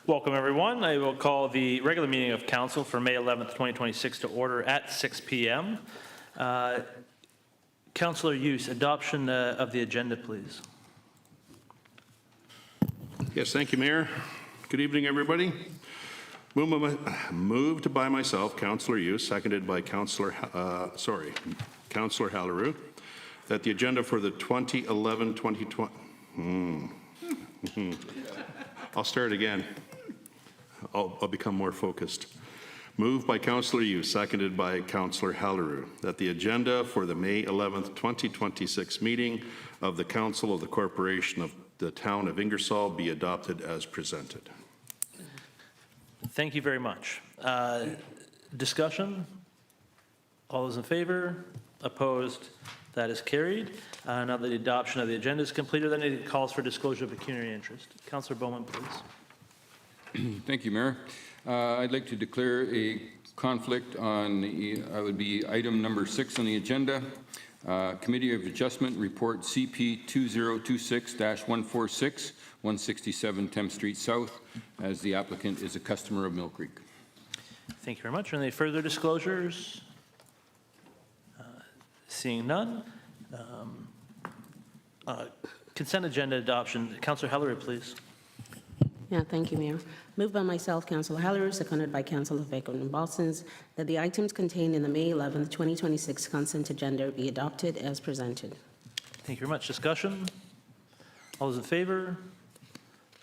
Welcome, everyone. I will call the regular meeting of Council for May 11th, 2026 to order at 6 p.m. Councillor Hughes, adoption of the agenda, please. Yes, thank you, Mayor. Good evening, everybody. Moved by myself, Councillor Hughes, seconded by Councillor Hallerou, that the agenda for the 2011-2020. I'll start again. I'll become more focused. Moved by Councillor Hughes, seconded by Councillor Hallerou, that the agenda for the May 11th, 2026 meeting of the Council of the Corporation of the Town of Ingersoll be adopted as presented. Thank you very much. Discussion? All those in favor? Opposed? That is carried. Now that the adoption of the agenda is completed, then it calls for disclosure of pecuniary interest. Councillor Bowman, please. Thank you, Mayor. I'd like to declare a conflict on would be item number 6 on the agenda. Committee of Adjustment Report CP 2026-146, 167 Thames Street South, as the applicant is a customer of Millcreek. Thank you very much. Are there any further disclosures? Seeing none. Consent agenda adoption. Councillor Hallerou, please. Yeah, thank you, Mayor. Moved by myself, Councillor Hallerou, seconded by Councillor Bowman, that the items contained in the May 11th, 2026 consent agenda be adopted as presented. Thank you very much. Discussion? All those in favor?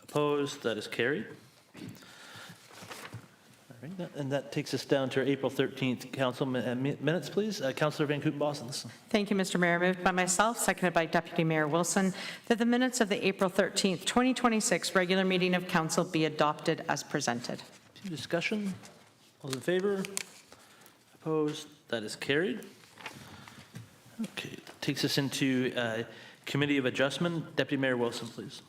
Opposed? That is carried. All right, and that takes us down to our April 13th council minutes, please. Councillor Van Kouten-Bosens. Thank you, Mr. Mayor. Moved by myself, seconded by Deputy Mayor Wilson, that the minutes of the April 13th, 2026 regular meeting of council be adopted as presented. Discussion? All those in favor? Opposed? That is carried. Okay, takes us into Committee of Adjustment. Deputy Mayor Wilson, please.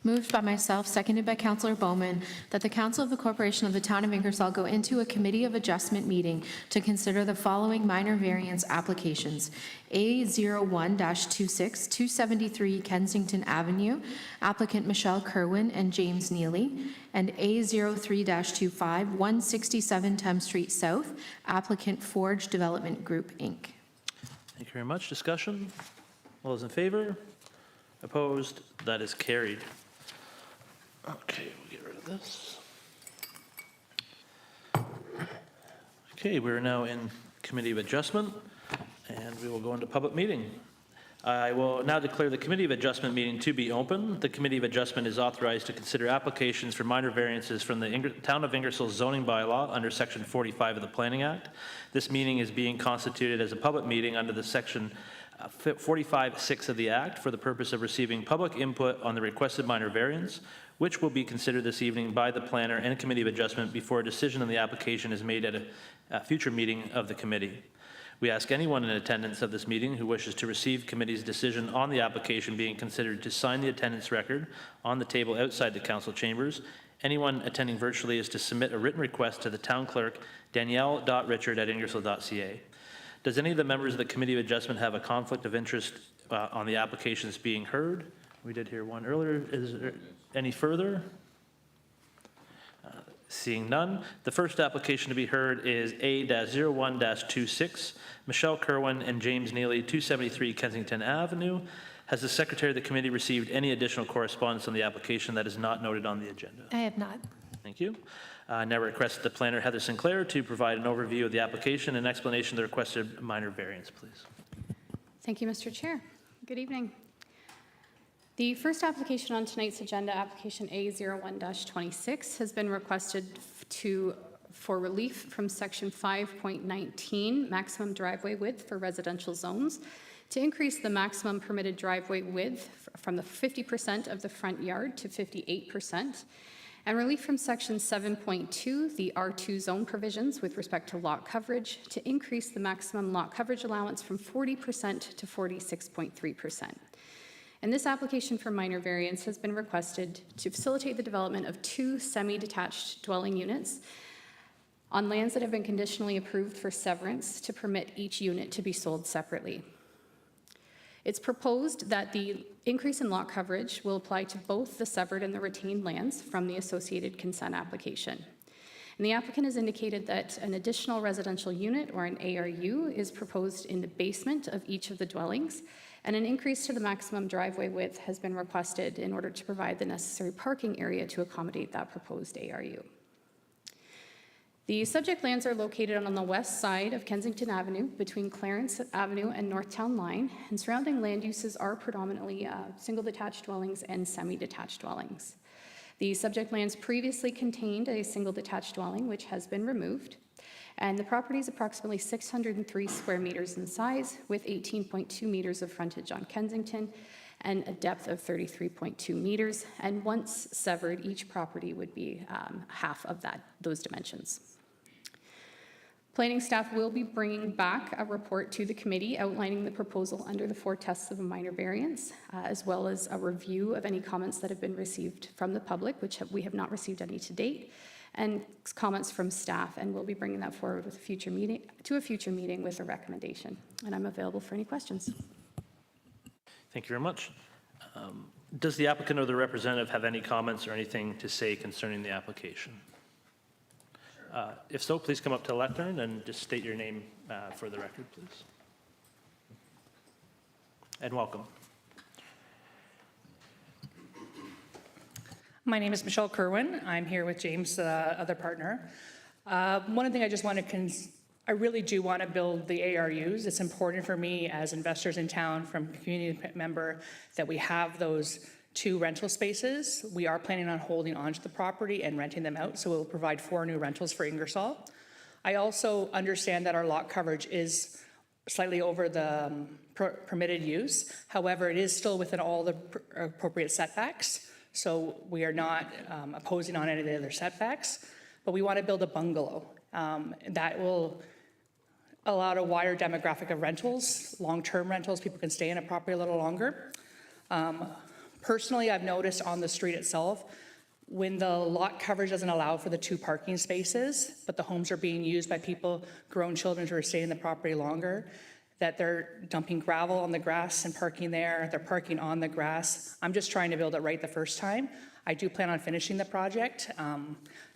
Moved by myself, seconded by Councillor Bowman, that the Council of the Corporation of the Town of Ingersoll go into a Committee of Adjustment meeting to consider the following minor variance applications. A01-26, 273 Kensington Avenue, applicant Michelle Kirwin and James Neely, and A03-25, 167 Thames Street South, applicant Forge Development Group, Inc. Thank you very much. Discussion? All those in favor? Opposed? That is carried. Okay, we'll get rid of this. Okay, we're now in Committee of Adjustment, and we will go into public meeting. I will now declare the Committee of Adjustment meeting to be open. The Committee of Adjustment is authorized to consider applications for minor variances from the Town of Ingersoll zoning bylaw under Section 45 of the Planning Act. This meeting is being constituted as a public meeting under the Section 45(6) of the Act for the purpose of receiving public input on the requested minor variance, which will be considered this evening by the planner and Committee of Adjustment before a decision on the application is made at a future meeting of the committee. We ask anyone in attendance of this meeting who wishes to receive committee's decision on the application being considered to sign the attendance record on the table outside the council chambers. Anyone attending virtually is to submit a written request to the town clerk, danielle.richard@ingersoll.ca. Does any of the members of the Committee of Adjustment have a conflict of interest on the applications being heard? We did hear one earlier. Is there any further? Seeing none, the first application to be heard is A-01-26, Michelle Kirwin and James Neely, 273 Kensington Avenue. Has the Secretary of the Committee received any additional correspondence on the application that is not noted on the agenda? I have not. Thank you. Now request the planner, Heather Sinclair, to provide an overview of the application and explanation of the requested minor variance, please. Thank you, Mr. Chair. Good evening. The first application on tonight's agenda, application A01-26, has been requested for relief from section 5.19, maximum driveway width for residential zones, to increase the maximum permitted driveway width from the 50% of the front yard to 58%, and relief from section 7.2, the R2 zone provisions with respect to lot coverage, to increase the maximum lot coverage allowance from 40% to 46.3%. And this application for minor variance has been requested to facilitate the development of 2 semi-detached dwelling units on lands that have been conditionally approved for severance to permit each unit to be sold separately. It's proposed that the increase in lot coverage will apply to both the severed and the retained lands from the associated consent application. And the applicant has indicated that an additional residential unit, or an ARU, is proposed in the basement of each of the dwellings, and an increase to the maximum driveway width has been requested in order to provide the necessary parking area to accommodate that proposed ARU. The subject lands are located on the west side of Kensington Avenue between Clarence Avenue and Northtown Line, and surrounding land uses are predominantly single detached dwellings and semi-detached dwellings. The subject lands previously contained a single detached dwelling, which has been removed, and the property is approximately 603 square meters in size, with 18.2 meters of frontage on Kensington and a depth of 33.2 meters, and once severed, each property would be half of those dimensions. Planning staff will be bringing back a report to the committee outlining the proposal under the 4 tests of a minor variance, as well as a review of any comments that have been received from the public, which we have not received any to date, and comments from staff, and we'll be bringing that forward with a future meeting with a recommendation. And I'm available for any questions. Thank you very much. Does the applicant or the representative have any comments or anything to say concerning the application? If so, please come up to the lectern and just state your name for the record, please. And welcome. My name is Michelle Kirwin. I'm here with James, other partner. One thing I just want to, I really do want to build the ARUs. It's important for me as investors in town, from community member, that we have those 2 rental spaces. We are planning on holding onto the property and renting them out, so we'll provide 4 new rentals for Ingersoll. I also understand that our lot coverage is slightly over the permitted use. However, it is still within all the appropriate setbacks, so we are not opposing on any of the other setbacks, but we want to build a bungalow that will allow a wider demographic of rentals, long-term rentals. People can stay in a property a little longer. Personally, I've noticed on the street itself, when the lot coverage doesn't allow for the 2 parking spaces, but the homes are being used by people, grown children who are staying in the property longer, that they're dumping gravel on the grass and parking there, they're parking on the grass. I'm just trying to build it right the first time. I do plan on finishing the project,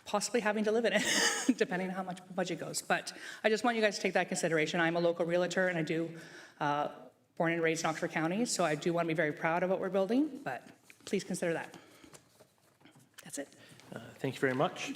possibly having to live in it, depending on how much budget goes. But I just want you guys to take that consideration. I'm a local realtor, and I do born and raised in Oxford County, so I do want to be very proud of what we're building, but please consider that. That's it. Thank you very much.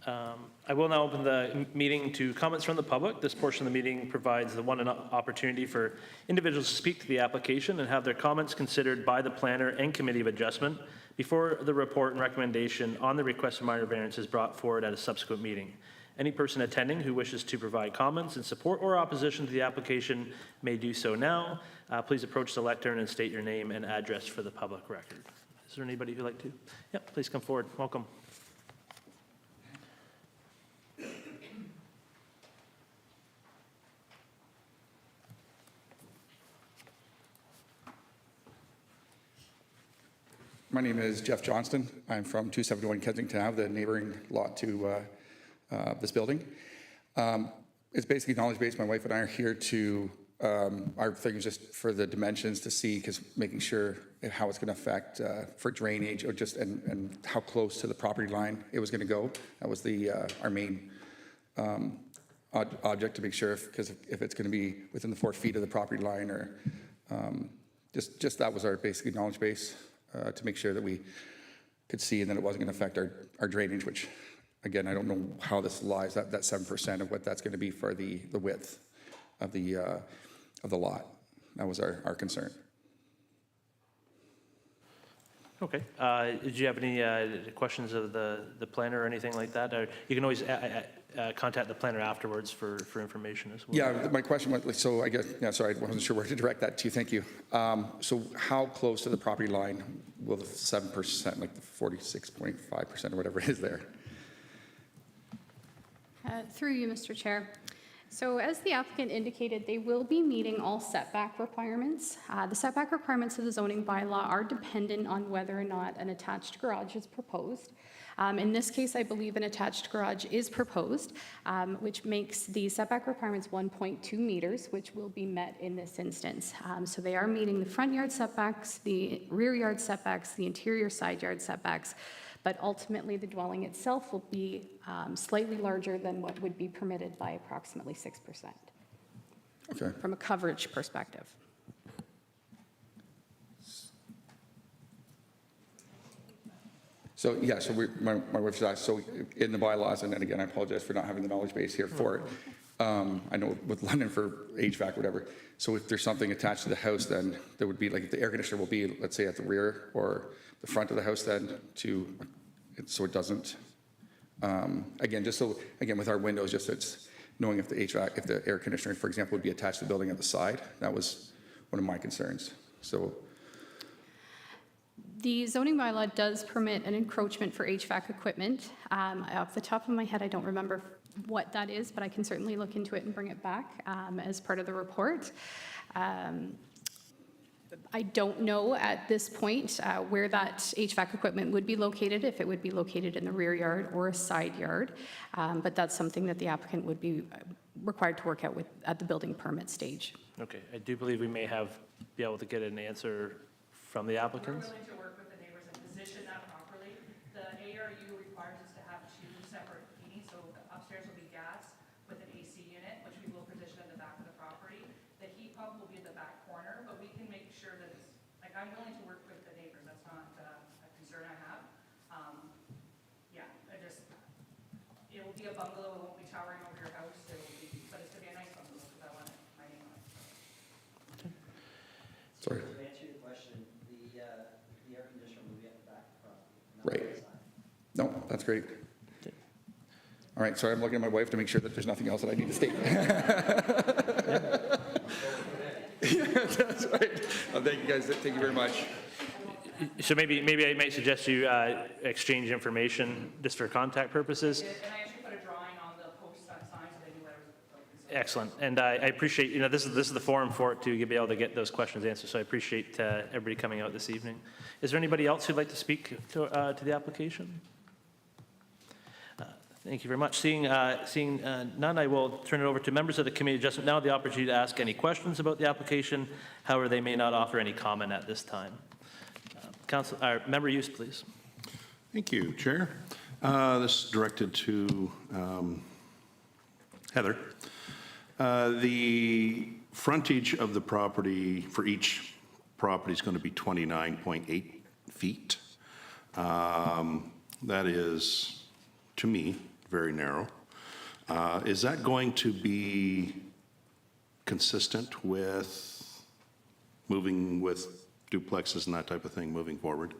I will now open the meeting to comments from the public. This portion of the meeting provides the one opportunity for individuals to speak to the application and have their comments considered by the planner and committee of adjustment before the report and recommendation on the request for minor variance is brought forward at a subsequent meeting. Any person attending who wishes to provide comments in support or opposition to the application may do so now. Please approach the lectern and state your name and address for the public record. Is there anybody who'd like to? Yeah, please come forward. Welcome. My name is Jeff Johnston. I'm from 271 Kensington Ave, the neighboring lot to this building. It's basically knowledge-based. My wife and I are here to, our thing is just for the dimensions to see, because making sure how it's going to affect for drainage, or just and how close to the property line it was going to go. That was the our main object, to make sure, because if it's going to be within the 4 feet of the property line, or just that was our basically knowledge base, to make sure that we could see and that it wasn't going to affect our drainage, which, again, I don't know how this lies, that 7% of what that's going to be for the width of the lot. That was our concern. Okay. Did you have any questions of the planner or anything like that? Or you can always contact the planner afterwards for information as well. Yeah, my question was, so I guess, yeah, sorry, I wasn't sure where to direct that to. Thank you. So how close to the property line will the 7%, like the 46.5% or whatever it is there? Through you, Mr. Chair. So as the applicant indicated, they will be meeting all setback requirements. The setback requirements of the zoning bylaw are dependent on whether or not an attached garage is proposed. In this case, I believe an attached garage is proposed, which makes the setback requirements 1.2 meters, which will be met in this instance. So they are meeting the front yard setbacks, the rear yard setbacks, the interior side yard setbacks, but ultimately the dwelling itself will be slightly larger than what would be permitted by approximately 6%. Okay. From a coverage perspective. So, yeah, so my wife just asked, so in the bylaws, and then again, I apologize for not having the knowledge base here for it. I know with London for HVAC, whatever. So if there's something attached to the house, then there would be, like, if the air conditioner will be, let's say, at the rear or the front of the house, then so it doesn't, again, just so, again, with our windows, just it's knowing if the HVAC, if the air conditioner, for example, would be attached to the building at the side. That was one of my concerns. So. The zoning bylaw does permit an encroachment for HVAC equipment. Off the top of my head, I don't remember what that is, but I can certainly look into it and bring it back as part of the report. I don't know at this point where that HVAC equipment would be located, if it would be located in the rear yard or a side yard, but that's something that the applicant would be required to work out with at the building permit stage. Okay, I do believe we may be able to get an answer from the applicants. We're willing to work with the neighbors and position that properly. The ARU requires us to have 2 separate heating, so the upstairs will be gas with an AC unit, which we will position at the back of the property. The heat pump will be at the back corner, but we can make sure that it's, like, I'm willing to work with the neighbors. That's not a concern I have. Yeah, it will be a bungalow. It won't be towering over your house. But it's going to be a nice bungalow because I want my name on it. Sorry. To answer your question, the air conditioner will be at the back of the property, not Right. on the side. No, that's great. All right, sorry, I'm looking at my wife to make sure that there's nothing else that I need to state. Yeah, that's right. Thank you, guys. Thank you very much. So maybe I might suggest you exchange information just for contact purposes. And I actually put a drawing on the post sign so they knew what I was. Excellent. And I appreciate, this is the forum for it to be able to get those questions answered. So I appreciate everybody coming out this evening. Is there anybody else who'd like to speak to the application? Thank you very much. Seeing none, I will turn it over to members of the committee adjustment now, the opportunity to ask any questions about the application. However, they may not offer any comment at this time. Member Hughes, please. Thank you, Chair. This is directed to Heather. The frontage of the property for each property is going to be 29.8 feet. That is, to me, very narrow. Is that going to be consistent with moving with duplexes and that type of thing moving forward?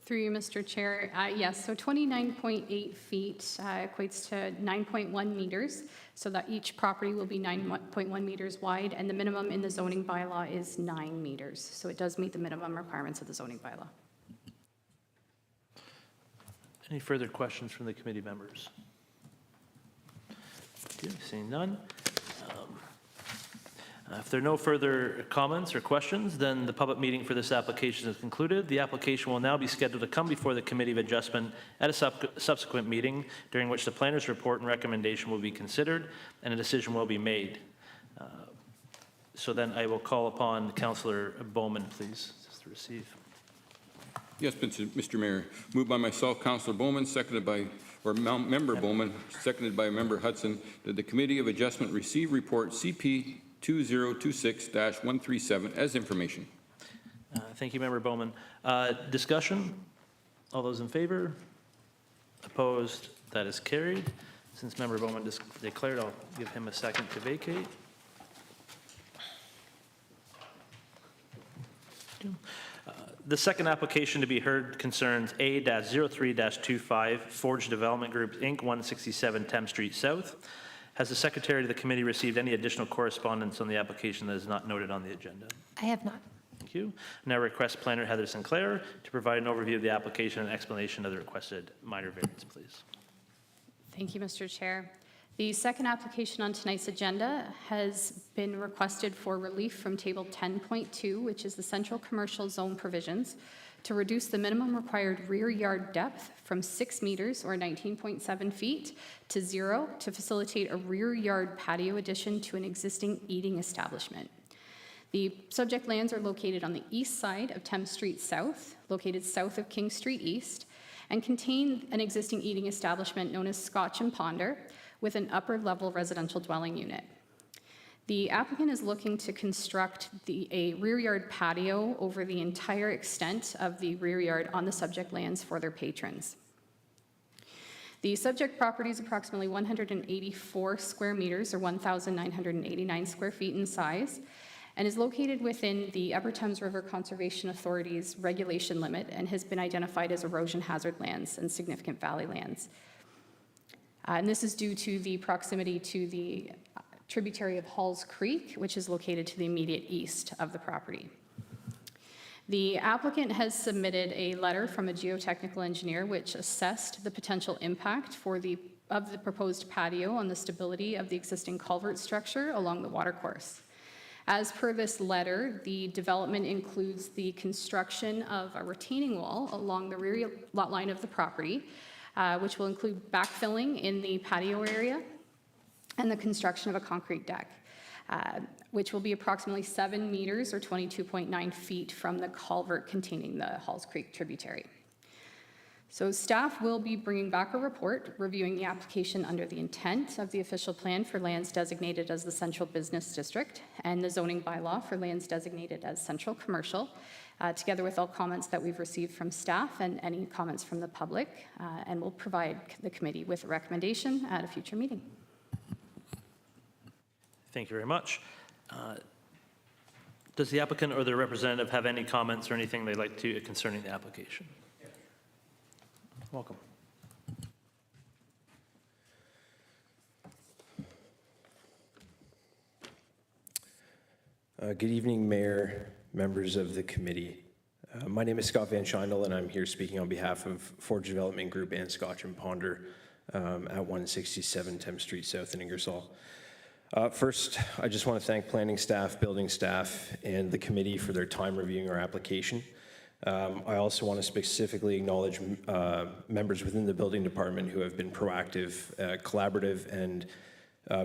Through you, Mr. Chair, yes, so 29.8 feet equates to 9.1 meters, so that each property will be 9.1 meters wide, and the minimum in the zoning bylaw is 9 meters. So it does meet the minimum requirements of the zoning bylaw. Any further questions from the committee members? Okay, seeing none. If there are no further comments or questions, then the public meeting for this application is concluded. The application will now be scheduled to come before the Committee of Adjustment at a subsequent meeting, during which the planner's report and recommendation will be considered and a decision will be made. So then I will call upon Councillor Bowman, please, just to receive. Yes, Mr. Mayor. Moved by myself, Councillor Bowman, seconded by, or Member Bowman, seconded by Member Hudson, that the Committee of Adjustment receive report CP 2026-137 as information. Thank you, Member Bowman. Discussion? All those in favor? Opposed? That is carried. Since Member Bowman declared, I'll give him a second to vacate. The second application to be heard concerns A-03-25 Forge Development Group, Inc., 167 Thames Street South. Has the Secretary of the Committee received any additional correspondence on the application that is not noted on the agenda? I have not. Thank you. Now request Planner Heather Sinclair to provide an overview of the application and explanation of the requested minor variance, please. Thank you, Mr. Chair. The second application on tonight's agenda has been requested for relief from Table 10.2, which is the Central Commercial Zone provisions, to reduce the minimum required rear yard depth from 6 meters or 19.7 feet to 0 to facilitate a rear yard patio addition to an existing eating establishment. The subject lands are located on the east side of Thames Street South, located south of King Street East, and contain an existing eating establishment known as Scotch and Ponder with an upper level residential dwelling unit. The applicant is looking to construct a rear yard patio over the entire extent of the rear yard on the subject lands for their patrons. The subject property is approximately 184 square meters or 1,989 square feet in size, and is located within the Upper Thames River Conservation Authority's regulation limit and has been identified as erosion hazard lands and significant valley lands. And this is due to the proximity to the tributary of Halls Creek, which is located to the immediate east of the property. The applicant has submitted a letter from a geotechnical engineer which assessed the potential impact of the proposed patio on the stability of the existing culvert structure along the watercourse. As per this letter, the development includes the construction of a retaining wall along the rear lot line of the property, which will include backfilling in the patio area and the construction of a concrete deck, which will be approximately 7 meters or 22.9 feet from the culvert containing the Halls Creek tributary. So staff will be bringing back a report reviewing the application under the intent of the official plan for lands designated as the Central Business District and the zoning bylaw for lands designated as Central Commercial, together with all comments that we've received from staff and any comments from the public, and will provide the committee with a recommendation at a future meeting. Thank you very much. Does the applicant or their representative have any comments or anything they'd like to concerning the application? Welcome. Good evening, Mayor, members of the committee. My name is Scott Van Scheindel, and I'm here speaking on behalf of Forge Development Group and Scotch and Ponder at 167 Thames Street South in Ingersoll. First, I just want to thank planning staff, building staff, and the committee for their time reviewing our application. I also want to specifically acknowledge members within the building department who have been proactive, collaborative, and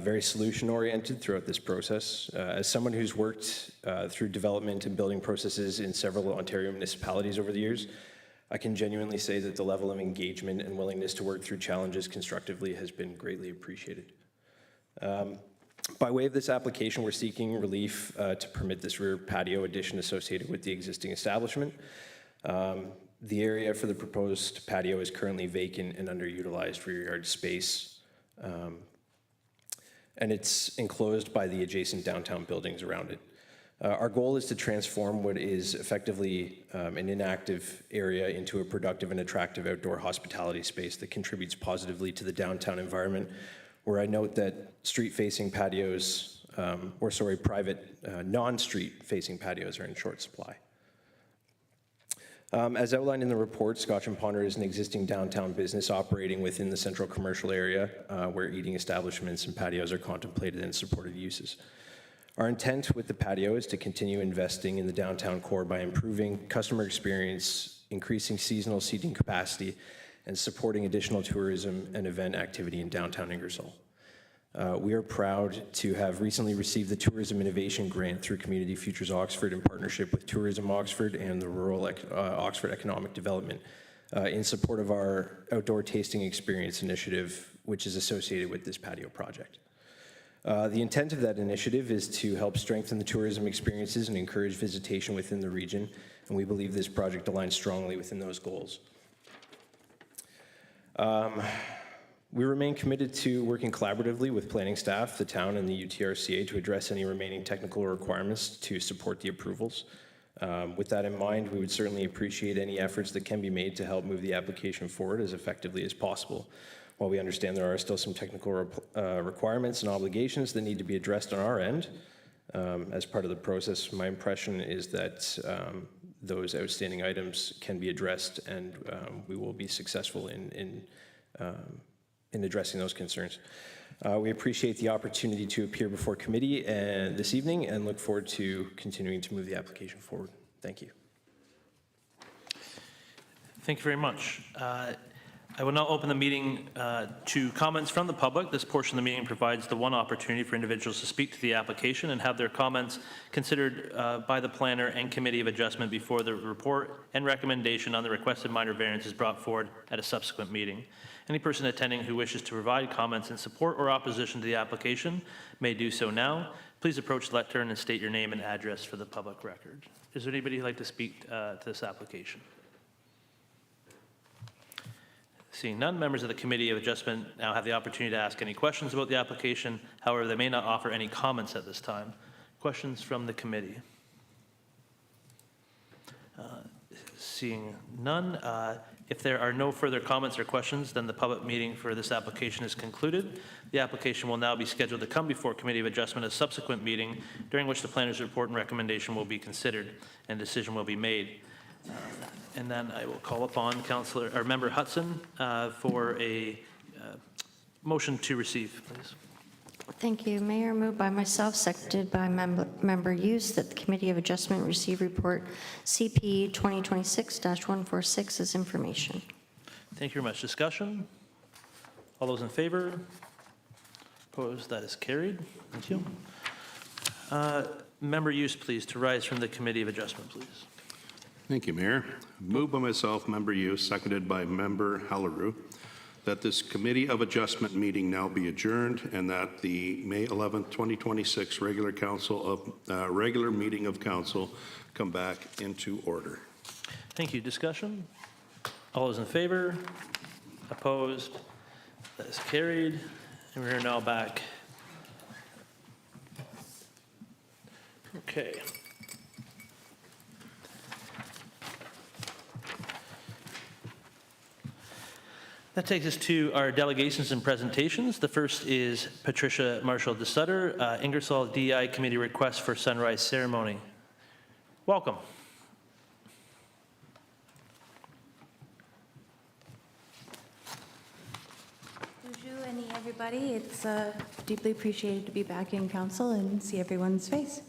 very solution-oriented throughout this process. As someone who's worked through development and building processes in several Ontario municipalities over the years, I can genuinely say that the level of engagement and willingness to work through challenges constructively has been greatly appreciated. By way of this application, we're seeking relief to permit this rear patio addition associated with the existing establishment. The area for the proposed patio is currently vacant and underutilized rear yard space, and it's enclosed by the adjacent downtown buildings around it. Our goal is to transform what is effectively an inactive area into a productive and attractive outdoor hospitality space that contributes positively to the downtown environment, where I note that street-facing patios, private non-street-facing patios are in short supply. As outlined in the report, Scotch and Ponder is an existing downtown business operating within the central commercial area where eating establishments and patios are contemplated and supported uses. Our intent with the patio is to continue investing in the downtown core by improving customer experience, increasing seasonal seating capacity, and supporting additional tourism and event activity in downtown Ingersoll. We are proud to have recently received the Tourism Innovation Grant through Community Futures Oxford in partnership with Tourism Oxford and the Rural Oxford Economic Development in support of our outdoor tasting experience initiative, which is associated with this patio project. The intent of that initiative is to help strengthen the tourism experiences and encourage visitation within the region, and we believe this project aligns strongly within those goals. We remain committed to working collaboratively with planning staff, the town, and the UTRCA to address any remaining technical requirements to support the approvals. With that in mind, we would certainly appreciate any efforts that can be made to help move the application forward as effectively as possible. While we understand there are still some technical requirements and obligations that need to be addressed on our end as part of the process, my impression is that those outstanding items can be addressed, and we will be successful in in addressing those concerns. We appreciate the opportunity to appear before committee this evening and look forward to continuing to move the application forward. Thank you. Thank you very much. I will now open the meeting to comments from the public. This portion of the meeting provides the one opportunity for individuals to speak to the application and have their comments considered by the planner and committee of adjustment before the report and recommendation on the requested minor variance is brought forward at a subsequent meeting. Any person attending who wishes to provide comments in support or opposition to the application may do so now. Please approach the lectern and state your name and address for the public record. Is there anybody who'd like to speak to this application? Seeing none, members of the Committee of Adjustment now have the opportunity to ask any questions about the application. However, they may not offer any comments at this time. Questions from the committee? Seeing none, if there are no further comments or questions, then the public meeting for this application is concluded. The application will now be scheduled to come before Committee of Adjustment at a subsequent meeting, during which the planner's report and recommendation will be considered and decision will be made. And then I will call upon Member Hudson for a motion to receive, please. Thank you, Mayor. Moved by myself, seconded by Member Hughes, that the Committee of Adjustment receive report CP 2026-146 as information. Thank you very much. Discussion? All those in favor? Opposed? That is carried. Thank you. Member Hughes, please, to rise from the Committee of Adjustment, please. Thank you, Mayor. Moved by myself, Member Hughes, seconded by Member Hallerue, that this Committee of Adjustment meeting now be adjourned and that the May 11th, 2026 regular meeting of council come back into order. Thank you. Discussion? All those in favor? Opposed? That is carried. And we are now back. Okay. That takes us to our delegations and presentations. The first is Patricia Marshall de Sutter, Ingersoll DEI Committee request for sunrise ceremony. Welcome. Bonjour, and everybody. It's deeply appreciated to be back in council and see everyone's face.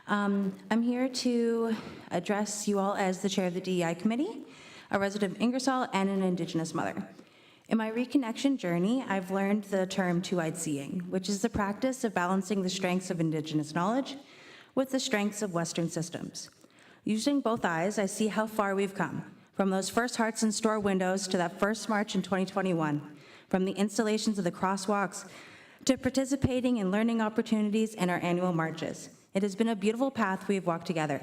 I'm here to address you all as the chair of the DEI Committee, a resident of Ingersoll, and an Indigenous mother. In my reconnection journey, I've learned the term two-eyed seeing, which is the practice of balancing the strengths of Indigenous knowledge with the strengths of Western systems. Using both eyes, I see how far we've come, from those first hearts in store windows to that first march in 2021, from the installations of the crosswalks to participating in learning opportunities and our annual marches. It has been a beautiful path we've walked together.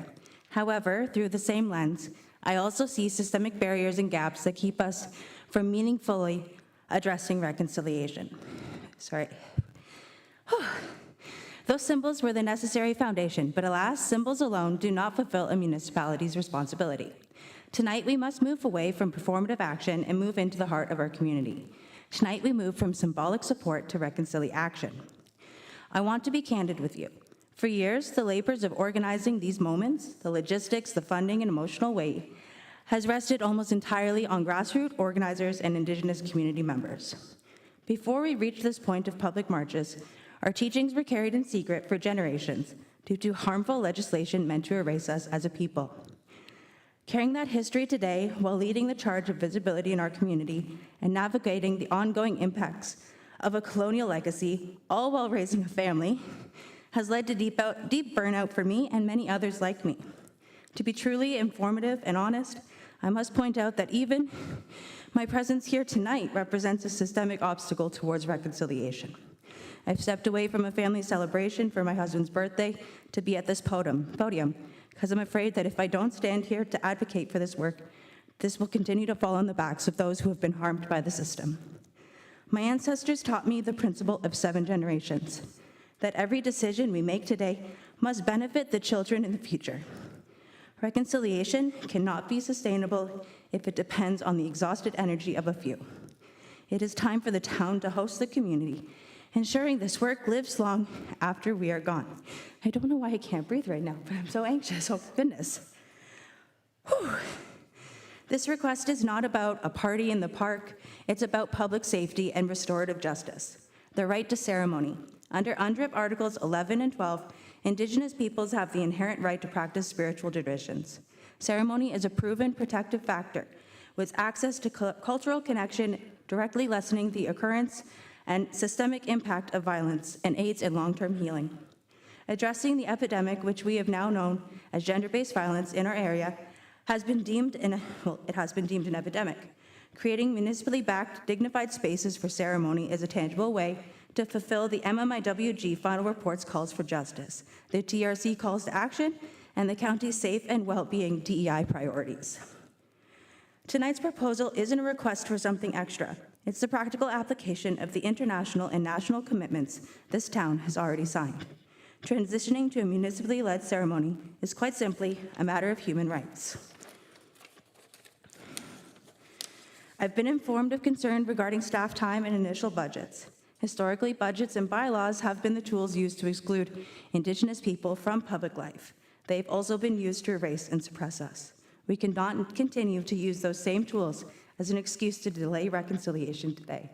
However, through the same lens, I also see systemic barriers and gaps that keep us from meaningfully addressing reconciliation. Sorry. Those symbols were the necessary foundation, but alas, symbols alone do not fulfill a municipality's responsibility. Tonight, we must move away from performative action and move into the heart of our community. Tonight, we move from symbolic support to reconciliation. I want to be candid with you. For years, the labors of organizing these moments, the logistics, the funding, and emotional weight, has rested almost entirely on grassroots organizers and Indigenous community members. Before we reached this point of public marches, our teachings were carried in secret for generations due to harmful legislation meant to erase us as a people. Carrying that history today while leading the charge of visibility in our community and navigating the ongoing impacts of a colonial legacy, all while raising a family, has led to deep burnout for me and many others like me. To be truly informative and honest, I must point out that even my presence here tonight represents a systemic obstacle towards reconciliation. I've stepped away from a family celebration for my husband's birthday to be at this podium because I'm afraid that if I don't stand here to advocate for this work, this will continue to fall on the backs of those who have been harmed by the system. My ancestors taught me the principle of 7 generations, that every decision we make today must benefit the children in the future. Reconciliation cannot be sustainable if it depends on the exhausted energy of a few. It is time for the town to host the community, ensuring this work lives long after we are gone. I don't know why I can't breathe right now, but I'm so anxious. Oh, goodness. Whew. This request is not about a party in the park. It's about public safety and restorative justice. The right to ceremony. Under UNDRIP Articles 11 and 12, Indigenous peoples have the inherent right to practice spiritual traditions. Ceremony is a proven protective factor, with access to cultural connection directly lessening the occurrence and systemic impact of violence and aids in long-term healing. Addressing the epidemic, which we have now known as gender-based violence in our area, has been deemed an epidemic. Creating municipally backed, dignified spaces for ceremony is a tangible way to fulfill the MMIWG final report's calls for justice, the TRC calls to action, and the county's safe and well-being DEI priorities. Tonight's proposal isn't a request for something extra. It's the practical application of the international and national commitments this town has already signed. Transitioning to a municipally led ceremony is quite simply a matter of human rights. I've been informed of concern regarding staff time and initial budgets. Historically, budgets and bylaws have been the tools used to exclude Indigenous people from public life. They've also been used to erase and suppress us. We cannot continue to use those same tools as an excuse to delay reconciliation today.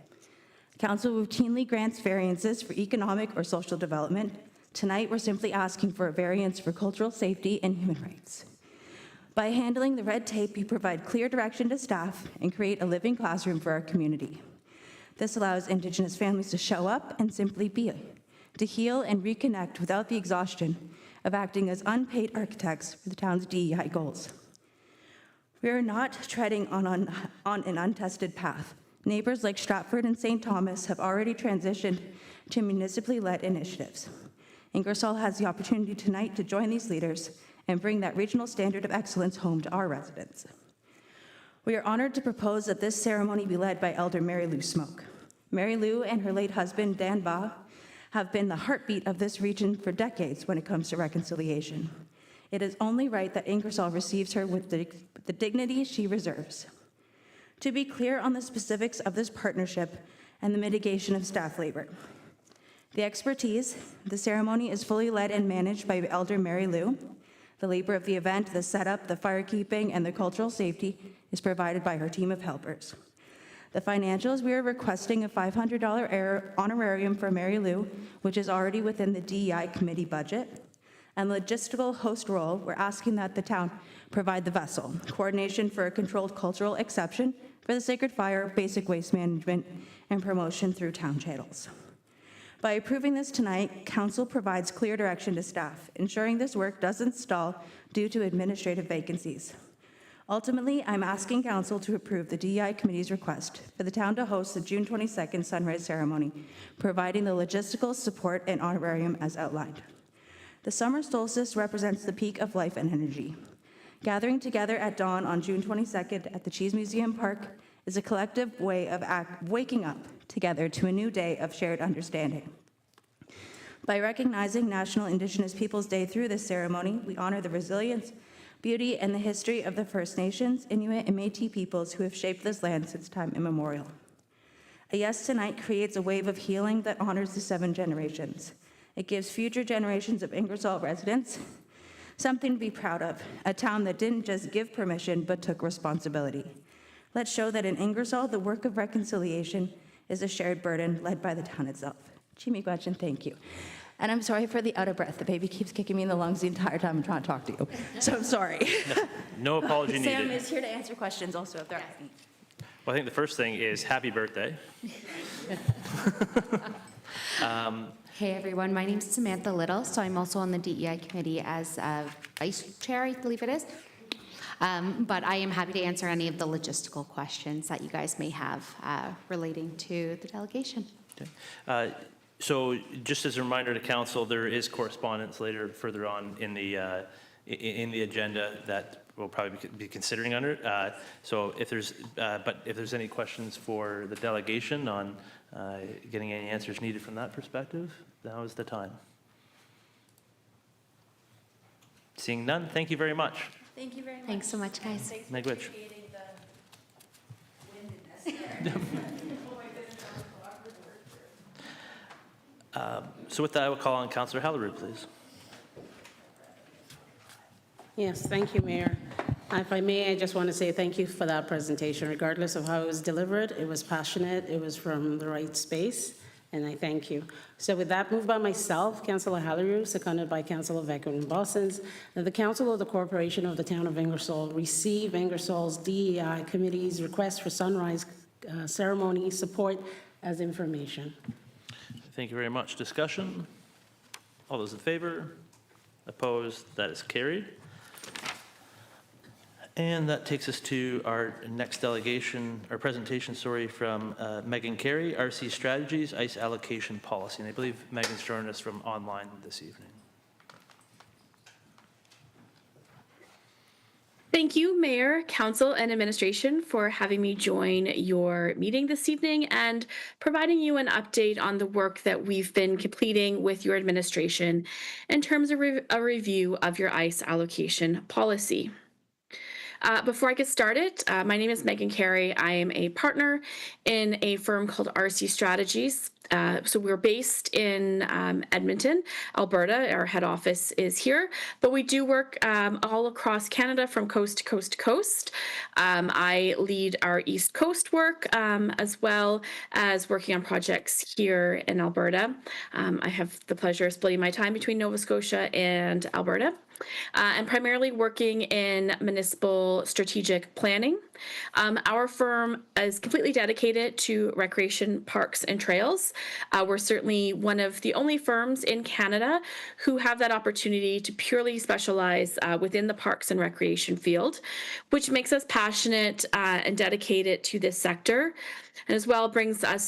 Council routinely grants variances for economic or social development. Tonight, we're simply asking for a variance for cultural safety and human rights. By handling the red tape, you provide clear direction to staff and create a living classroom for our community. This allows Indigenous families to show up and simply be, to heal and reconnect without the exhaustion of acting as unpaid architects for the town's DEI goals. We are not treading on an untested path. Neighbors like Stratford and St. Thomas have already transitioned to municipally led initiatives. Ingersoll has the opportunity tonight to join these leaders and bring that regional standard of excellence home to our residents. We are honored to propose that this ceremony be led by Elder Mary Lou Smoke. Mary Lou and her late husband, Dan Ba, have been the heartbeat of this region for decades when it comes to reconciliation. It is only right that Ingersoll receives her with the dignity she reserves. To be clear on the specifics of this partnership and the mitigation of staff labor. The expertise, the ceremony is fully led and managed by Elder Mary Lou. The labor of the event, the setup, the firekeeping, and the cultural safety is provided by her team of helpers. The financials, we are requesting a $500 honorarium for Mary Lou, which is already within the DEI committee budget. And logistical host role, we're asking that the town provide the vessel, coordination for a controlled cultural exception for the Sacred Fire, basic waste management, and promotion through town channels. By approving this tonight, Council provides clear direction to staff, ensuring this work doesn't stall due to administrative vacancies. Ultimately, I'm asking Council to approve the DEI Committee's request for the town to host the June 22nd sunrise ceremony, providing the logistical support and honorarium as outlined. The summer solstice represents the peak of life and energy. Gathering together at dawn on June 22nd at the Cheese Museum Park is a collective way of waking up together to a new day of shared understanding. By recognizing National Indigenous Peoples Day through this ceremony, we honor the resilience, beauty, and the history of the First Nations, Inuit, and Métis peoples who have shaped this land since time immemorial. A yes tonight creates a wave of healing that honors the 7 generations. It gives future generations of Ingersoll residents something to be proud of, a town that didn't just give permission but took responsibility. Let's show that in Ingersoll, the work of reconciliation is a shared burden led by the town itself. Chimigwachin, thank you. And I'm sorry for the out of breath. The baby keeps kicking me in the lungs the entire time I'm trying to talk to you. So I'm sorry. No apology needed. Sam is here to answer questions also if there are any. Well, I think the first thing is happy birthday. Hey everyone, my name is Samantha Little, so I'm also on the DEI committee as vice chair, I believe it is. But I am happy to answer any of the logistical questions that you guys may have relating to the delegation. Okay. So just as a reminder to council, there is correspondence later further on in the agenda that we'll probably be considering under it. So if there's any questions for the delegation on getting any answers needed from that perspective, now is the time. Seeing none, thank you very much. Thank you very much. Thanks so much, guys. Miigwech. So with that, I will call on Councillor Hallerud, please. Yes, thank you, Mayor. If I may, I just want to say thank you for that presentation. Regardless of how it was delivered, it was passionate, it was from the right space, and I thank you. So with that, moved by myself, Councillor Hallerue, seconded by Councillor Bowman, that the Council of the Corporation of the Town of Ingersoll receive Ingersoll's DEI Committee's request for sunrise ceremony support as information. Thank you very much. Discussion? All those in favor? Opposed? That is carried. And that takes us to our next delegation, or presentation, sorry, from Megan Carey, RC Strategies, ICE Allocation Policy. And I believe Megan's joining us from online this evening. Thank you, Mayor, Council, and Administration for having me join your meeting this evening and providing you an update on the work that we've been completing with your administration in terms of a review of your ICE allocation policy. Before I get started, my name is Megan Carey. I am a partner in a firm called RC Strategies. So we're based in Edmonton, Alberta. Our head office is here, but we do work all across Canada from coast to coast to coast. I lead our East Coast work as well as working on projects here in Alberta. I have the pleasure of splitting my time between Nova Scotia and Alberta. And primarily working in municipal strategic planning. Our firm is completely dedicated to recreation, parks, and trails. We're certainly one of the only firms in Canada who have that opportunity to purely specialize within the parks and recreation field, which makes us passionate and dedicated to this sector, and as well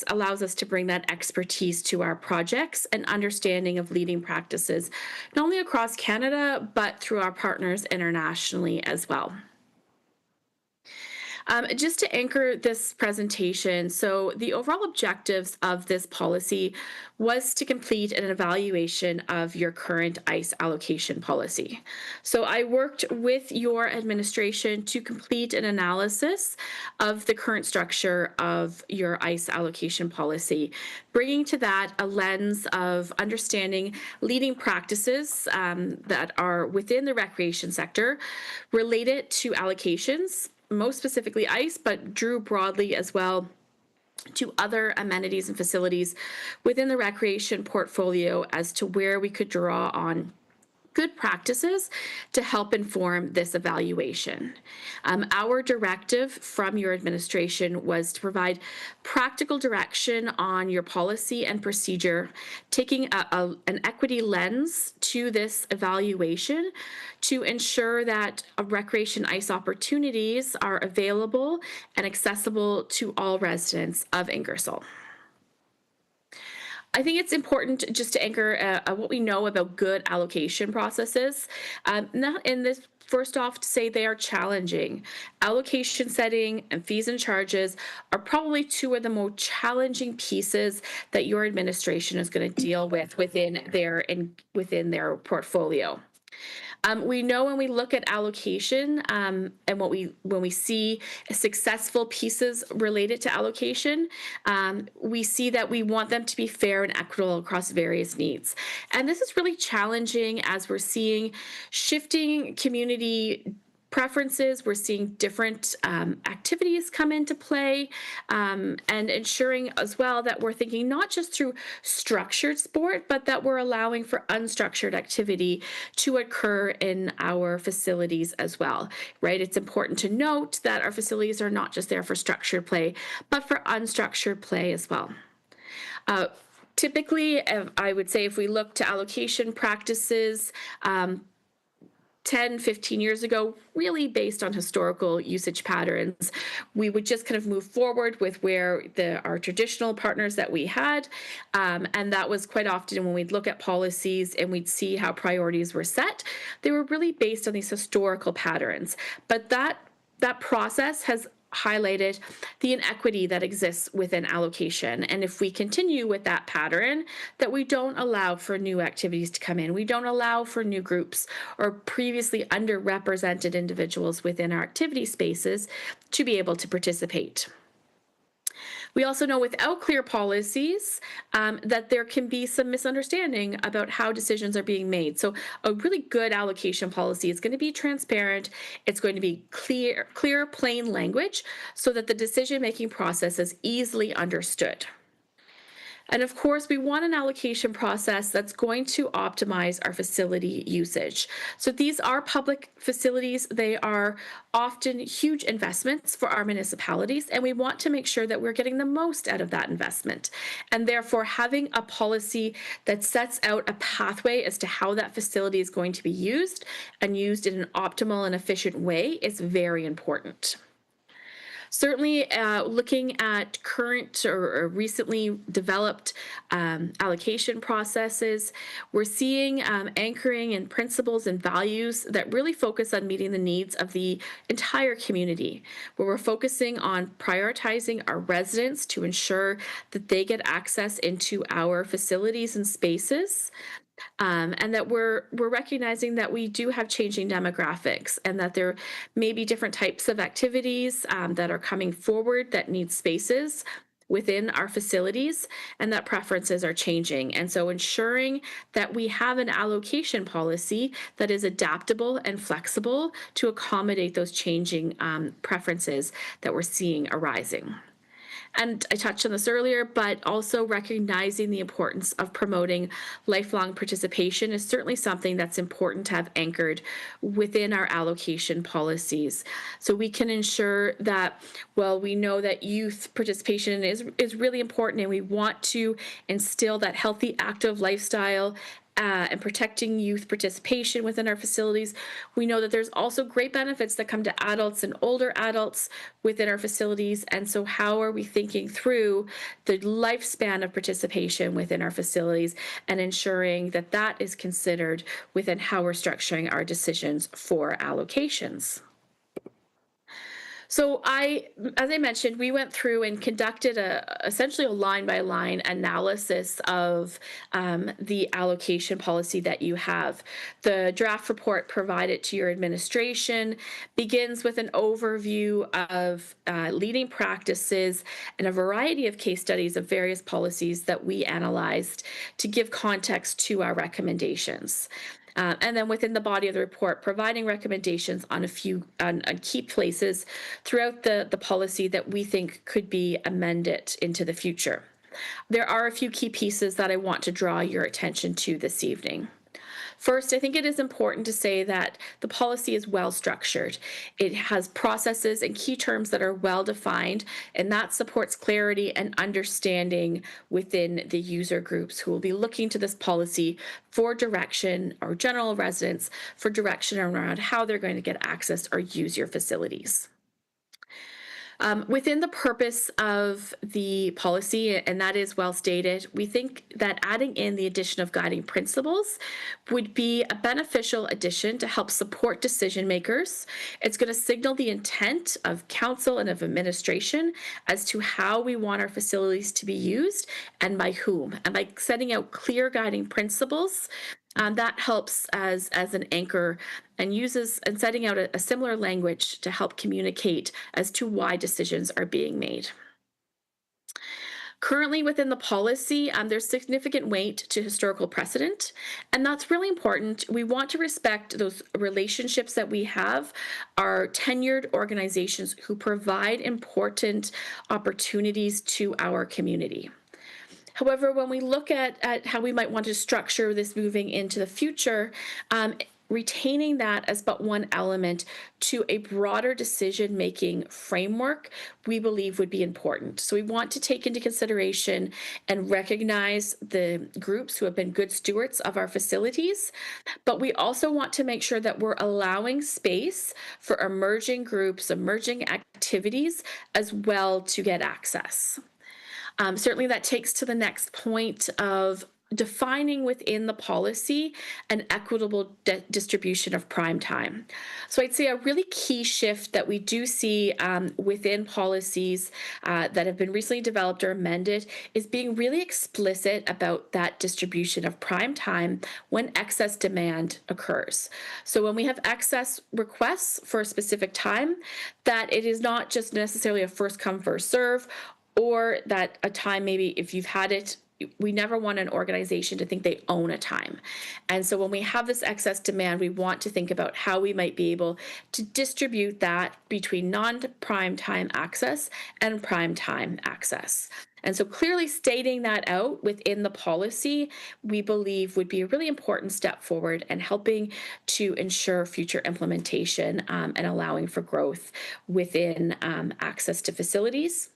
allows us to bring that expertise to our projects and understanding of leading practices, not only across Canada, but through our partners internationally as well. Just to anchor this presentation, so the overall objectives of this policy was to complete an evaluation of your current ICE allocation policy. So I worked with your administration to complete an analysis of the current structure of your ICE allocation policy, bringing to that a lens of understanding leading practices that are within the recreation sector related to allocations, most specifically ICE, but drew broadly as well to other amenities and facilities within the recreation portfolio as to where we could draw on good practices to help inform this evaluation. Our directive from your administration was to provide practical direction on your policy and procedure, taking an equity lens to this evaluation to ensure that recreation ICE opportunities are available and accessible to all residents of Ingersoll. I think it's important just to anchor what we know about good allocation processes. Not in this, first off, to say they are challenging. Allocation setting and fees and charges are probably two of the more challenging pieces that your administration is going to deal with within their portfolio. We know when we look at allocation and when we see successful pieces related to allocation, we see that we want them to be fair and equitable across various needs. And this is really challenging as we're seeing shifting community preferences. We're seeing different activities come into play, and ensuring as well that we're thinking not just through structured sport, but that we're allowing for unstructured activity to occur in our facilities as well, right? It's important to note that our facilities are not just there for structured play, but for unstructured play as well. Typically, I would say if we look to allocation practices, 10, 15 years ago, really based on historical usage patterns, we would just kind of move forward with where our traditional partners that we had. And that was quite often when we'd look at policies and we'd see how priorities were set, they were really based on these historical patterns. But that process has highlighted the inequity that exists within allocation. And if we continue with that pattern, that we don't allow for new activities to come in, we don't allow for new groups or previously underrepresented individuals within our activity spaces to be able to participate. We also know without clear policies that there can be some misunderstanding about how decisions are being made. So a really good allocation policy is going to be transparent. It's going to be clear, plain language so that the decision-making process is easily understood. And of course, we want an allocation process that's going to optimize our facility usage. So these are public facilities. They are often huge investments for our municipalities, and we want to make sure that we're getting the most out of that investment. And therefore, having a policy that sets out a pathway as to how that facility is going to be used and used in an optimal and efficient way is very important. Certainly, looking at current or recently developed allocation processes, we're seeing anchoring in principles and values that really focus on meeting the needs of the entire community, where we're focusing on prioritizing our residents to ensure that they get access into our facilities and spaces. And that we're recognizing that we do have changing demographics and that there may be different types of activities that are coming forward that need spaces within our facilities and that preferences are changing. And so ensuring that we have an allocation policy that is adaptable and flexible to accommodate those changing preferences that we're seeing arising. And I touched on this earlier, but also recognizing the importance of promoting lifelong participation is certainly something that's important to have anchored within our allocation policies. So we can ensure that, well, we know that youth participation is really important, and we want to instill that healthy, active lifestyle and protecting youth participation within our facilities. We know that there's also great benefits that come to adults and older adults within our facilities. And so how are we thinking through the lifespan of participation within our facilities and ensuring that that is considered within how we're structuring our decisions for allocations? So as I mentioned, we went through and conducted essentially a line-by-line analysis of the allocation policy that you have. The draft report provided to your administration begins with an overview of leading practices and a variety of case studies of various policies that we analyzed to give context to our recommendations. And then within the body of the report, providing recommendations on a few on key places throughout the policy that we think could be amended into the future. There are a few key pieces that I want to draw your attention to this evening. First, I think it is important to say that the policy is well structured. It has processes and key terms that are well defined, and that supports clarity and understanding within the user groups who will be looking to this policy for direction, or general residents for direction around how they're going to get access or use your facilities. Within the purpose of the policy, and that is well stated, we think that adding in the addition of guiding principles would be a beneficial addition to help support decision makers. It's going to signal the intent of council and of administration as to how we want our facilities to be used and by whom. And by setting out clear guiding principles, that helps as an anchor and uses and setting out a similar language to help communicate as to why decisions are being made. Currently within the policy, there's significant weight to historical precedent, and that's really important. We want to respect those relationships that we have, our tenured organizations who provide important opportunities to our community. However, when we look at how we might want to structure this moving into the future, retaining that as but one element to a broader decision-making framework, we believe would be important. So we want to take into consideration and recognize the groups who have been good stewards of our facilities, but we also want to make sure that we're allowing space for emerging groups, emerging activities as well to get access. Certainly that takes to the next point of defining within the policy an equitable distribution of prime time. So I'd say a really key shift that we do see within policies that have been recently developed or amended is being really explicit about that distribution of prime time when excess demand occurs. So when we have excess requests for a specific time, that it is not just necessarily a first come, first serve, or that a time, maybe if you've had it, we never want an organization to think they own a time. And so when we have this excess demand, we want to think about how we might be able to distribute that between non-prime time access and prime time access. And so clearly stating that out within the policy, we believe would be a really important step forward and helping to ensure future implementation and allowing for growth within access to facilities.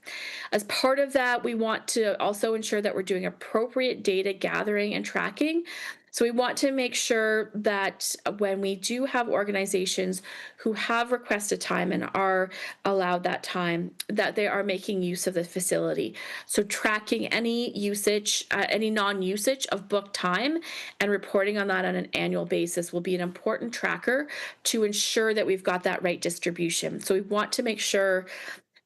As part of that, we want to also ensure that we're doing appropriate data gathering and tracking. So we want to make sure that when we do have organizations who have requested time and are allowed that time, that they are making use of the facility. So tracking any usage, any non-usage of booked time and reporting on that on an annual basis will be an important tracker to ensure that we've got that right distribution. So we want to make sure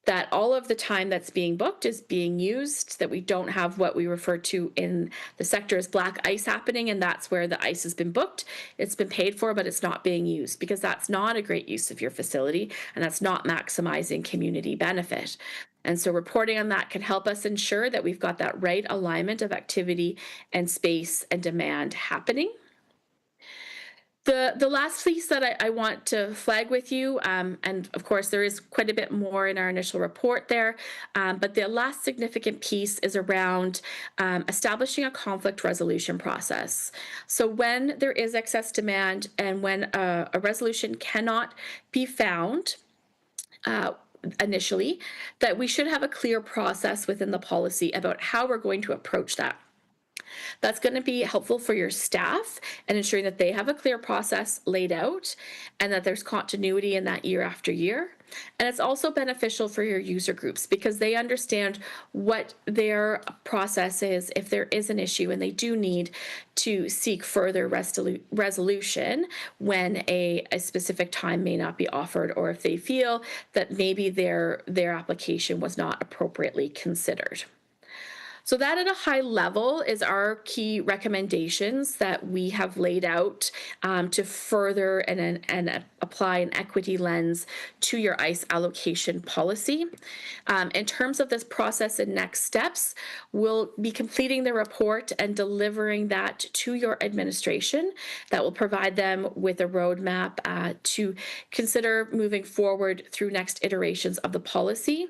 that all of the time that's being booked is being used, that we don't have what we refer to in the sector as black ice happening, and that's where the ice has been booked, it's been paid for, but it's not being used, because that's not a great use of your facility, and that's not maximizing community benefit. And so reporting on that can help us ensure that we've got that right alignment of activity and space and demand happening. The last piece that I want to flag with you, and of course there is quite a bit more in our initial report there, but the last significant piece is around establishing a conflict resolution process. So when there is excess demand and when a resolution cannot be found, initially, that we should have a clear process within the policy about how we're going to approach that. That's going to be helpful for your staff and ensuring that they have a clear process laid out and that there's continuity in that year after year. And it's also beneficial for your user groups because they understand what their process is if there is an issue and they do need to seek further resolution when a specific time may not be offered, or if they feel that maybe their application was not appropriately considered. So that at a high level is our key recommendations that we have laid out to further and apply an equity lens to your ICE allocation policy. In terms of this process and next steps, we'll be completing the report and delivering that to your administration. That will provide them with a roadmap to consider moving forward through next iterations of the policy.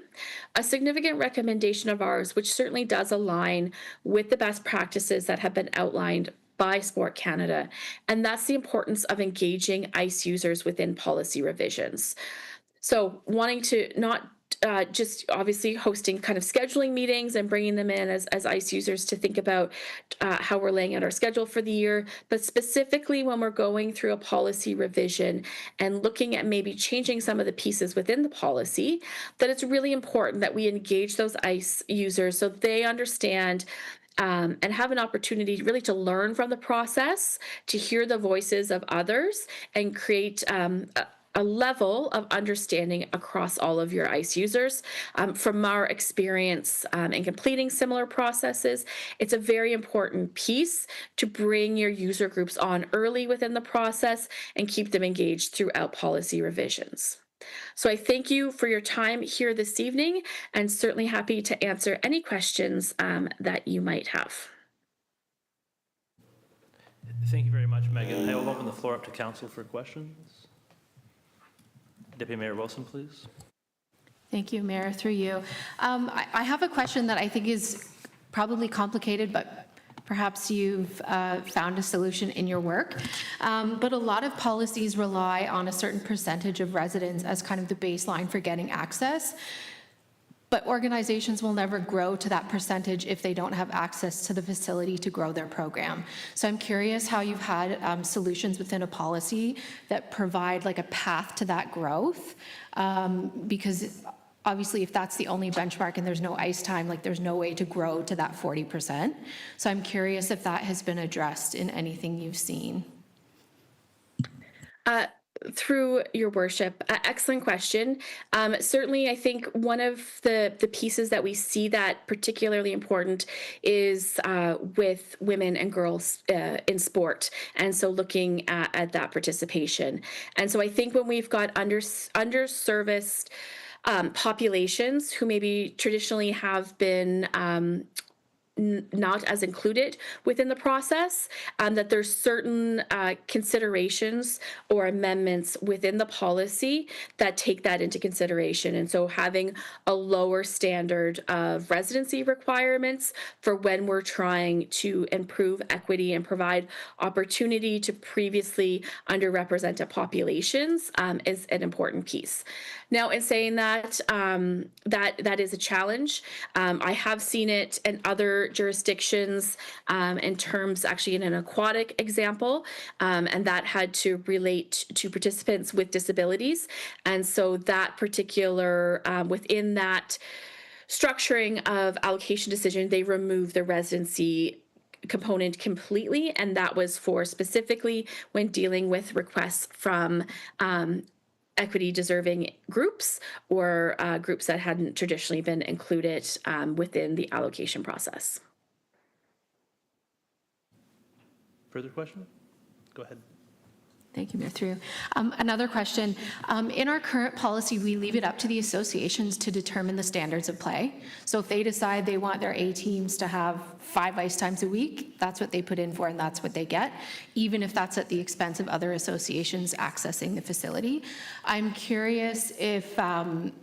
A significant recommendation of ours, which certainly does align with the best practices that have been outlined by Sport Canada, and that's the importance of engaging ICE users within policy revisions. So wanting to not just obviously hosting kind of scheduling meetings and bringing them in as ICE users to think about how we're laying out our schedule for the year, but specifically when we're going through a policy revision and looking at maybe changing some of the pieces within the policy, that it's really important that we engage those ICE users so they understand and have an opportunity really to learn from the process, to hear the voices of others, and create a level of understanding across all of your ICE users. From our experience in completing similar processes, it's a very important piece to bring your user groups on early within the process and keep them engaged throughout policy revisions. So I thank you for your time here this evening, and certainly happy to answer any questions that you might have. Thank you very much, Megan. I will open the floor up to council for questions. Deputy Mayor Wilson, please. Thank you, Mayor, through you. I have a question that I think is probably complicated, but perhaps you've found a solution in your work. But a lot of policies rely on a certain percentage of residents as kind of the baseline for getting access. But organizations will never grow to that percentage if they don't have access to the facility to grow their program. So I'm curious how you've had solutions within a policy that provide like a path to that growth, because obviously if that's the only benchmark and there's no ICE time, like there's no way to grow to that 40%. So I'm curious if that has been addressed in anything you've seen. Through your worship, excellent question. Certainly, I think one of the pieces that we see that particularly important is with women and girls in sport, and so looking at that participation. And so I think when we've got underserviced populations who maybe traditionally have been not as included within the process, that there's certain considerations or amendments within the policy that take that into consideration. And so having a lower standard of residency requirements for when we're trying to improve equity and provide opportunity to previously underrepresented populations is an important piece. Now, in saying that, that is a challenge. I have seen it in other jurisdictions in terms, actually in an aquatic example, and that had to relate to participants with disabilities. And so that particular, within that structuring of allocation decision, they removed the residency component completely, and that was for specifically when dealing with requests from equity deserving groups or groups that hadn't traditionally been included within the allocation process. Further question? Go ahead. Thank you, Mayor. Through. Another question. In our current policy, we leave it up to the associations to determine the standards of play. So if they decide they want their A teams to have 5 ice times a week, that's what they put in for and that's what they get, even if that's at the expense of other associations accessing the facility. I'm curious if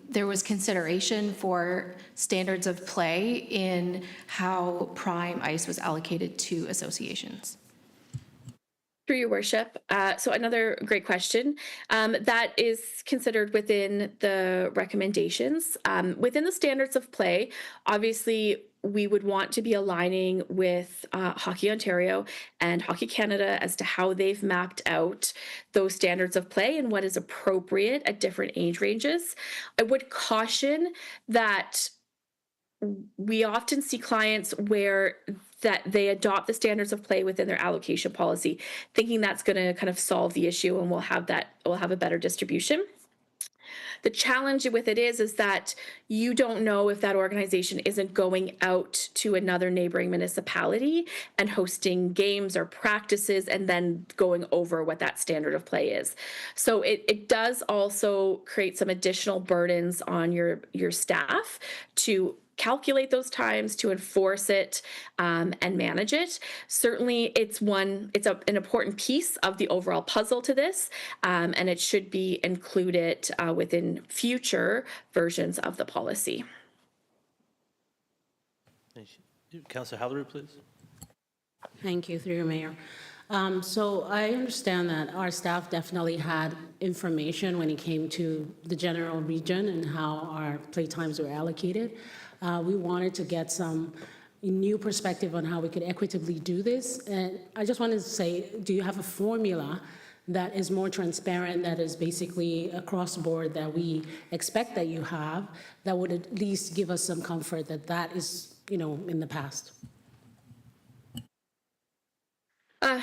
there was consideration for standards of play in how prime ice was allocated to associations. Through your worship. So another great question. That is considered within the recommendations. Within the standards of play, obviously, we would want to be aligning with Hockey Ontario and Hockey Canada as to how they've mapped out those standards of play and what is appropriate at different age ranges. I would caution that we often see clients where that they adopt the standards of play within their allocation policy, thinking that's going to kind of solve the issue and we'll have a better distribution. The challenge with it is that you don't know if that organization isn't going out to another neighboring municipality and hosting games or practices and then going over what that standard of play is. So it does also create some additional burdens on your staff to calculate those times, to enforce it and manage it. Certainly it's an important piece of the overall puzzle to this, and it should be included within future versions of the policy. Councillor Halleru, please. Thank you, through your mayor. So I understand that our staff definitely had information when it came to the general region and how our playtimes were allocated. We wanted to get some new perspective on how we could equitably do this. And I just wanted to say, do you have a formula that is more transparent, that is basically across the board that we expect that you have, that would at least give us some comfort that that is, in the past?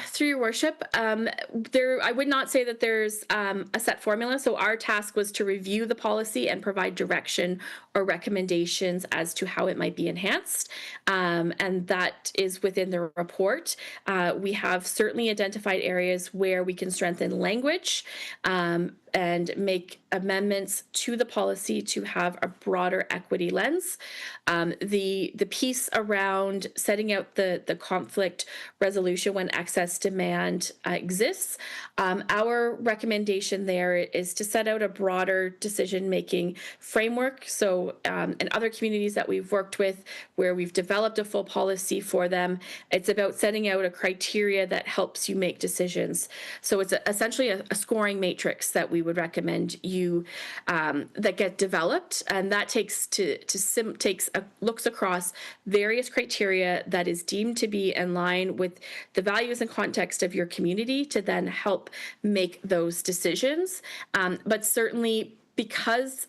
Through your worship, I would not say that there's a set formula. So our task was to review the policy and provide direction or recommendations as to how it might be enhanced. And that is within the report. We have certainly identified areas where we can strengthen language and make amendments to the policy to have a broader equity lens. The piece around setting out the conflict resolution when excess demand exists, our recommendation there is to set out a broader decision-making framework. So in other communities that we've worked with where we've developed a full policy for them, it's about setting out a criteria that helps you make decisions. So it's essentially a scoring matrix that we would recommend you that get developed, and that looks across various criteria that is deemed to be in line with the values and context of your community to then help make those decisions. But certainly because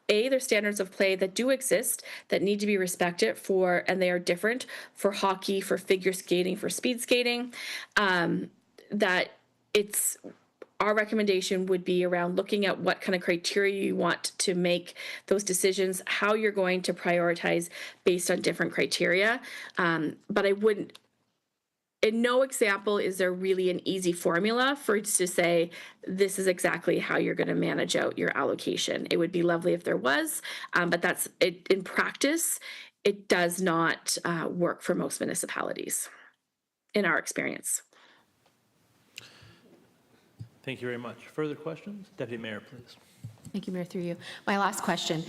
there's standards of play that do exist that need to be respected and they are different for hockey, for figure skating, for speed skating, that our recommendation would be around looking at what kind of criteria you want to make those decisions, how you're going to prioritize based on different criteria. But I wouldn't in no example is there really an easy formula for it to say, this is exactly how you're going to manage out your allocation. It would be lovely if there was, but that's it. In practice, it does not work for most municipalities, in our experience. Thank you very much. Further questions? Deputy Mayor, please. Thank you, Mayor, through you. My last question.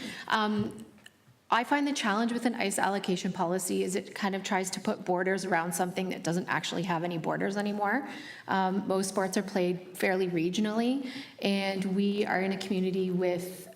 I find the challenge with an ICE allocation policy is it kind of tries to put borders around something that doesn't actually have any borders anymore. Most sports are played fairly regionally, and we are in a community with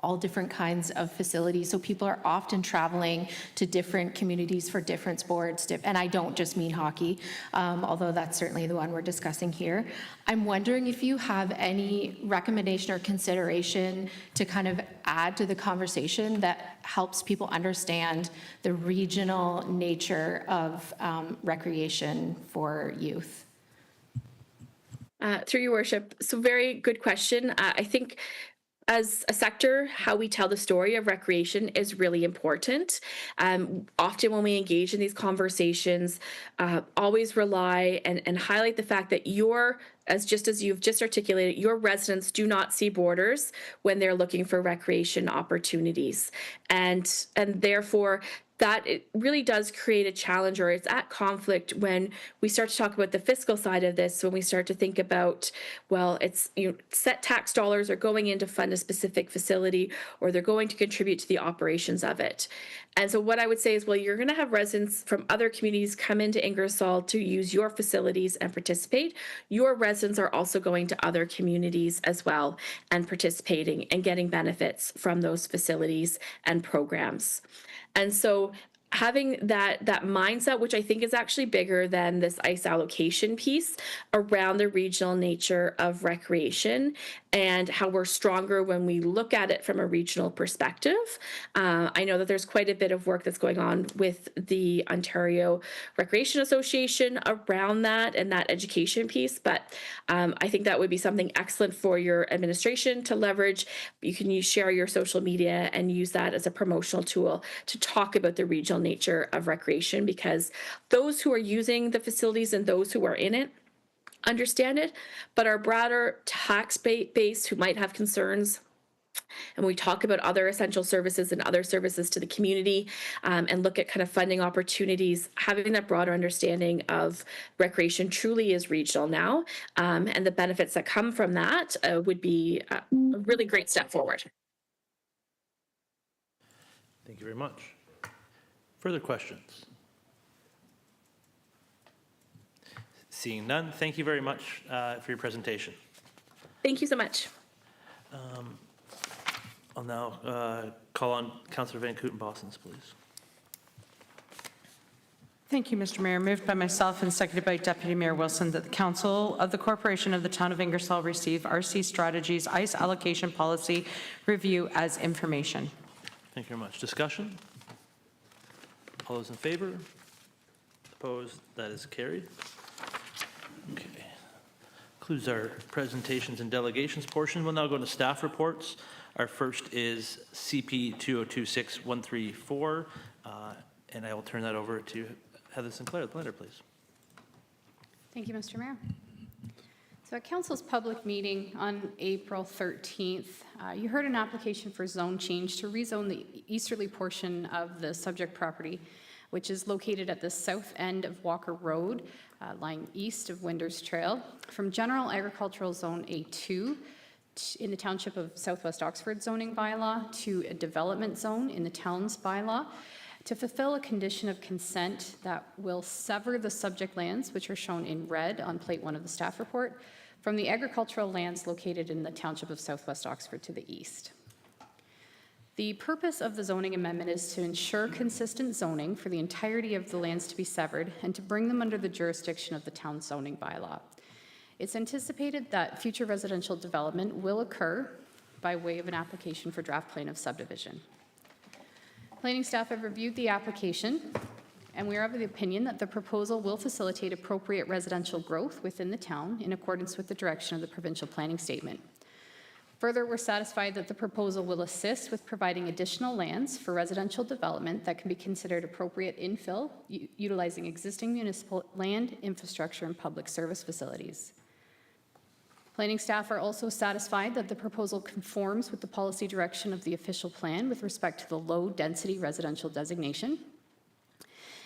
all different kinds of facilities. So people are often traveling to different communities for different sports. And I don't just mean hockey, although that's certainly the one we're discussing here. I'm wondering if you have any recommendation or consideration to kind of add to the conversation that helps people understand the regional nature of recreation for youth. Through your worship, so very good question. I think as a sector, how we tell the story of recreation is really important. Often when we engage in these conversations, always rely and highlight the fact that as you've just articulated, your residents do not see borders when they're looking for recreation opportunities. And therefore, that it really does create a challenge, or it's at conflict when we start to talk about the fiscal side of this, when we start to think about, well, it's, set tax dollars are going in to fund a specific facility, or they're going to contribute to the operations of it. And so what I would say is, well, you're going to have residents from other communities come into Ingersoll to use your facilities and participate. Your residents are also going to other communities as well and participating and getting benefits from those facilities and programs. And so having that mindset, which I think is actually bigger than this ICE allocation piece, around the regional nature of recreation and how we're stronger when we look at it from a regional perspective. I know that there's quite a bit of work that's going on with the Ontario Recreation Association around that and that education piece, but I think that would be something excellent for your administration to leverage. You can share your social media and use that as a promotional tool to talk about the regional nature of recreation, because those who are using the facilities and those who are in it understand it, but our broader tax base who might have concerns, and we talk about other essential services and other services to the community, and look at kind of funding opportunities, having that broader understanding of recreation truly is regional now, and the benefits that come from that would be a really great step forward. Thank you very much. Further questions? Seeing none, thank you very much for your presentation. Thank you so much. I'll now call on Councillor Van Kooten-Bosens, please. Thank you, Mr. Mayor. Moved by myself and seconded by Deputy Mayor Wilson that the Council of the Corporation of the Town of Ingersoll receive RC Strategies ICE allocation policy review as information. Thank you very much. Discussion? All those in favor? Opposed? That is carried. Okay. Concludes our presentations and delegations portion. We'll now go to staff reports. Our first is CP 2026-134, and I will turn that over to Heather Sinclair, the letter, please. Thank you, Mr. Mayor. So at Council's public meeting on April 13th, you heard an application for zone change to rezone the easterly portion of the subject property, which is located at the south end of Walker Road, lying east of Winders Trail, from General Agricultural Zone A2 in the Township of Southwest Oxford zoning bylaw to a development zone in the town's bylaw, to fulfill a condition of consent that will sever the subject lands, which are shown in red on plate 1 of the staff report, from the agricultural lands located in the Township of Southwest Oxford to the east. The purpose of the zoning amendment is to ensure consistent zoning for the entirety of the lands to be severed and to bring them under the jurisdiction of the town zoning bylaw. It's anticipated that future residential development will occur by way of an application for draft plan of subdivision. Planning staff have reviewed the application, and we are of the opinion that the proposal will facilitate appropriate residential growth within the town in accordance with the direction of the provincial planning statement. Further, we're satisfied that the proposal will assist with providing additional lands for residential development that can be considered appropriate infill, utilizing existing municipal land, infrastructure, and public service facilities. Planning staff are also satisfied that the proposal conforms with the policy direction of the official plan with respect to the low-density residential designation.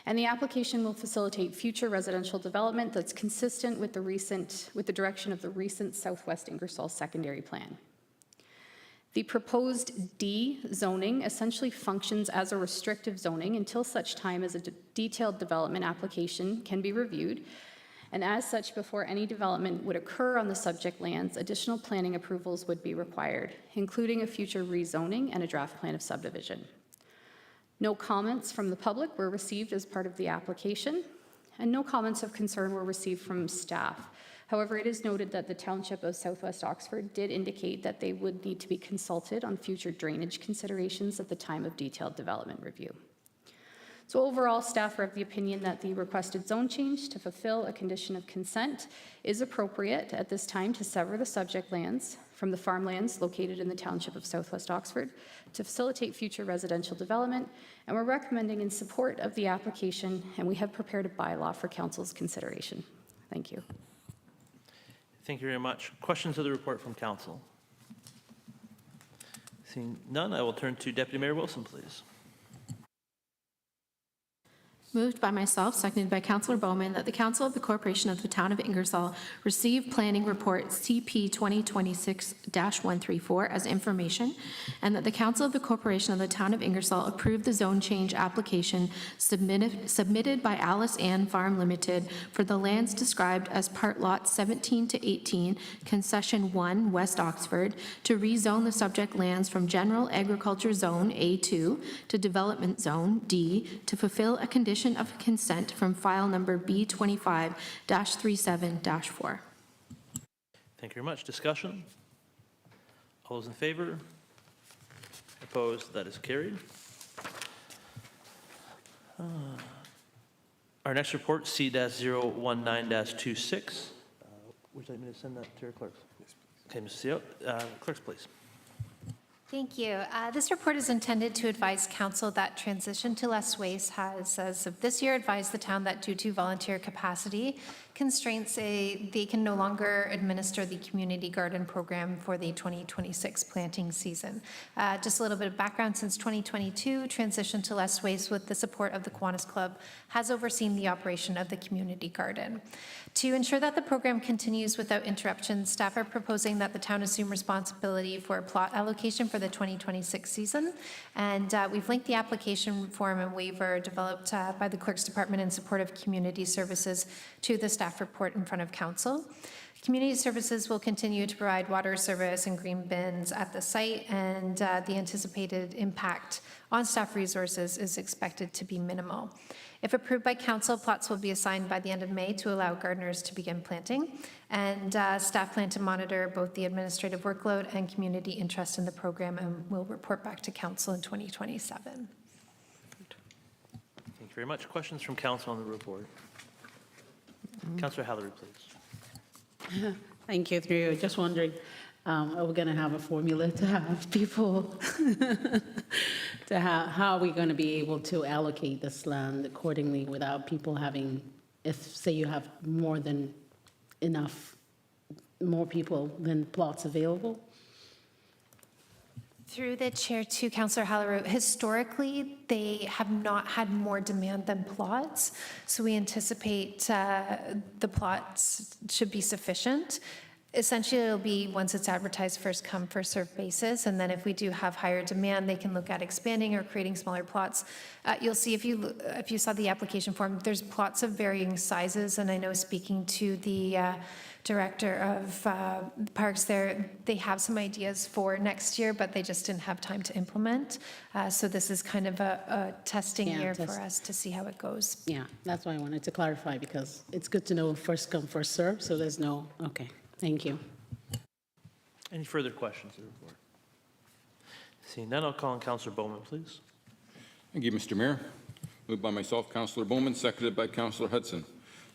And the application will facilitate future residential development that's consistent with the direction of the recent Southwest Ingersoll secondary plan. The proposed D zoning essentially functions as a restrictive zoning until such time as a detailed development application can be reviewed. And as such, before any development would occur on the subject lands, additional planning approvals would be required, including a future rezoning and a draft plan of subdivision. No comments from the public were received as part of the application, and no comments of concern were received from staff. However, it is noted that the Township of Southwest Oxford did indicate that they would need to be consulted on future drainage considerations at the time of detailed development review. So overall, staff are of the opinion that the requested zone change to fulfill a condition of consent is appropriate at this time to sever the subject lands from the farmlands located in the Township of Southwest Oxford to facilitate future residential development, and we're recommending in support of the application, and we have prepared a bylaw for Council's consideration. Thank you. Thank you very much. Questions of the report from Council? Seeing none, I will turn to Deputy Mayor Wilson, please. Moved by myself, seconded by Councillor Bowman, that the Council of the Corporation of the Town of Ingersoll receive Planning Report CP 2026-134 as information, and that the Council of the Corporation of the Town of Ingersoll approve the zone change application submitted by Alice Ann Farm Limited for the lands described as Part Lots 17 to 18, Concession 1, West Oxford, to rezone the subject lands from General Agriculture Zone A2 to Development Zone D to fulfill a condition of consent from file number B25-37-4. Thank you very much. Discussion? All those in favor? Opposed? That is carried. Our next report, C-019-26. Would you like me to send that to your clerks? Okay, Ms. Seal, clerks, please. Thank you. This report is intended to advise council that transition to less waste has, as of this year, advised the town that due to volunteer capacity constraints, they can no longer administer the community garden program for the 2026 planting season. Just a little bit of background: since 2022, transition to less waste, with the support of the Kiwanis Club, has overseen the operation of the community garden. To ensure that the program continues without interruption, staff are proposing that the town assume responsibility for plot allocation for the 2026 season. And we've linked the application form and waiver developed by the Clerk's Department in support of community services to the staff report in front of council. Community services will continue to provide water service and green bins at the site, and the anticipated impact on staff resources is expected to be minimal. If approved by council, plots will be assigned by the end of May to allow gardeners to begin planting, and staff plan to monitor both the administrative workload and community interest in the program, and will report back to council in 2027. Thank you very much. Questions from council on the report? Councillor Hallery, please. Thank you, through you. Just wondering, are we going to have a formula to have people, how are we going to be able to allocate this land accordingly without people having, if, say, you have more people than plots available? Through the chair to Councillor Halleru, historically, they have not had more demand than plots, so we anticipate the plots should be sufficient. Essentially, it'll be, once it's advertised, first come, first served basis, and then if we do have higher demand, they can look at expanding or creating smaller plots. You'll see, if you saw the application form, there's plots of varying sizes, and I know, speaking to the director of parks there, they have some ideas for next year, but they just didn't have time to implement. So this is kind of a testing year for us to see how it goes. Yeah, that's why I wanted to clarify, because it's good to know first come, first served, so there's no, okay, thank you. Any further questions of the report? Seeing none, I'll call on Councillor Bowman, please. Thank you, Mr. Mayor. Moved by myself, Councillor Bowman, seconded by Councillor Hudson,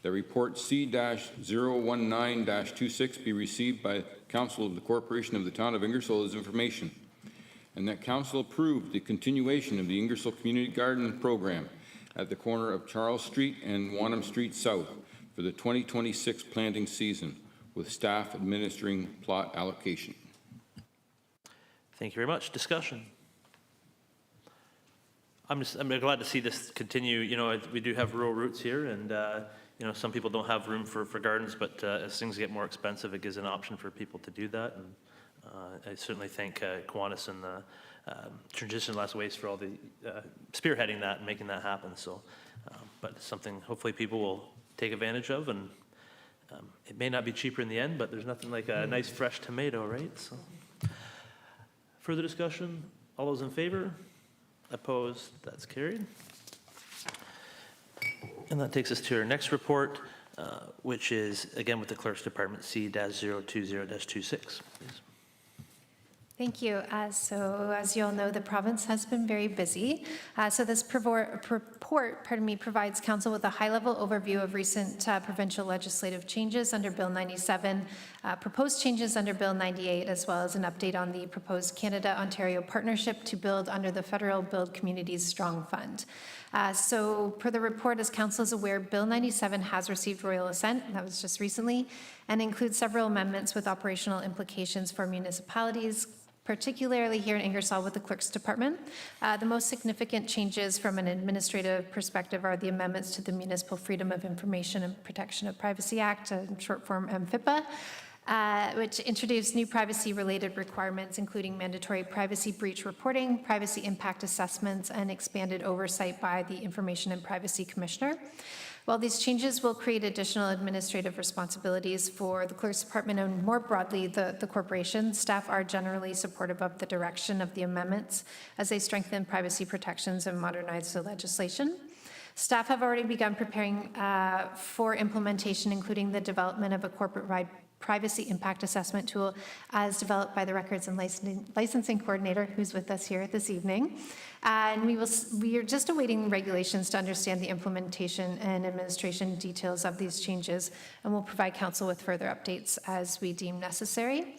that report C-019-26 be received by Council of the Corporation of the Town of Ingersoll as information, and that Council approve the continuation of the Ingersoll Community Garden Program at the corner of Charles Street and Wanham Street South for the 2026 planting season, with staff administering plot allocation. Thank you very much. Discussion. I'm glad to see this continue. You know, we do have rural roots here, and you know, some people don't have room for gardens, but as things get more expensive, it gives an option for people to do that. And I certainly thank Kiwanis and the Traditionless Waste for all the spearheading that and making that happen. So, but it's something hopefully people will take advantage of, and it may not be cheaper in the end, but there's nothing like a nice fresh tomato, right? So, further discussion? All those in favor? Opposed? That's carried. And that takes us to our next report, which is, again, with the Clerk's Department, C-020-26. Please. Thank you. So as you all know, the province has been very busy. So this report, provides Council with a high-level overview of recent provincial legislative changes under Bill 97, proposed changes under Bill 98, as well as an update on the proposed Canada-Ontario partnership to build under the federal Build Communities Strong Fund. So per the report, as Council is aware, Bill 97 has received royal assent, that was just recently, and includes several amendments with operational implications for municipalities, particularly here in Ingersoll with the Clerk's Department. The most significant changes from an administrative perspective are the amendments to the Municipal Freedom of Information and Protection of Privacy Act, in short form MFIPA, which introduced new privacy-related requirements, including mandatory privacy breach reporting, privacy impact assessments, and expanded oversight by the Information and Privacy Commissioner. While these changes will create additional administrative responsibilities for the Clerk's Department and more broadly the corporation, staff are generally supportive of the direction of the amendments as they strengthen privacy protections and modernize the legislation. Staff have already begun preparing for implementation, including the development of a corporate-wide privacy impact assessment tool as developed by the Records and Licensing Coordinator, who's with us here this evening. And we are just awaiting regulations to understand the implementation and administration details of these changes, and we'll provide Council with further updates as we deem necessary.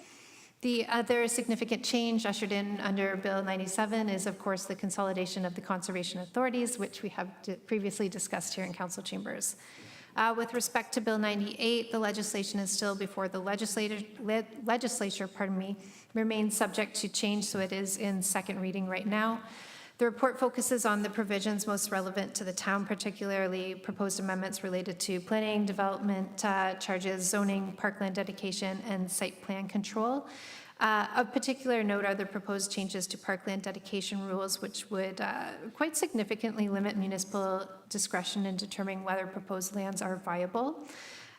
The other significant change ushered in under Bill 97 is, of course, the consolidation of the conservation authorities, which we have previously discussed here in Council chambers. With respect to Bill 98, the legislation is still before the legislature, remains subject to change, so it is in second reading right now. The report focuses on the provisions most relevant to the town, particularly proposed amendments related to planning, development charges, zoning, parkland dedication, and site plan control. Of particular note are the proposed changes to parkland dedication rules, which would quite significantly limit municipal discretion in determining whether proposed lands are viable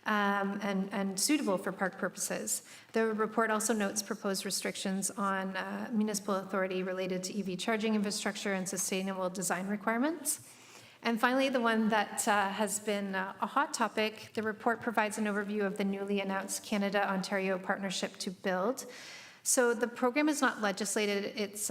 and suitable for park purposes. The report also notes proposed restrictions on municipal authority related to EV charging infrastructure and sustainable design requirements. And finally, the one that has been a hot topic, the report provides an overview of the newly announced Canada-Ontario partnership to build. So the program is not legislated. It's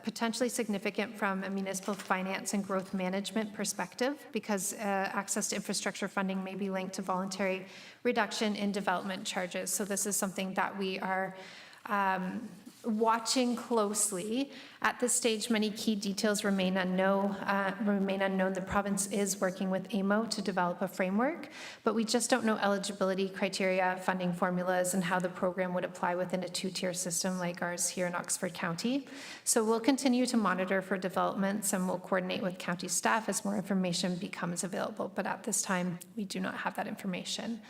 potentially significant from a municipal finance and growth management perspective because access to infrastructure funding may be linked to voluntary reduction in development charges. So this is something that we are watching closely. At this stage, many key details remain unknown. The province is working with AMO to develop a framework, but we just don't know eligibility criteria, funding formulas, and how the program would apply within a two-tier system like ours here in Oxford County. So we'll continue to monitor for developments and we'll coordinate with county staff as more information becomes available. But at this time, we do not have that information.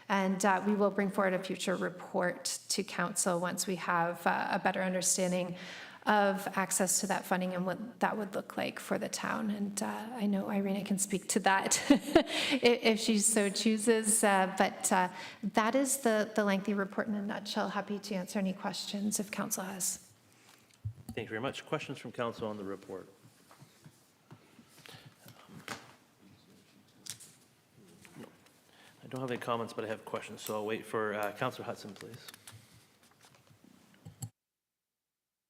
And we will bring forward a future report to Council once we have a better understanding of access to that funding and what that would look like for the town. And I know Irina can speak to that if she so chooses. But that is the lengthy report in a nutshell. Happy to answer any questions if Council has. Thank you very much. Questions from Council on the report? I don't have any comments, but I have questions, so I'll wait for Councillor Hudson,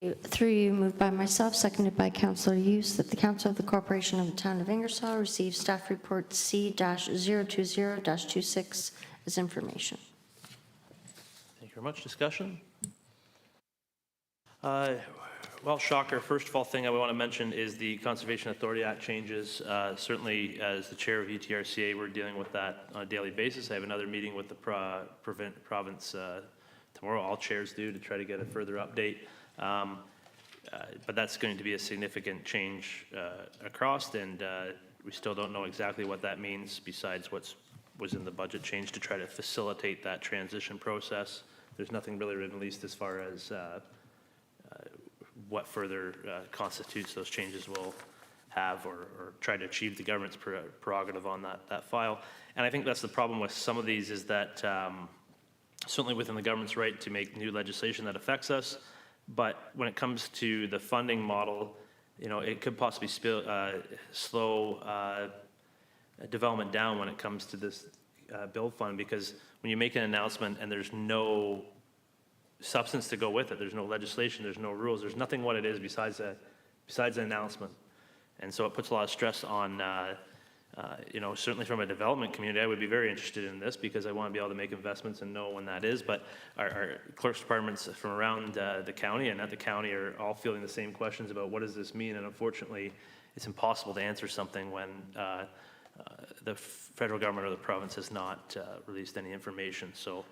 please. through you, moved by myself, seconded by Councillor Hughes, that the Council of the Corporation of the Town of Ingersoll receive staff report C-020-26 as information. Thank you very much. Discussion? Well, shocker. First of all, thing I want to mention is the Conservation Authority Act changes. Certainly, as the chair of UTRCA, we're dealing with that on a daily basis. I have another meeting with the province tomorrow. All chairs do, to try to get a further update. But that's going to be a significant change across, and we still don't know exactly what that means besides what was in the budget change to try to facilitate that transition process. There's nothing really released as far as what further constitutes those changes will have or try to achieve the government's prerogative on that file. And I think that's the problem with some of these is that certainly within the government's right to make new legislation that affects us, but when it comes to the funding model, you know, it could possibly slow development down when it comes to this build fund, because when you make an announcement and there's no substance to go with it, there's no legislation, there's no rules, there's nothing what it is besides an announcement. And so it puts a lot of stress on, you know, certainly from a development community, I would be very interested in this because I want to be able to make investments and know when that is. But our clerk's departments from around the county and at the county are all feeling the same questions about what does this mean? And unfortunately, it's impossible to answer something when the federal government or the province has not released any information. So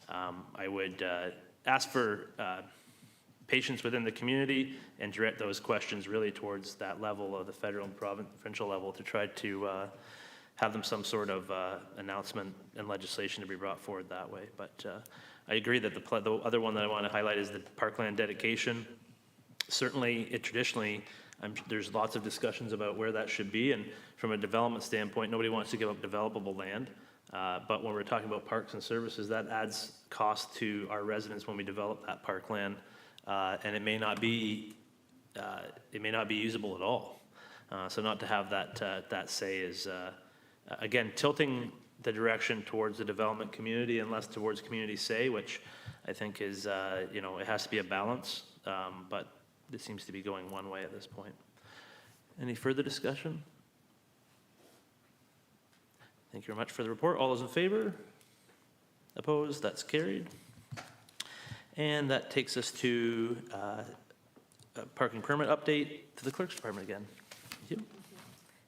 I would ask for patience within the community and direct those questions really towards that level of the federal and provincial level to try to have them some sort of announcement and legislation to be brought forward that way. But I agree that the other one that I want to highlight is the parkland dedication. Certainly, traditionally, there's lots of discussions about where that should be, and from a development standpoint, nobody wants to give up developable land. But when we're talking about parks and services, that adds cost to our residents when we develop that parkland, and it may not be usable at all. So not to have that say is again tilting the direction towards the development community and less towards community say, which I think is you know, it has to be a balance, but it seems to be going one way at this point. Any further discussion? Thank you very much for the report. All those in favor? Opposed? That's carried. And that takes us to a parking permit update to the clerk's department again. Thank you.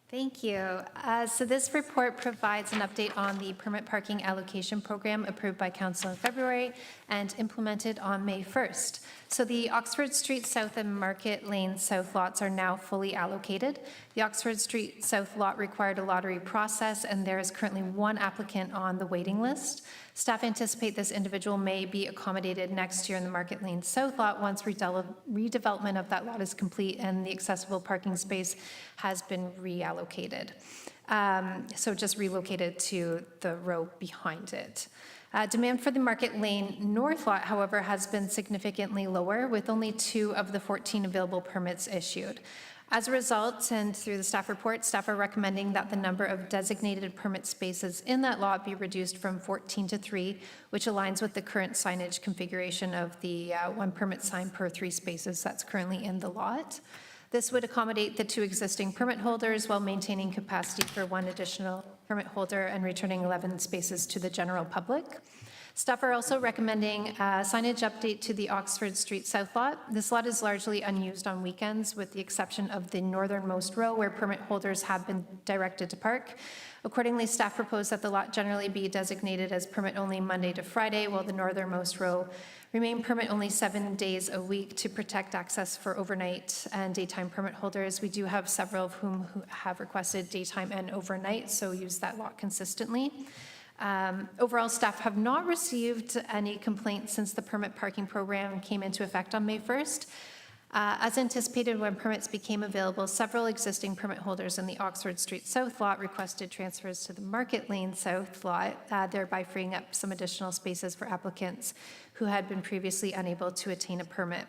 Thank you. So this report provides an update on the permit parking allocation program approved by Council in February and implemented on May 1st. So the Oxford Street South and Market Lane South lots are now fully allocated. The Oxford Street South lot required a lottery process, and there is currently one applicant on the waiting list. Staff anticipate this individual may be accommodated next year in the Market Lane South lot once redevelopment of that lot is complete and the accessible parking space has been reallocated. So just relocated to the row behind it. Demand for the Market Lane North lot, however, has been significantly lower, with only 2 of the 14 available permits issued. As a result, and through the staff report, staff are recommending that the number of designated permit spaces in that lot be reduced from 14 to 3, which aligns with the current signage configuration of the 1 permit sign per 3 spaces that's currently in the lot. This would accommodate the 2 existing permit holders while maintaining capacity for 1 additional permit holder and returning 11 spaces to the general public. Staff are also recommending a signage update to the Oxford Street South lot. This lot is largely unused on weekends, with the exception of the northernmost row where permit holders have been directed to park. Accordingly, staff propose that the lot generally be designated as permit only Monday to Friday, while the northernmost row remain permit only 7 days a week to protect access for overnight and daytime permit holders. We do have several of whom who have requested daytime and overnight, so use that lot consistently. Overall, staff have not received any complaints since the permit parking program came into effect on May 1st. As anticipated, when permits became available, several existing permit holders in the Oxford Street South lot requested transfers to the Market Lane South lot, thereby freeing up some additional spaces for applicants who had been previously unable to attain a permit.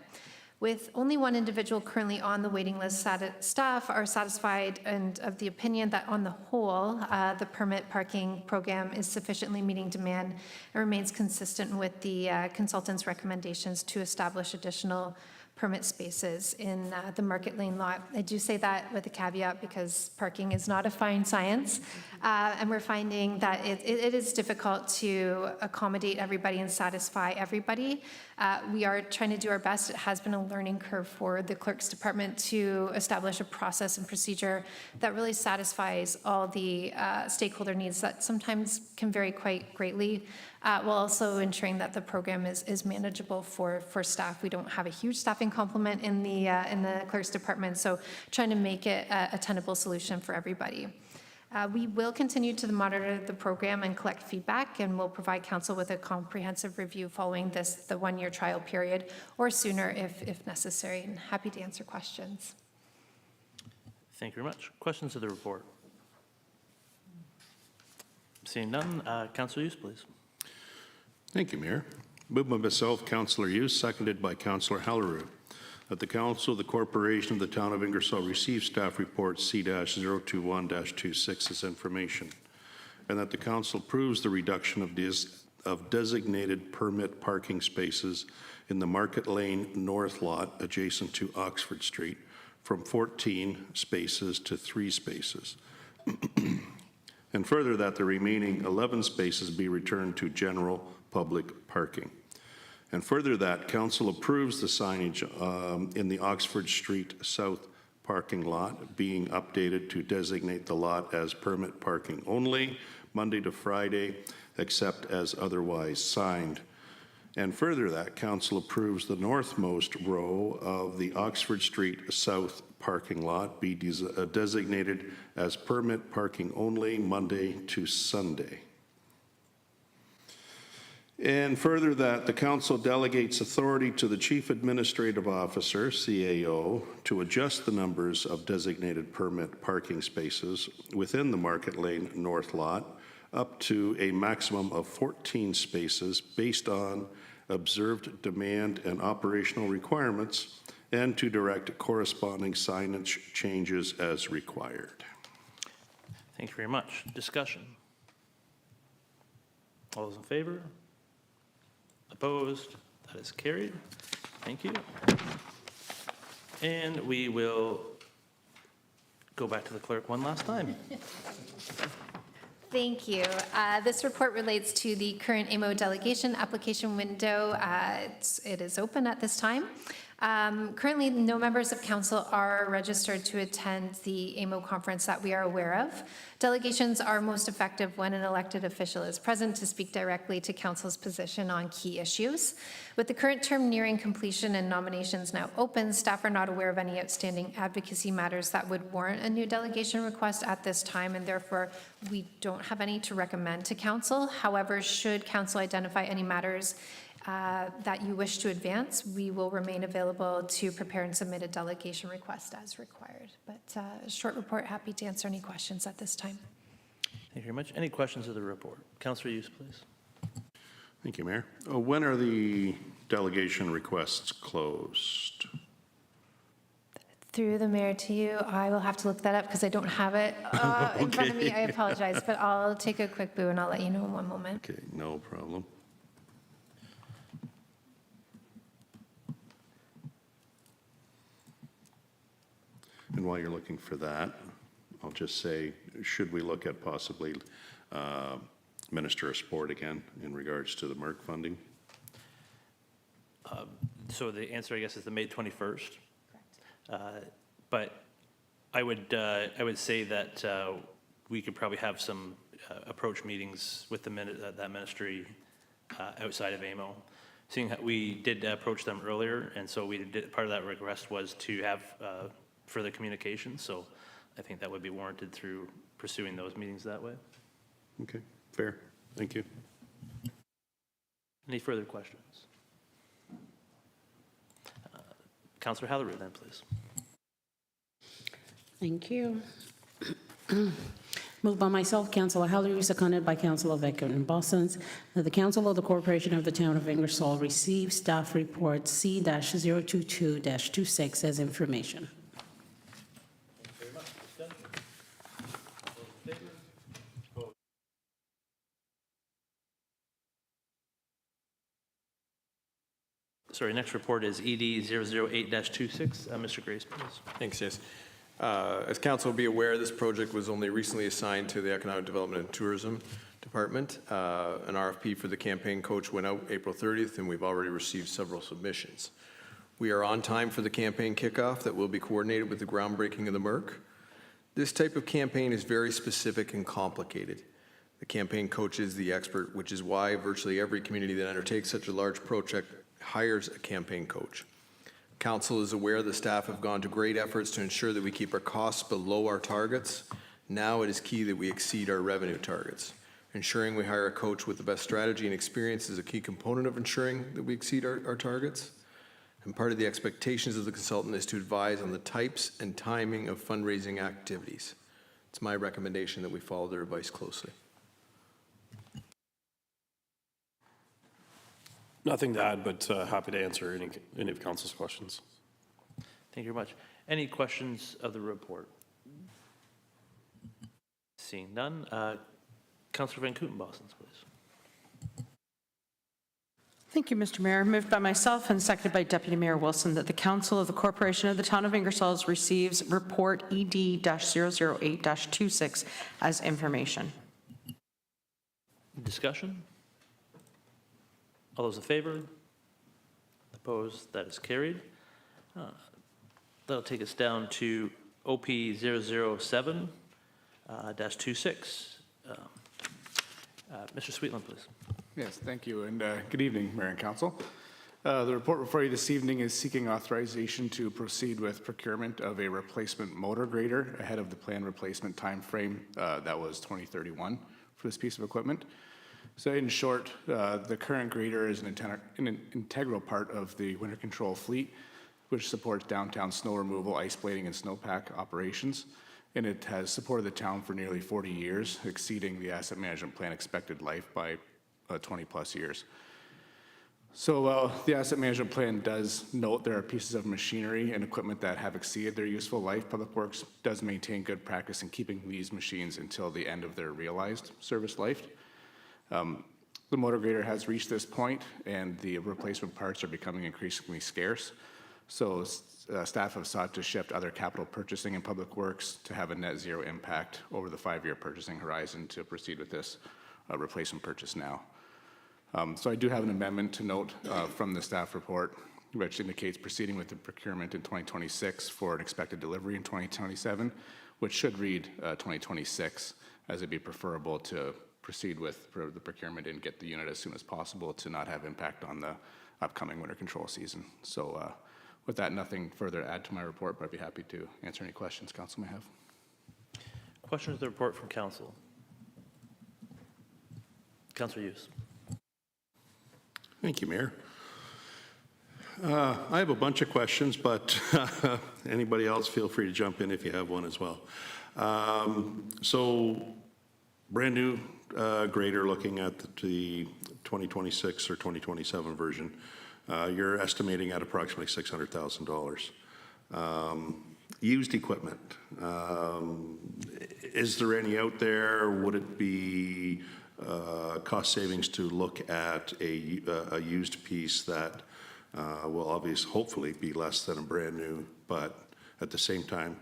With only 1 individual currently on the waiting list, staff are satisfied and of the opinion that on the whole, the permit parking program is sufficiently meeting demand and remains consistent with the consultant's recommendations to establish additional permit spaces in the Market Lane lot. I do say that with a caveat because parking is not a fine science, and we're finding that it is difficult to accommodate everybody and satisfy everybody. We are trying to do our best. It has been a learning curve for the clerk's department to establish a process and procedure that really satisfies all the stakeholder needs that sometimes can vary quite greatly, while also ensuring that the program is manageable for staff. We don't have a huge staffing complement in the clerk's department, so trying to make it a tenable solution for everybody. We will continue to monitor the program and collect feedback, and we'll provide council with a comprehensive review following the one-year trial period, or sooner if necessary, and happy to answer questions. Thank you very much. Questions of the report? Seeing none, Councillor Hughes, please. Thank you, Mayor. Moved by myself, Councillor Hughes, seconded by Councillor Hallerud, that the Council of the Corporation of the Town of Ingersoll receive staff report C-021-26 as information, and that the Council approves the reduction of designated permit parking spaces in the Market Lane North lot adjacent to Oxford Street from 14 spaces to 3 spaces. And further, that the remaining 11 spaces be returned to general public parking. And further, that council approves the signage in the Oxford Street South parking lot being updated to designate the lot as permit parking only, Monday to Friday, except as otherwise signed. And further, that council approves the northmost row of the Oxford Street South parking lot be designated as permit parking only, Monday to Sunday. And further, that the council delegates authority to the Chief Administrative Officer, CAO, to adjust the numbers of designated permit parking spaces within the Market Lane North lot up to a maximum of 14 spaces based on observed demand and operational requirements, and to direct corresponding signage changes as required. Thank you very much. Discussion. All those in favor? Opposed? That is carried. Thank you. And we will go back to the clerk one last time. Thank you. This report relates to the current AMO delegation application window. It is open at this time. Currently, no members of council are registered to attend the AMO conference that we are aware of. Delegations are most effective when an elected official is present to speak directly to council's position on key issues. With the current term nearing completion and nominations now open, staff are not aware of any outstanding advocacy matters that would warrant a new delegation request at this time, and therefore we don't have any to recommend to council. However, should council identify any matters that you wish to advance, we will remain available to prepare and submit a delegation request as required. But a short report, happy to answer any questions at this time. Thank you very much. Any questions of the report? Councillor Hughes, please. Thank you, Mayor. When are the delegation requests closed? Through the mayor to you, I will have to look that up because I don't have it in front of me. I apologize, but I'll take a quick boo and I'll let you know in one moment. Okay, no problem. And while you're looking for that, I'll just say, should we look at possibly Minister of Sport again in regards to the MERC funding? So the answer, I guess, is the May 21st. Correct. But I would say that we could probably have some approach meetings with that ministry outside of AMO. Seeing how we did approach them earlier, and so part of that request was to have further communication. So I think that would be warranted through pursuing those meetings that way. Okay, fair. Thank you. Any further questions? Councillor Hallerud, then, please. Thank you. Moved by myself, Councillor Hallerud, seconded by Councillor Becker and Bossons, that the Council of the Corporation of the Town of Ingersoll receive staff report C-022-26 as information. Next report is ED 008-26. Mr. Grace, please. Thanks, yes. As council will be aware, this project was only recently assigned to the Economic Development and Tourism Department. An RFP for the campaign coach went out April 30th, and we've already received several submissions. We are on time for the campaign kickoff that will be coordinated with the groundbreaking of the MERC. This type of campaign is very specific and complicated. The campaign coach is the expert, which is why virtually every community that undertakes such a large project hires a campaign coach. Council is aware the staff have gone to great efforts to ensure that we keep our costs below our targets. Now it is key that we exceed our revenue targets. Ensuring we hire a coach with the best strategy and experience is a key component of ensuring that we exceed our targets. And part of the expectations of the consultant is to advise on the types and timing of fundraising activities. It's my recommendation that we follow their advice closely. Nothing to add, but happy to answer any of council's questions. Thank you very much. Any questions of the report? Seeing none. Councillor Van Kootenbosens, please. Thank you, Mr. Mayor. Moved by myself and seconded by Deputy Mayor Wilson that the Council of the Corporation of the Town of Ingersoll receives report ED-008-26 as information. Discussion? All those in favor? Opposed? That is carried. That'll take us down to OP 007-26. Mr. Sweetland, please. Yes, thank you, and good evening, Mayor and Council. The report before you this evening is seeking authorization to proceed with procurement of a replacement motor grader ahead of the planned replacement timeframe that was 2031 for this piece of equipment. So in short, the current grader is an integral part of the winter control fleet, which supports downtown snow removal, ice blading, and snowpack operations. And it has supported the town for nearly 40 years, exceeding the asset management plan expected life by 20 plus years. So the asset management plan does note there are pieces of machinery and equipment that have exceeded their useful life. Public Works does maintain good practice in keeping these machines until the end of their realized service life. The motor grader has reached this point, and the replacement parts are becoming increasingly scarce. So staff have sought to shift other capital purchasing in Public Works to have a net zero impact over the 5-year purchasing horizon to proceed with this replacement purchase now. So I do have an amendment to note from the staff report, which indicates proceeding with the procurement in 2026 for an expected delivery in 2027, which should read 2026, as it'd be preferable to proceed with the procurement and get the unit as soon as possible to not have impact on the upcoming winter control season. So with that, nothing further to add to my report, but I'd be happy to answer any questions council may have. Questions of the report from council? Councillor Hughes. Thank you, Mayor. I have a bunch of questions, but anybody else feel free to jump in if you have one as well. So brand new grader, looking at the 2026 or 2027 version, you're estimating at approximately $600,000. Used equipment, is there any out there? Would it be cost savings to look at a used piece that will obviously, hopefully, be less than a brand new, but at the same time,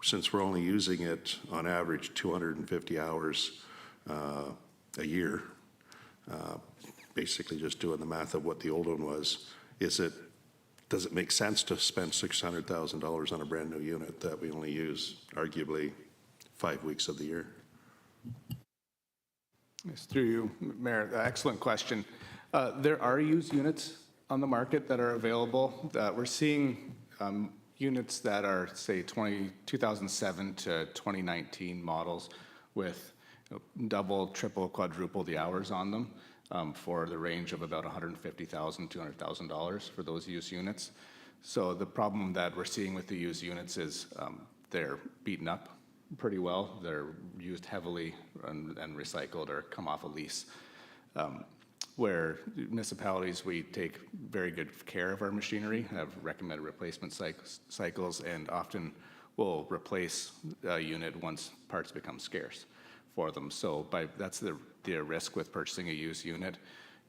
since we're only using it on average 250 hours a year, basically just doing the math of what the old one was, does it make sense to spend $600,000 on a brand new unit that we only use arguably 5 weeks of the year? Yes, through you, Mayor. Excellent question. There are used units on the market that are available. We're seeing units that are, say, 2007 to 2019 models with double, triple, quadruple the hours on them for the range of about $150,000, $200,000 for those used units. So the problem that we're seeing with the used units is they're beaten up pretty well. They're used heavily and recycled or come off a lease. Where municipalities, we take very good care of our machinery, have recommended replacement cycles, and often will replace a unit once parts become scarce for them. So that's the risk with purchasing a used unit.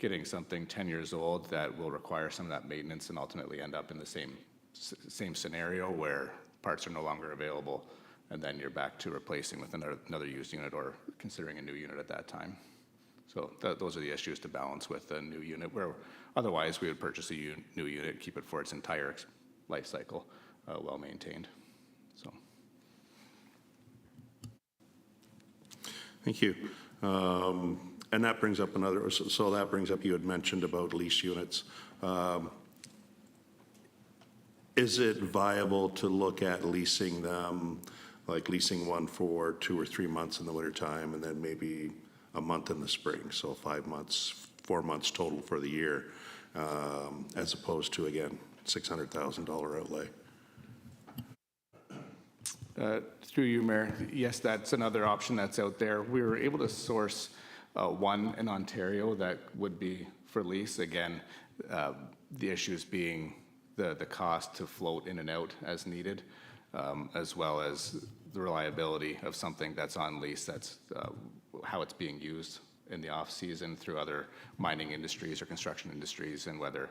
getting something 10 years old that will require some of that maintenance and ultimately end up in the same scenario where parts are no longer available, and then you're back to replacing with another used unit or considering a new unit at that time. So those are the issues to balance with a new unit, where otherwise we would purchase a new unit, keep it for its entire life cycle, well maintained. So. Thank you. And that brings up another, so that brings up, you had mentioned about lease units. Is it viable to look at leasing them, like leasing one for 2 or 3 months in the wintertime and then maybe a month in the spring? So 5 months, 4 months total for the year, as opposed to, again, $600,000 outlay. Through you, Mayor, yes, that's another option that's out there. We were able to source one in Ontario that would be for lease. Again, the issues being the cost to float in and out as needed, as well as the reliability of something that's on lease, that's how it's being used in the off-season through other mining industries or construction industries, and whether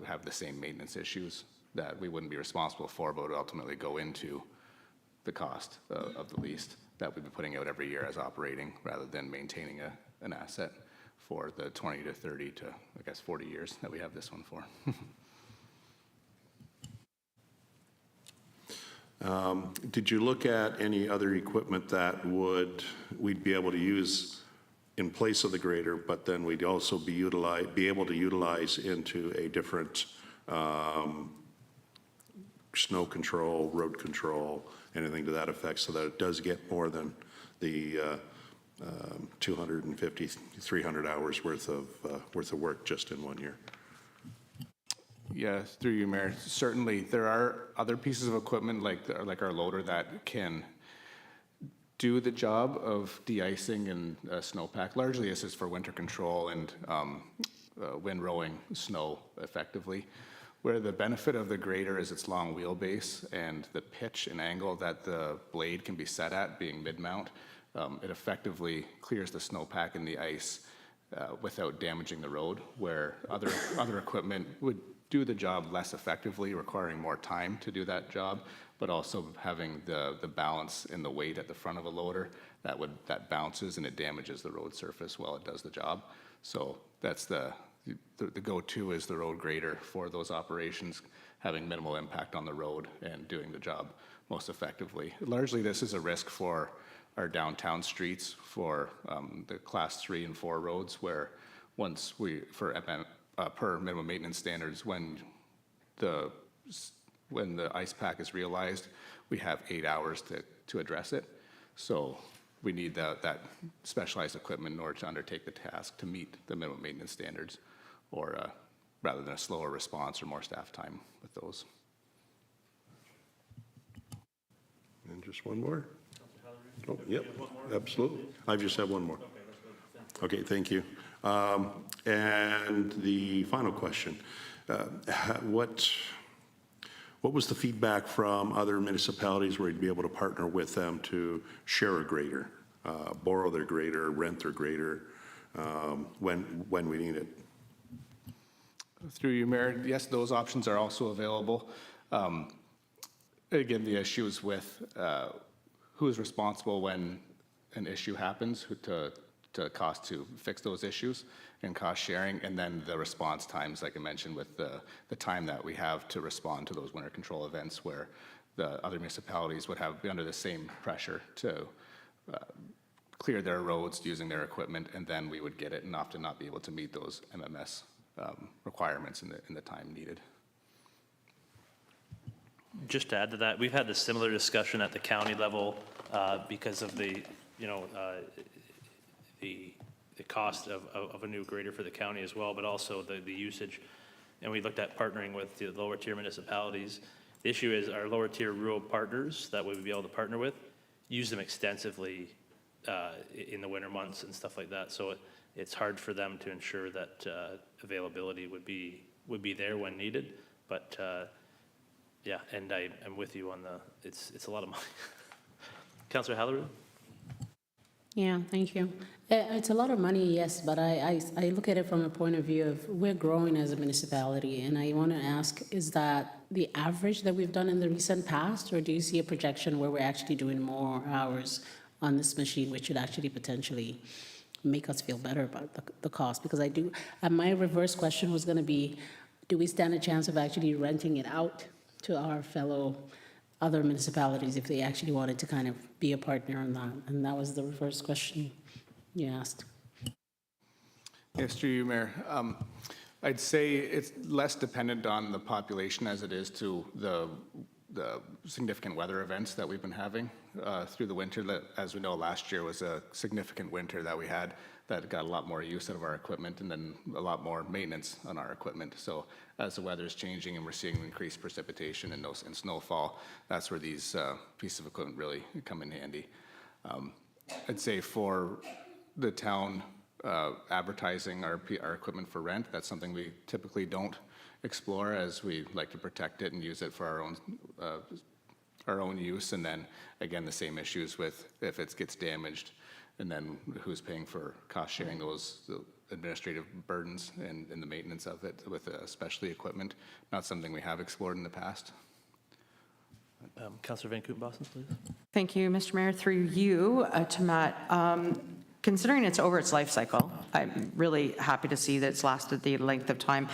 have the same maintenance issues that we wouldn't be responsible for, but would ultimately go into the cost of the lease that we'd be putting out every year as operating, rather than maintaining an asset for the 20 to 30 to, I guess, 40 years that we have this one for. Did you look at any other equipment that we'd be able to use in place of the grader, but then we'd also be able to utilize into a different snow control, road control, anything to that effect, so that it does get more than the 250, 300 hours worth of work just in 1 year? Yeah, through you, Mayor. Certainly, there are other pieces of equipment like our loader that can do the job of de-icing and snowpack. Largely, this is for winter control and windrowing snow effectively. Where the benefit of the grader is its long wheelbase and the pitch and angle that the blade can be set at, being mid-mount, it effectively clears the snowpack and the ice without damaging the road, where other equipment would do the job less effectively, requiring more time to do that job, but also having the balance in the weight at the front of a loader that bounces and it damages the road surface while it does the job. So that's the go-to is the road grader for those operations, having minimal impact on the road and doing the job most effectively. Largely, this is a risk for our downtown streets, for the class 3 and 4 roads, where once per minimum maintenance standards, when the ice pack is realized, we have 8 hours to address it. So we need that specialized equipment in order to undertake the task to meet the minimum maintenance standards, or rather than a slower response or more staff time with those. And just one more? Oh, yep, absolutely. I just have one more. Okay, thank you. And the final question, what was the feedback from other municipalities where you'd be able to partner with them to share a grader, borrow their grader, rent their grader, when we need it? Through you, Mayor, yes, those options are also available. Again, the issue is with who is responsible when an issue happens, to cost to fix those issues and cost sharing, and then the response times, like I mentioned, with the time that we have to respond to those winter control events, where the other municipalities would be under the same pressure to clear their roads using their equipment, and then we would get it and often not be able to meet those MMS requirements in the time needed. Just to add to that, we've had this similar discussion at the county level because of the cost of a new grader for the county as well, but also the usage. And we looked at partnering with the lower tier municipalities. The issue is our lower tier rural partners that we would be able to partner with use them extensively in the winter months and stuff like that. So it's hard for them to ensure that availability would be there when needed. But yeah, and I'm with you on it's a lot of money. Councillor Halleru? Yeah, thank you. It's a lot of money, yes, but I look at it from a point of view of we're growing as a municipality, and I want to ask, is that the average that we've done in the recent past, or do you see a projection where we're actually doing more hours on this machine, which should actually potentially make us feel better about the cost? Because I do, my reverse question was going to be, do we stand a chance of actually renting it out to our fellow other municipalities if they actually wanted to kind of be a partner on that? And that was the reverse question you asked. Yes, through you, Mayor. I'd say it's less dependent on the population as it is to the significant weather events that we've been having through the winter. That, as we know, last year was a significant winter that we had that got a lot more use out of our equipment and then a lot more maintenance on our equipment. So as the weather is changing and we're seeing increased precipitation and snowfall, that's where these pieces of equipment really come in handy. I'd say for the town advertising our equipment for rent, that's something we typically don't explore, as we like to protect it and use it for our own use. And then again, the same issues with if it gets damaged, and then who's paying for cost sharing the administrative burdens and the maintenance of it with especially equipment. Not something we have explored in the past. Councillor Van Koot-Boston, please. Thank you, Mr. Mayor. Through you to Matt. Considering it's over its life cycle, I'm really happy to see that it's lasted the length of time.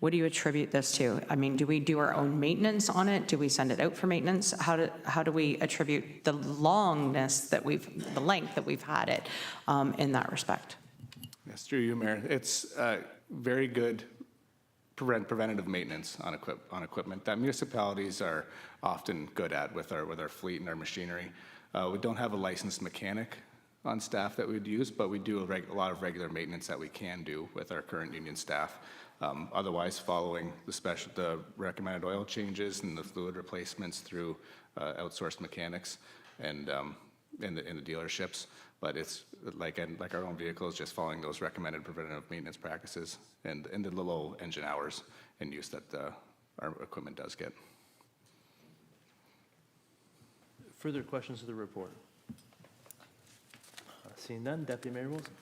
What do you attribute this to? I mean, do we do our own maintenance on it? Do we send it out for maintenance? How do we attribute the length that we've had it in that respect? Yes, through you, Mayor. It's very good preventative maintenance on equipment that municipalities are often good at with our fleet and our machinery. We don't have a licensed mechanic on staff that we'd use, but we do a lot of regular maintenance that we can do with our current union staff. Otherwise, following the recommended oil changes and the fluid replacements through outsourced mechanics and in the dealerships. But it's like our own vehicles, just following those recommended preventative maintenance practices and the low engine hours and use that our equipment does get. Further questions of the report? Seeing none, Deputy Mayor Wilson.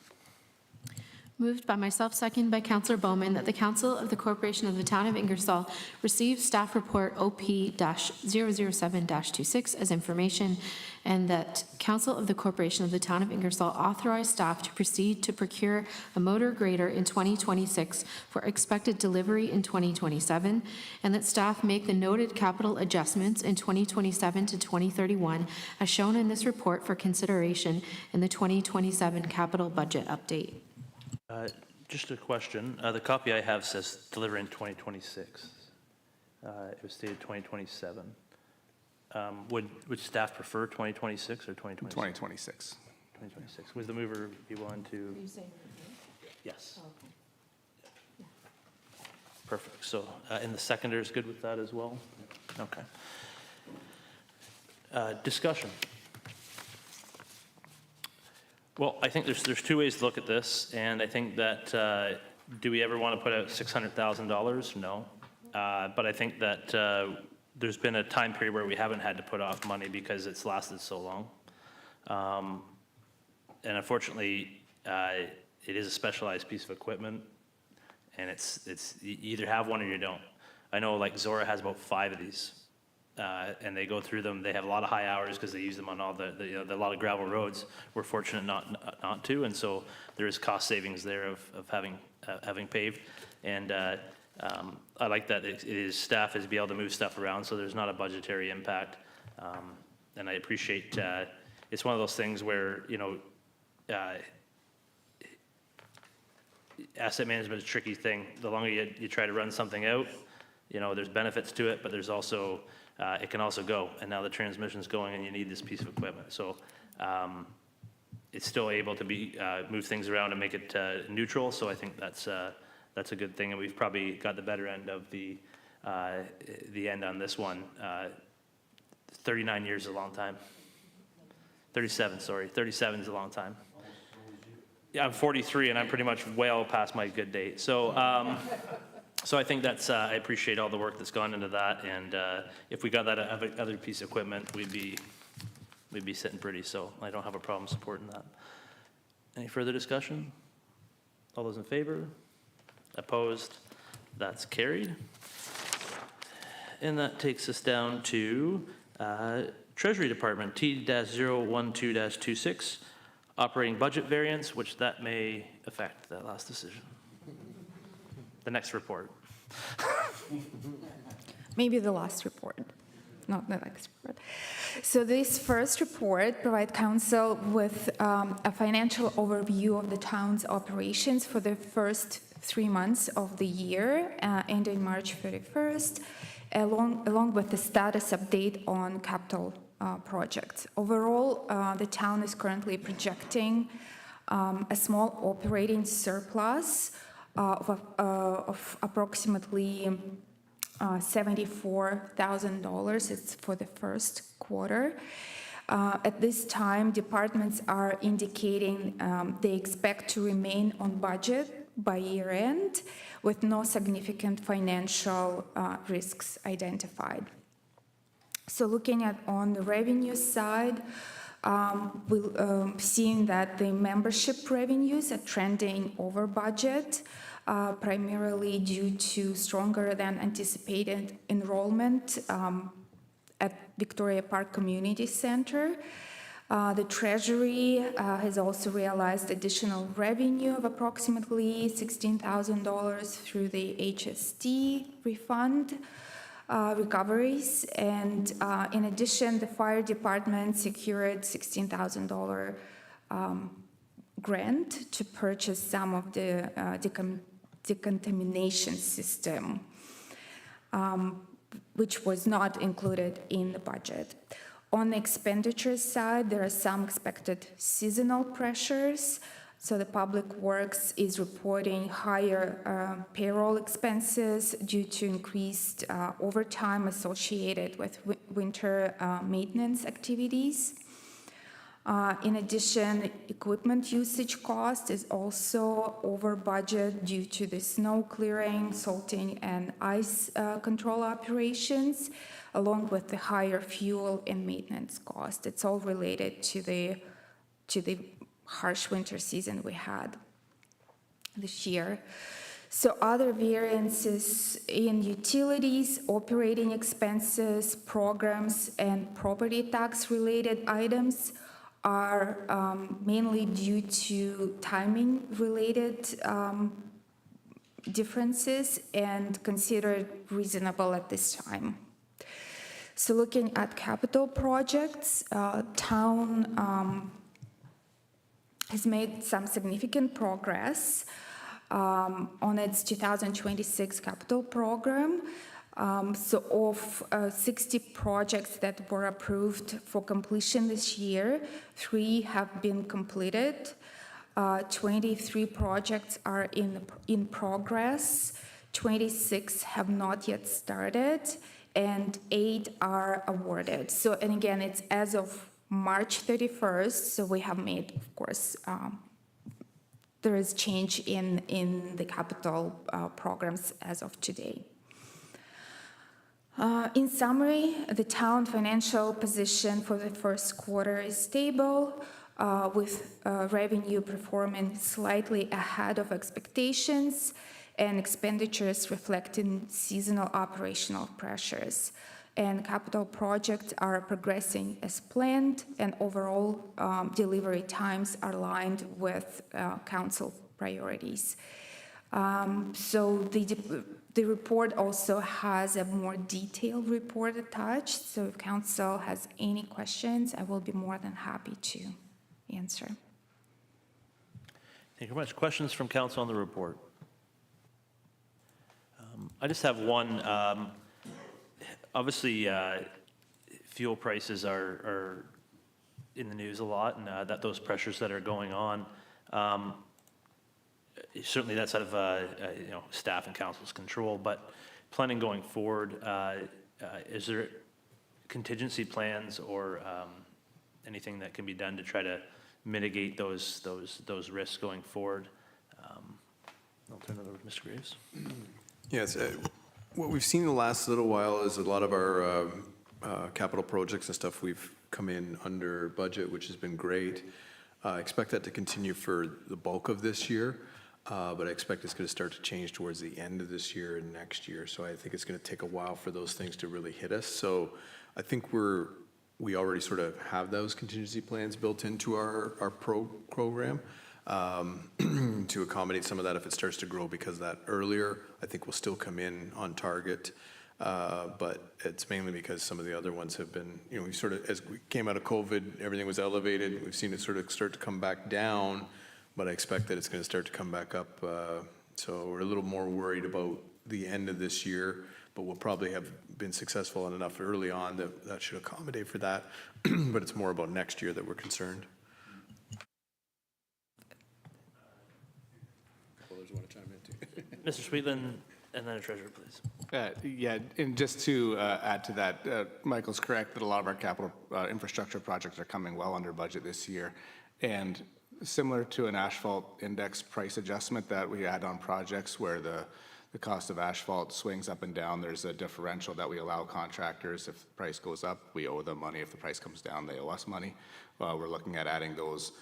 Moved by myself, second by Councillor Bowman, that the Council of the Corporation of the Town of Ingersoll receive staff report OP-007-26 as information, and that Council of the Corporation of the Town of Ingersoll authorize staff to proceed to procure a motor grader in 2026 for expected delivery in 2027, and that staff make the noted capital adjustments in 2027 to 2031 as shown in this report for consideration in the 2027 capital budget update. Just a question. The copy I have says deliver in 2026. It was stated 2027. Would staff prefer 2026 or 2026? 2026. 2026. Would the mover be willing to? Are you saying? Yes. Perfect. So, and the seconder is good with that as well? Okay. Discussion. Well, I think there's two ways to look at this, and I think that do we ever want to put out $600,000? No. But I think that there's been a time period where we haven't had to put off money because it's lasted so long. And unfortunately, it is a specialized piece of equipment, and it's you either have one or you don't. I know like Zora has about 5 of these. And they go through them. They have a lot of high hours because they use them on all a lot of gravel roads. We're fortunate not to, and so there is cost savings there of having paved. And I like that it is staff is be able to move stuff around, so there's not a budgetary impact. And I appreciate it's one of those things where asset management is a tricky thing. The longer you try to run something out, there's benefits to it, but there's also it can also go, and now the transmission's going and you need this piece of equipment. So it's still able to be move things around and make it neutral. So I think that's a good thing, and we've probably got the better end of the end on this one. 39 years is a long time. 37, sorry. 37 is a long time. Yeah, I'm 43, and I'm pretty much well past my good date. So. So I think that's, I appreciate all the work that's gone into that, and if we got that other piece of equipment, we'd be sitting pretty, so I don't have a problem supporting that. Any further discussion? All those in favor? Opposed? That's carried. And that takes us down to Treasury Department, T-012-26, operating budget variance, which that may affect that last decision. The next report. Maybe the last report, not the next report. So this first report provides council with a financial overview of the town's operations for the first 3 months of the year, ending March 31st, along with the status update on capital projects. Overall, the town is currently projecting a small operating surplus of approximately $74,000. It's for the first quarter. At this time, departments are indicating they expect to remain on budget by year end with no significant financial risks identified. So looking at on the revenue side, we're seeing that the membership revenues are trending over budget, primarily due to stronger than anticipated enrollment at Victoria Park Community Center. The Treasury has also realized additional revenue of approximately $16,000 through the HST refund recoveries. And in addition, the fire department secured $16,000 grant to purchase some of the decontamination system, which was not included in the budget. On the expenditure side, there are some expected seasonal pressures. So the Public Works is reporting higher payroll expenses due to increased overtime associated with winter maintenance activities. In addition, equipment usage cost is also over budget due to the snow clearing, salting, and ice control operations, along with the higher fuel and maintenance cost. It's all related to the harsh winter season we had this year. So other variances in utilities, operating expenses, programs, and property tax related items are mainly due to timing related differences and considered reasonable at this time. So looking at capital projects, town has made some significant progress on its 2026 capital program. So of 60 projects that were approved for completion this year, 3 have been completed. 23 projects are in progress. 26 have not yet started, and 8 are awarded. So, and again, it's as of March 31st, so we have made, of course, there is change in the capital programs as of today. In summary, the town financial position for the first quarter is stable, with revenue performing slightly ahead of expectations and expenditures reflecting seasonal operational pressures. And capital projects are progressing as planned, and overall delivery times are aligned with council priorities. So the report also has a more detailed report attached. So if council has any questions, I will be more than happy to answer. Thank you very much. Questions from council on the report? I just have one. Obviously, fuel prices are in the news a lot, and that those pressures that are going on, certainly that's out of staff and council's control. But planning going forward, is there contingency plans or anything that can be done to try to mitigate those risks going forward? I'll turn it over to Mr. Graves. Yes. What we've seen in the last little while is a lot of our capital projects and stuff, we've come in under budget, which has been great. I expect that to continue for the bulk of this year, but I expect it's going to start to change towards the end of this year and next year. So I think it's going to take a while for those things to really hit us. So I think we already sort of have those contingency plans built into our program to accommodate some of that if it starts to grow, because that earlier, I think we'll still come in on target. But it's mainly because some of the other ones have been, we sort of, as we came out of COVID, everything was elevated. We've seen it sort of start to come back down, but I expect that it's going to start to come back up. So we're a little more worried about the end of this year, but we'll probably have been successful enough early on that should accommodate for that. But it's more about next year that we're concerned. Mr. Sweetland, and then a treasurer, please. Yeah, and just to add to that, Michael's correct that a lot of our capital infrastructure projects are coming well under budget this year. And similar to an asphalt index price adjustment that we add on projects where the cost of asphalt swings up and down, there's a differential that we allow contractors. If the price goes up, we owe them money. If the price comes down, they owe us money. We're looking at adding those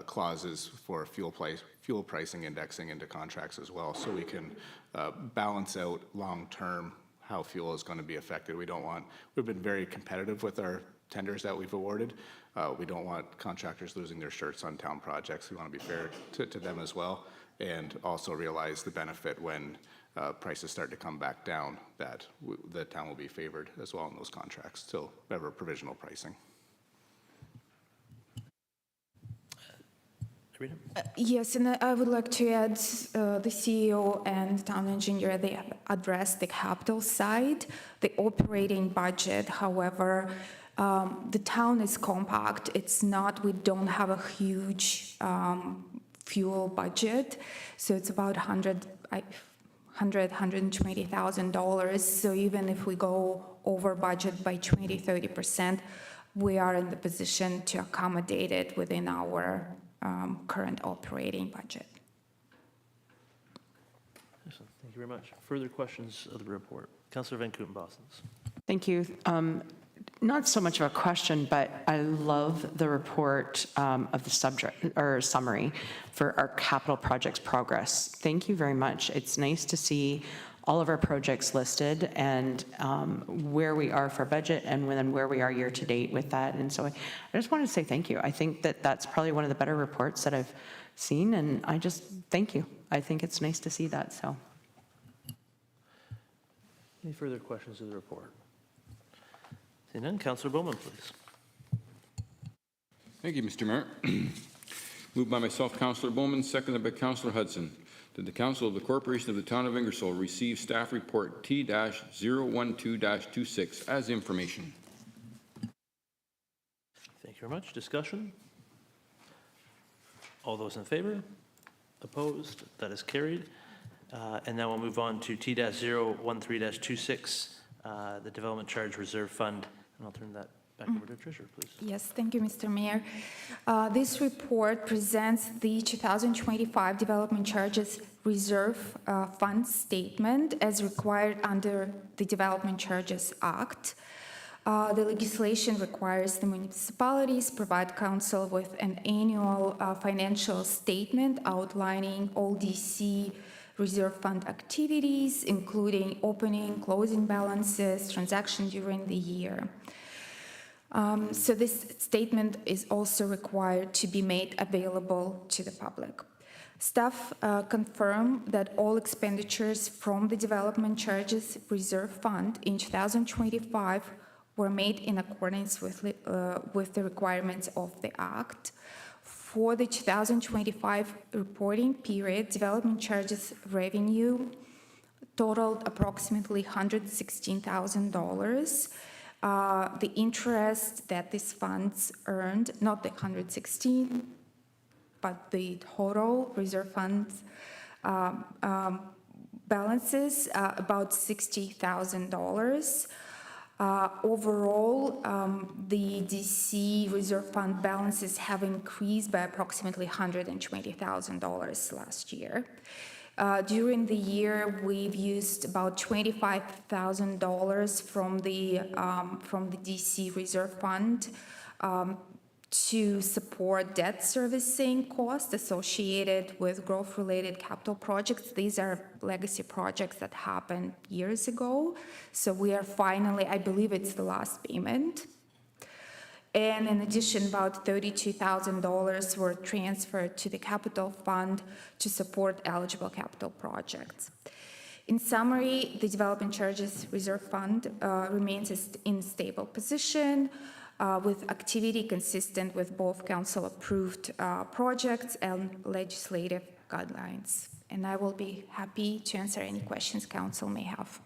clauses for fuel pricing indexing into contracts as well, so we can balance out long-term how fuel is going to be affected. We've been very competitive with our tenders that we've awarded. We don't want contractors losing their shirts on town projects. We want to be fair to them as well, and also realize the benefit when prices start to come back down, that the town will be favored as well in those contracts till ever provisional pricing. Yes, and I would like to add the CEO and town engineer, they addressed the capital side, the operating budget. However, the town is compact. It's not, we don't have a huge fuel budget. So it's about $120,000. So even if we go over budget by 20-30%, we are in the position to accommodate it within our current operating budget. Excellent. Thank you very much. Further questions of the report? Councillor Van Kooten-Bosens. Thank you. Not so much of a question, but I love the report of the subject or summary for our capital projects progress. Thank you very much. It's nice to see all of our projects listed and where we are for budget and then where we are year to date with that. And so I just wanted to say thank you. I think that that's probably one of the better reports that I've seen, and I just thank you. I think it's nice to see that. So, any further questions of the report? Seeing none, Councillor Bowman, please. Thank you, Mr. Mayor. Moved by myself, Councillor Bowman, seconded by Councillor Hudson, that the Council of the Corporation of the Town of Ingersoll receive staff report T-012-26 as information. Thank you very much. Discussion? All those in favor? Opposed? That is carried. And now we'll move on to T-013-26, the Development Charge Reserve Fund. And I'll turn that back over to Treasurer, please. Yes, thank you, Mr. Mayor. This report presents the 2025 Development Charges Reserve Fund Statement as required under the Development Charges Act. The legislation requires the municipalities provide council with an annual financial statement outlining all DC reserve fund activities, including opening, closing balances, transactions during the year. So this statement is also required to be made available to the public. Staff confirm that all expenditures from the Development Charges Reserve Fund in 2025 were made in accordance with the requirements of the Act. For the 2025 reporting period, development charges revenue totaled approximately $116,000. The interest that these funds earned, not the 116, but the total reserve funds balances, about $60,000. Overall, the DC reserve fund balances have increased by approximately $120,000 last year. During the year, we've used about $25,000 from the DC Reserve Fund to support debt servicing costs associated with growth-related capital projects. These are legacy projects that happened years ago. So we are finally, I believe it's the last payment. And in addition, about $32,000 were transferred to the capital fund to support eligible capital projects. In summary, the Development Charges Reserve Fund remains in stable position with activity consistent with both council-approved projects and legislative guidelines. And I will be happy to answer any questions council may have.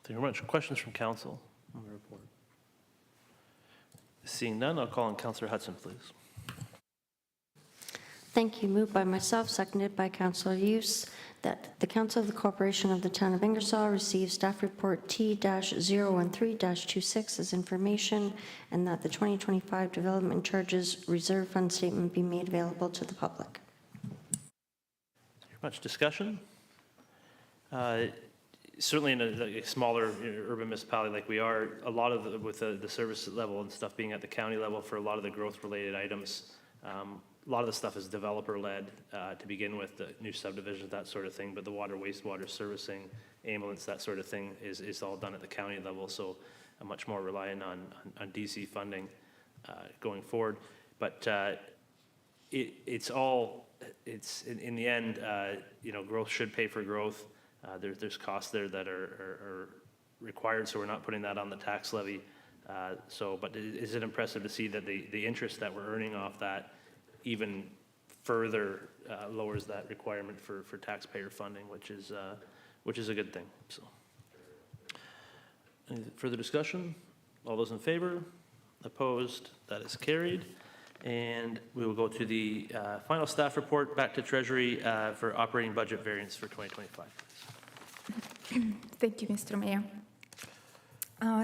Thank you very much. Questions from council on the report? Seeing none, I'll call on Councillor Hudson, please. Thank you. Moved by myself, seconded by Councillor Hughes, that the Council of the Corporation of the Town of Ingersoll receive staff report T-013-26 as information, and that the 2025 Development Charges Reserve Fund statement be made available to the public. Much discussion? Certainly in a smaller urban municipality like we are, a lot of with the service level and stuff being at the county level for a lot of the growth-related items, a lot of the stuff is developer-led to begin with, the new subdivisions, that sort of thing, but the water, wastewater servicing, ambulance, that sort of thing is all done at the county level, so I'm much more reliant on DC funding going forward. But it's in the end, growth should pay for growth. There's costs there that are required, so we're not putting that on the tax levy. But is it impressive to see that the interest that we're earning off that even further lowers that requirement for taxpayer funding, which is a good thing. So, any further discussion? All those in favor? Opposed? That is carried. And we will go to the final staff report back to Treasury for operating budget variance for 2025. Thank you, Mr. Mayor.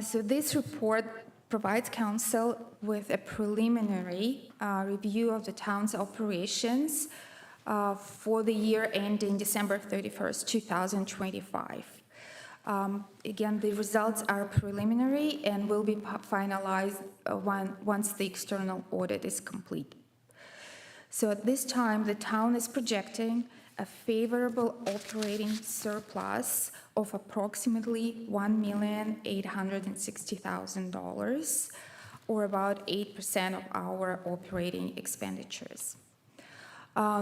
So this report provides council with a preliminary review of the town's operations for the year ending December 31st, 2025. Again, the results are preliminary and will be finalized once the external audit is complete. So at this time, the town is projecting a favorable operating surplus of approximately $1,860,000, or about 8% of our operating expenditures.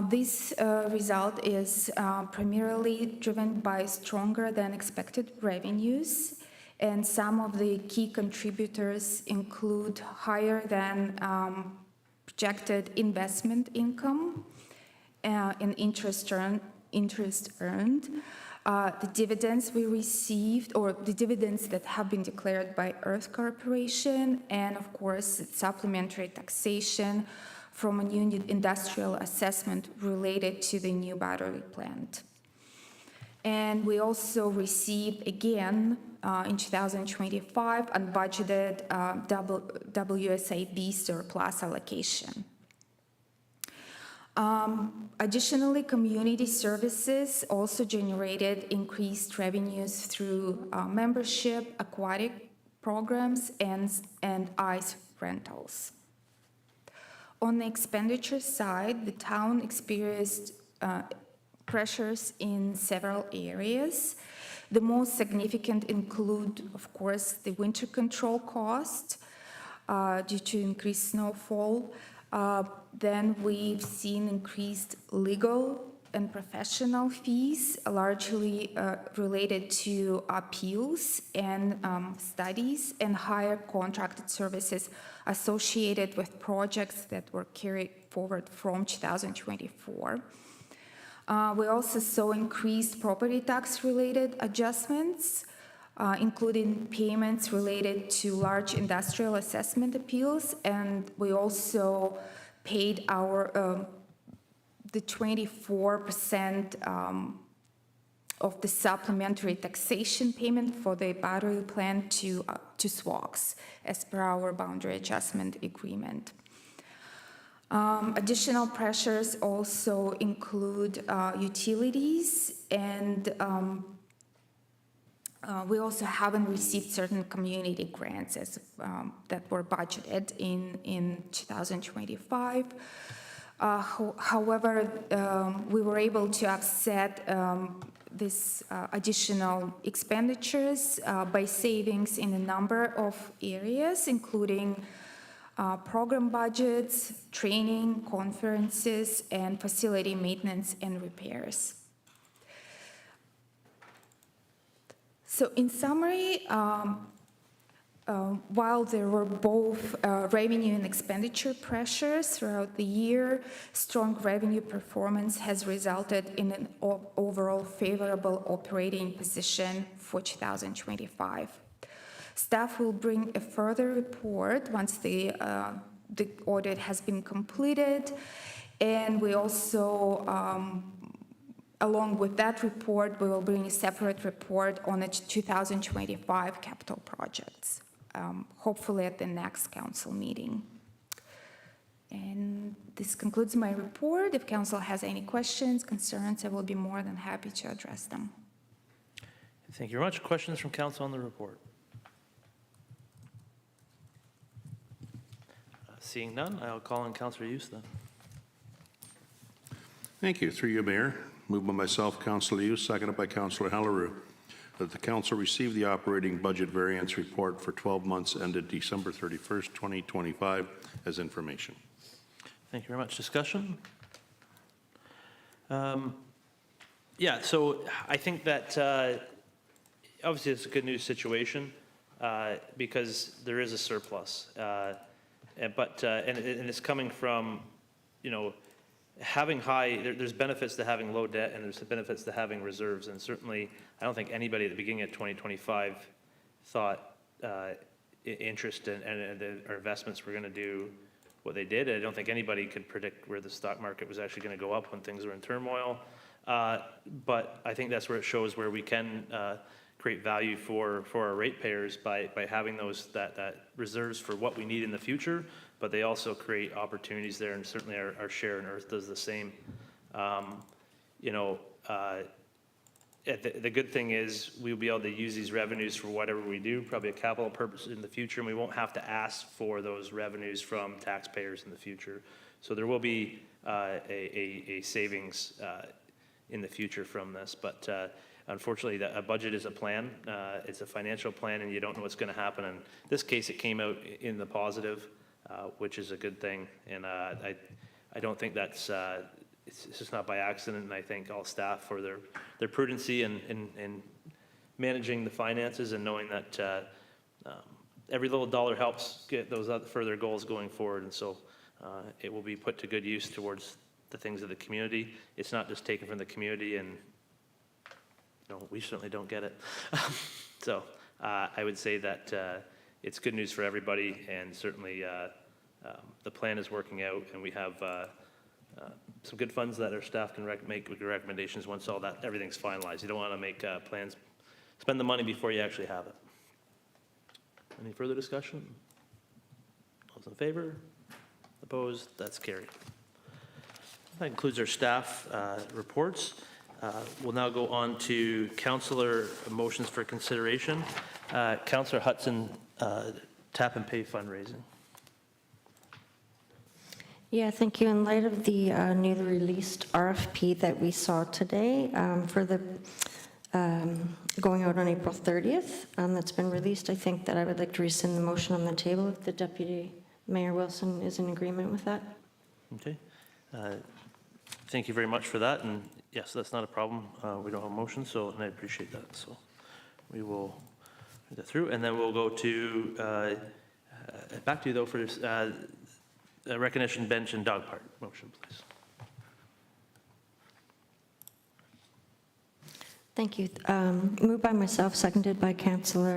This result is primarily driven by stronger than expected revenues, and some of the key contributors include higher than projected investment income and interest earned. The dividends we received, or the dividends that have been declared by Earth Corporation, and of course supplementary taxation from a new industrial assessment related to the new battery plant. And we also received again in 2025 unbudgeted WSIB surplus allocation. Additionally, community services also generated increased revenues through membership, aquatic programs, and ice rentals. On the expenditure side, the town experienced pressures in several areas. The most significant include, of course, the winter control cost due to increased snowfall. Then we've seen increased legal and professional fees, largely related to appeals and studies, and higher contracted services associated with projects that were carried forward from 2024. We also saw increased property tax-related adjustments, including payments related to large industrial assessment appeals, and we also paid our the 24% of the supplementary taxation payment for the battery plant to SWOX, as per our boundary adjustment agreement. Additional pressures also include utilities and We also haven't received certain community grants that were budgeted in 2025. However, we were able to offset this additional expenditures by savings in a number of areas, including program budgets, training, conferences, and facility maintenance and repairs. So in summary, while there were both revenue and expenditure pressures throughout the year, strong revenue performance has resulted in an overall favorable operating position for 2025. Staff will bring a further report once the audit has been completed, and we also, along with that report, we will bring a separate report on the 2025 capital projects, hopefully at the next council meeting. And this concludes my report. If council has any questions, concerns, I will be more than happy to address them. Thank you very much. Questions from council on the report? Seeing none, I'll call on Councillor Hughes then. Thank you. Through you, Mayor. Moved by myself, Councillor Hughes, seconded by Councillor Hallerue, that the council receive the operating budget variance report for 12 months ended December 31st, 2025 as information. Thank you very much. Discussion? Yeah, so I think that obviously it's a good news situation because there is a surplus. And it's coming from, having there's benefits to having low debt and there's benefits to having reserves. And certainly, I don't think anybody at the beginning of 2025 thought interest and our investments were going to do what they did. I don't think anybody could predict where the stock market was actually going to go up when things were in turmoil. But I think that's where it shows where we can create value for our ratepayers by having that reserves for what we need in the future, but they also create opportunities there, and certainly our share in Earth does the same. The good thing is we'll be able to use these revenues for whatever we do, probably a capital purpose in the future, and we won't have to ask for those revenues from taxpayers in the future. So there will be a savings in the future from this, but unfortunately, a budget is a plan. It's a financial plan, and you don't know what's going to happen. In this case, it came out in the positive, which is a good thing. And I don't think that's it's just not by accident. And I thank all staff for their prudency in managing the finances and knowing that every little dollar helps get those other further goals going forward. And so it will be put to good use towards the things of the community. It's not just taken from the community and we certainly don't get it. So I would say that it's good news for everybody, and certainly the plan is working out, and we have some good funds that our staff can make recommendations once everything's finalized. You don't want to make plans, spend the money before you actually have it. Any further discussion? Those in favor? Opposed? That's carried. That concludes our staff reports. We'll now go on to councillor motions for consideration. Councillor Hudson, tap and pay fundraising. Yeah, thank you. In light of the newly released RFP that we saw today for the going out on April 30th, that's been released, I think that I would like to rescind the motion on the table if the Deputy Mayor Wilson is in agreement with that. Okay. Thank you very much for that. And yes, that's not a problem. We don't have a motion, and I appreciate that. So we will read that through, and then we'll go to back to you though for recognition bench and dog park motion, please. Thank you. Moved by myself, seconded by Deputy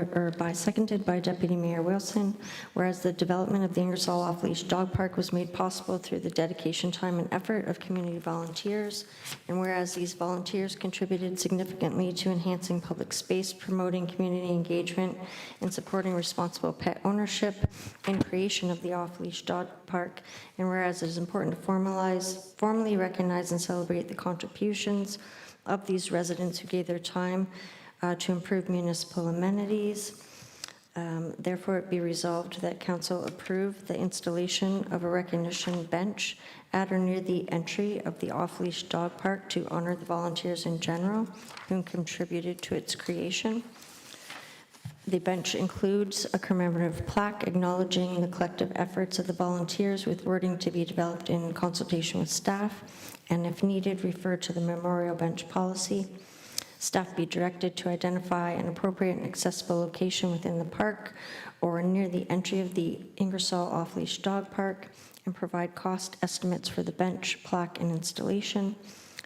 Mayor Wilson. Whereas the development of the Ingersoll off-leash dog park was made possible through the dedication, time, and effort of community volunteers, and whereas these volunteers contributed significantly to enhancing public space, promoting community engagement, and supporting responsible pet ownership and creation of the off-leash dog park, and whereas it is important to formally recognize and celebrate the contributions of these residents who gave their time, to improve municipal amenities. Therefore, it be resolved that council approve the installation of a recognition bench at or near the entry of the off-leash dog park to honor the volunteers in general who contributed to its creation. The bench includes a commemorative plaque acknowledging the collective efforts of the volunteers with wording to be developed in consultation with staff, and if needed, refer to the memorial bench policy. Staff be directed to identify an appropriate and accessible location within the park or near the entry of the Ingersoll off-leash dog park and provide cost estimates for the bench, plaque, and installation.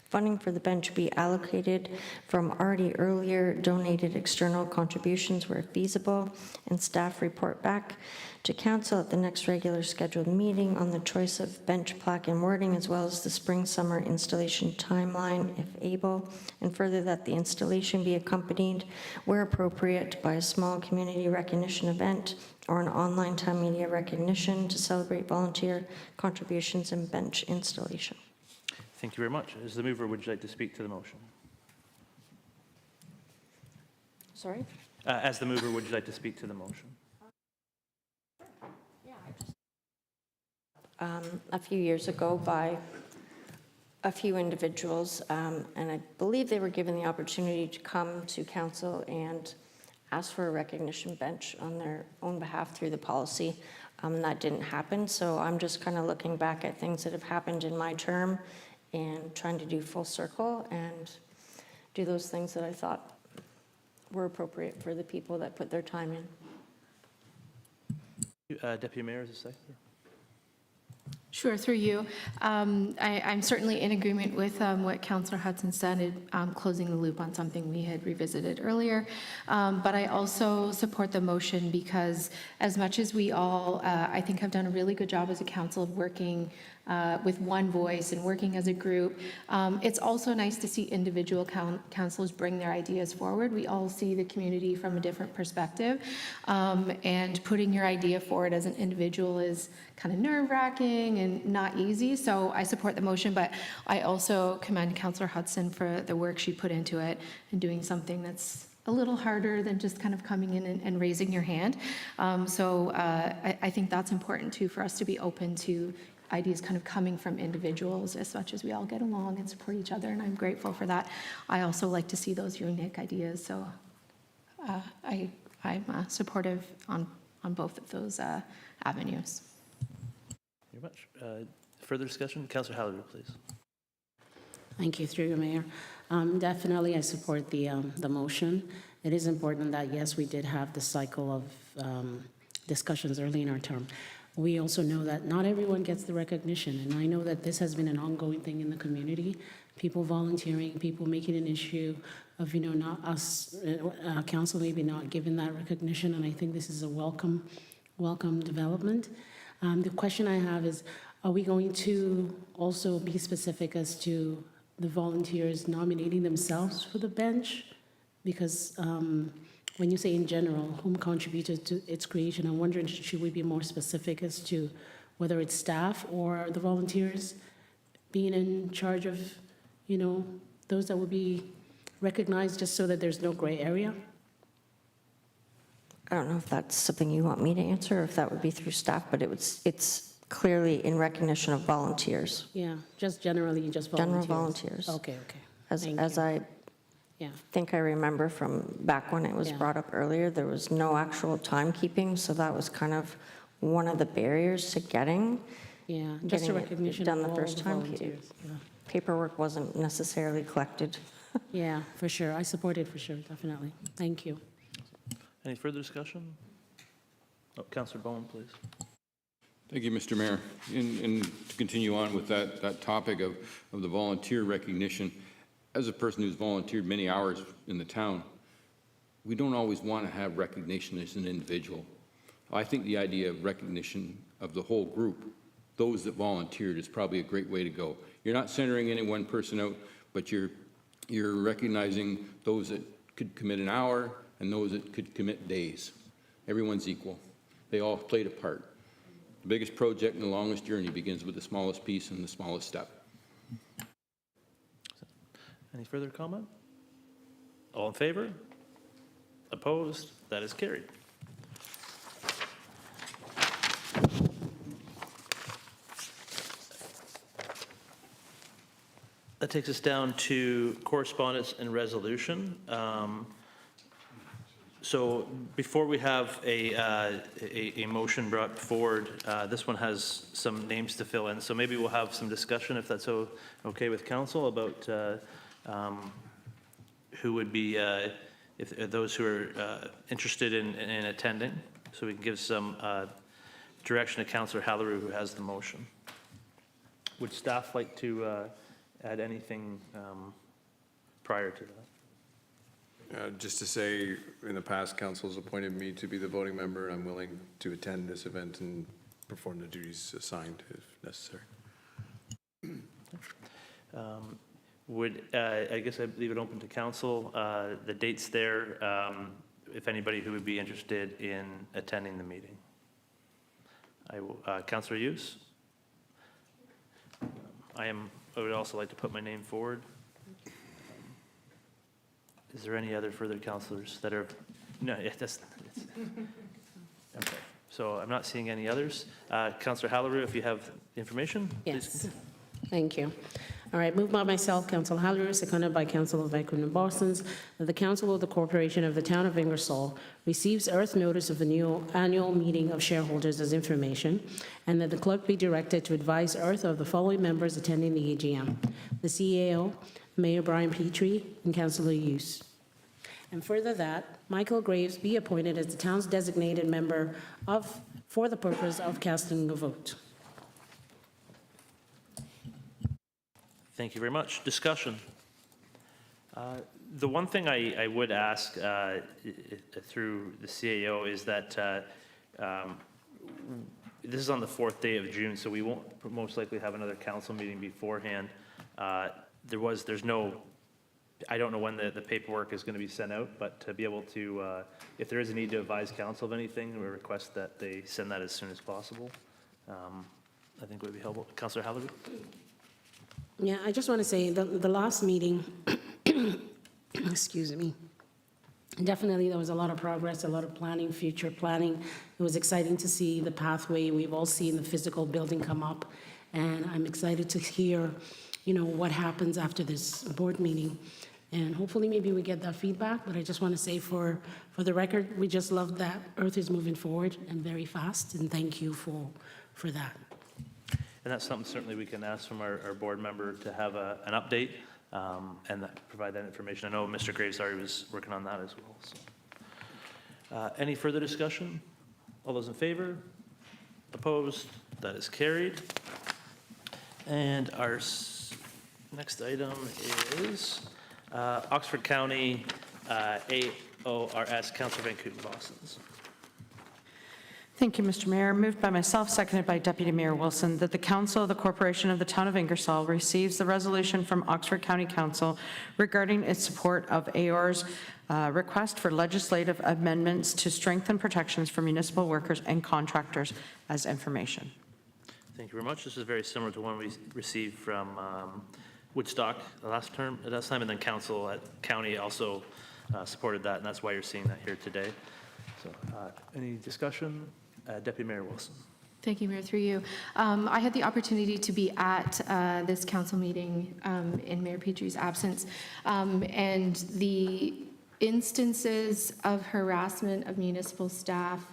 Funding for the bench be allocated from already earlier donated external contributions where feasible, and staff report back to council at the next regular scheduled meeting on the choice of bench, plaque, and wording, as well as the spring-summer installation timeline, if able, and further that the installation be accompanied, where appropriate, by a small community recognition event or an online time media recognition to celebrate volunteer contributions and bench installation. Thank you very much. As the mover, would you like to speak to the motion? Sorry? As the mover, would you like to speak to the motion? A few years ago by a few individuals, and I believe they were given the opportunity to come to council and ask for a recognition bench on their own behalf through the policy. That didn't happen, so I'm just kind of looking back at things that have happened in my term and trying to do full circle and do those things that I thought were appropriate for the people that put their time in. Deputy Mayor, is a second. Sure, through you. I'm certainly in agreement with what Councillor Hudson said, closing the loop on something we had revisited earlier. But I also support the motion because as much as we all, I think, have done a really good job as a council of working with one voice and working as a group, it's also nice to see individual councillors bring their ideas forward. We all see the community from a different perspective, and putting your idea forward as an individual is kind of nerve-wracking and not easy. So I support the motion, but I also commend Councillor Hudson for the work she put into it and doing something that's a little harder than just kind of coming in and raising your hand. So I think that's important too, for us to be open to ideas kind of coming from individuals as much as we all get along and support each other, and I'm grateful for that. I also like to see those unique ideas, so I'm supportive on both of those avenues. Thank you very much. Further discussion? Councillor Halliday, please. Thank you, through you, Mayor. Definitely, I support the motion. It is important that, yes, we did have the cycle of discussions early in our term. We also know that not everyone gets the recognition, and I know that this has been an ongoing thing in the community. People volunteering, people making an issue of, not us, council maybe not giving that recognition, and I think this is a welcome development. The question I have is, are we going to also be specific as to the volunteers nominating themselves for the bench? Because when you say in general, whom contributed to its creation, I'm wondering, should we be more specific as to whether it's staff or the volunteers being in charge of, those that will be recognized, just so that there's no gray area? I don't know if that's something you want me to answer or if that would be through staff, but it's clearly in recognition of volunteers. Yeah, just generally, just volunteers. General volunteers. Okay. As I think I remember from back when it was brought up earlier, there was no actual timekeeping, so that was kind of one of the barriers to getting just a recognition done of the all first the time. volunteers. Paperwork wasn't necessarily collected. Yeah, for sure. I support it for sure, definitely. Thank you. Any further discussion? Councillor Bowman, please. Thank you, Mr. Mayor. And to continue on with that topic of the volunteer recognition, as a person who's volunteered many hours in the town, we don't always want to have recognition as an individual. I think the idea of recognition of the whole group, those that volunteered, is probably a great way to go. You're not centering any one person out, but you're recognizing those that could commit an hour and those that could commit days. Everyone's equal. They all played a part. The biggest project and the longest journey begins with the smallest piece and the smallest step. Any further comment? All in favor? Opposed? That is carried. That takes us down to correspondence and resolution. So before we have a motion brought forward, this one has some names to fill in. So maybe we'll have some discussion, if that's okay with council, about who would be, if those who are interested in attending. So we can give some direction to Councillor Halleru, who has the motion. Would staff like to add anything prior to that? Just to say, in the past, council has appointed me to be the voting member. I'm willing to attend this event and perform the duties assigned if necessary. I guess I'd leave it open to council. The date's there, if anybody who would be interested in attending the meeting. Councillor Hughes? I would also like to put my name forward. Is there any other further councillors that are, no, okay. So I'm not seeing any others. Councillor Halleru, if you have the information, Yes. Thank you. All right, moved by myself, Councillor Halleru, seconded by Councillor Bowman, that the Council of the Corporation of the Town of Ingersoll receives earth notice of the new annual meeting of shareholders as information, and that the clerk be directed to advise earth of the following members attending the AGM: the CAO, Mayor Brian Petrie, and Councillor Hughes. And further that Michael Graves be appointed as the town's designated member for the purpose of casting a vote. Thank you very much. Discussion. The one thing I would ask through the CAO is that this is on the 4th day of June, so we won't most likely have another council meeting beforehand. There's no, I don't know when the paperwork is going to be sent out, but to be able to, if there is a need to advise council of anything, we request that they send that as soon as possible. I think would be helpful. Councillor Halleru? Yeah, I just want to say the last meeting, excuse me, definitely there was a lot of progress, a lot of planning, future planning. It was exciting to see the pathway. We've all seen the physical building come up, and I'm excited to hear, what happens after this board meeting. And hopefully maybe we get that feedback, but I just want to say for the record, we just love that Earth is moving forward and very fast, and thank you for that. And that's something certainly we can ask from our board member to have an update and provide that information. I know Mr. Graves already was working on that as well. So. Any further discussion? All those in favor? Opposed? That is carried. And our next item is Oxford County AORS, Councillor Van Kooten-Vossens. Thank you, Mr. Mayor. Moved by myself, seconded by Deputy Mayor Wilson, that the Council of the Corporation of the Town of Ingersoll receives the resolution from Oxford County Council regarding its support of AOR's request for legislative amendments to strengthen protections for municipal workers and contractors as information. Thank you very much. This is very similar to one we received from Woodstock last time, and then Council at County also supported that, and that's why you're seeing that here today. So, any discussion? Deputy Mayor Wilson. Thank you, Mayor, through you. I had the opportunity to be at this council meeting in Mayor Petrie's absence, and the instances of harassment of municipal staff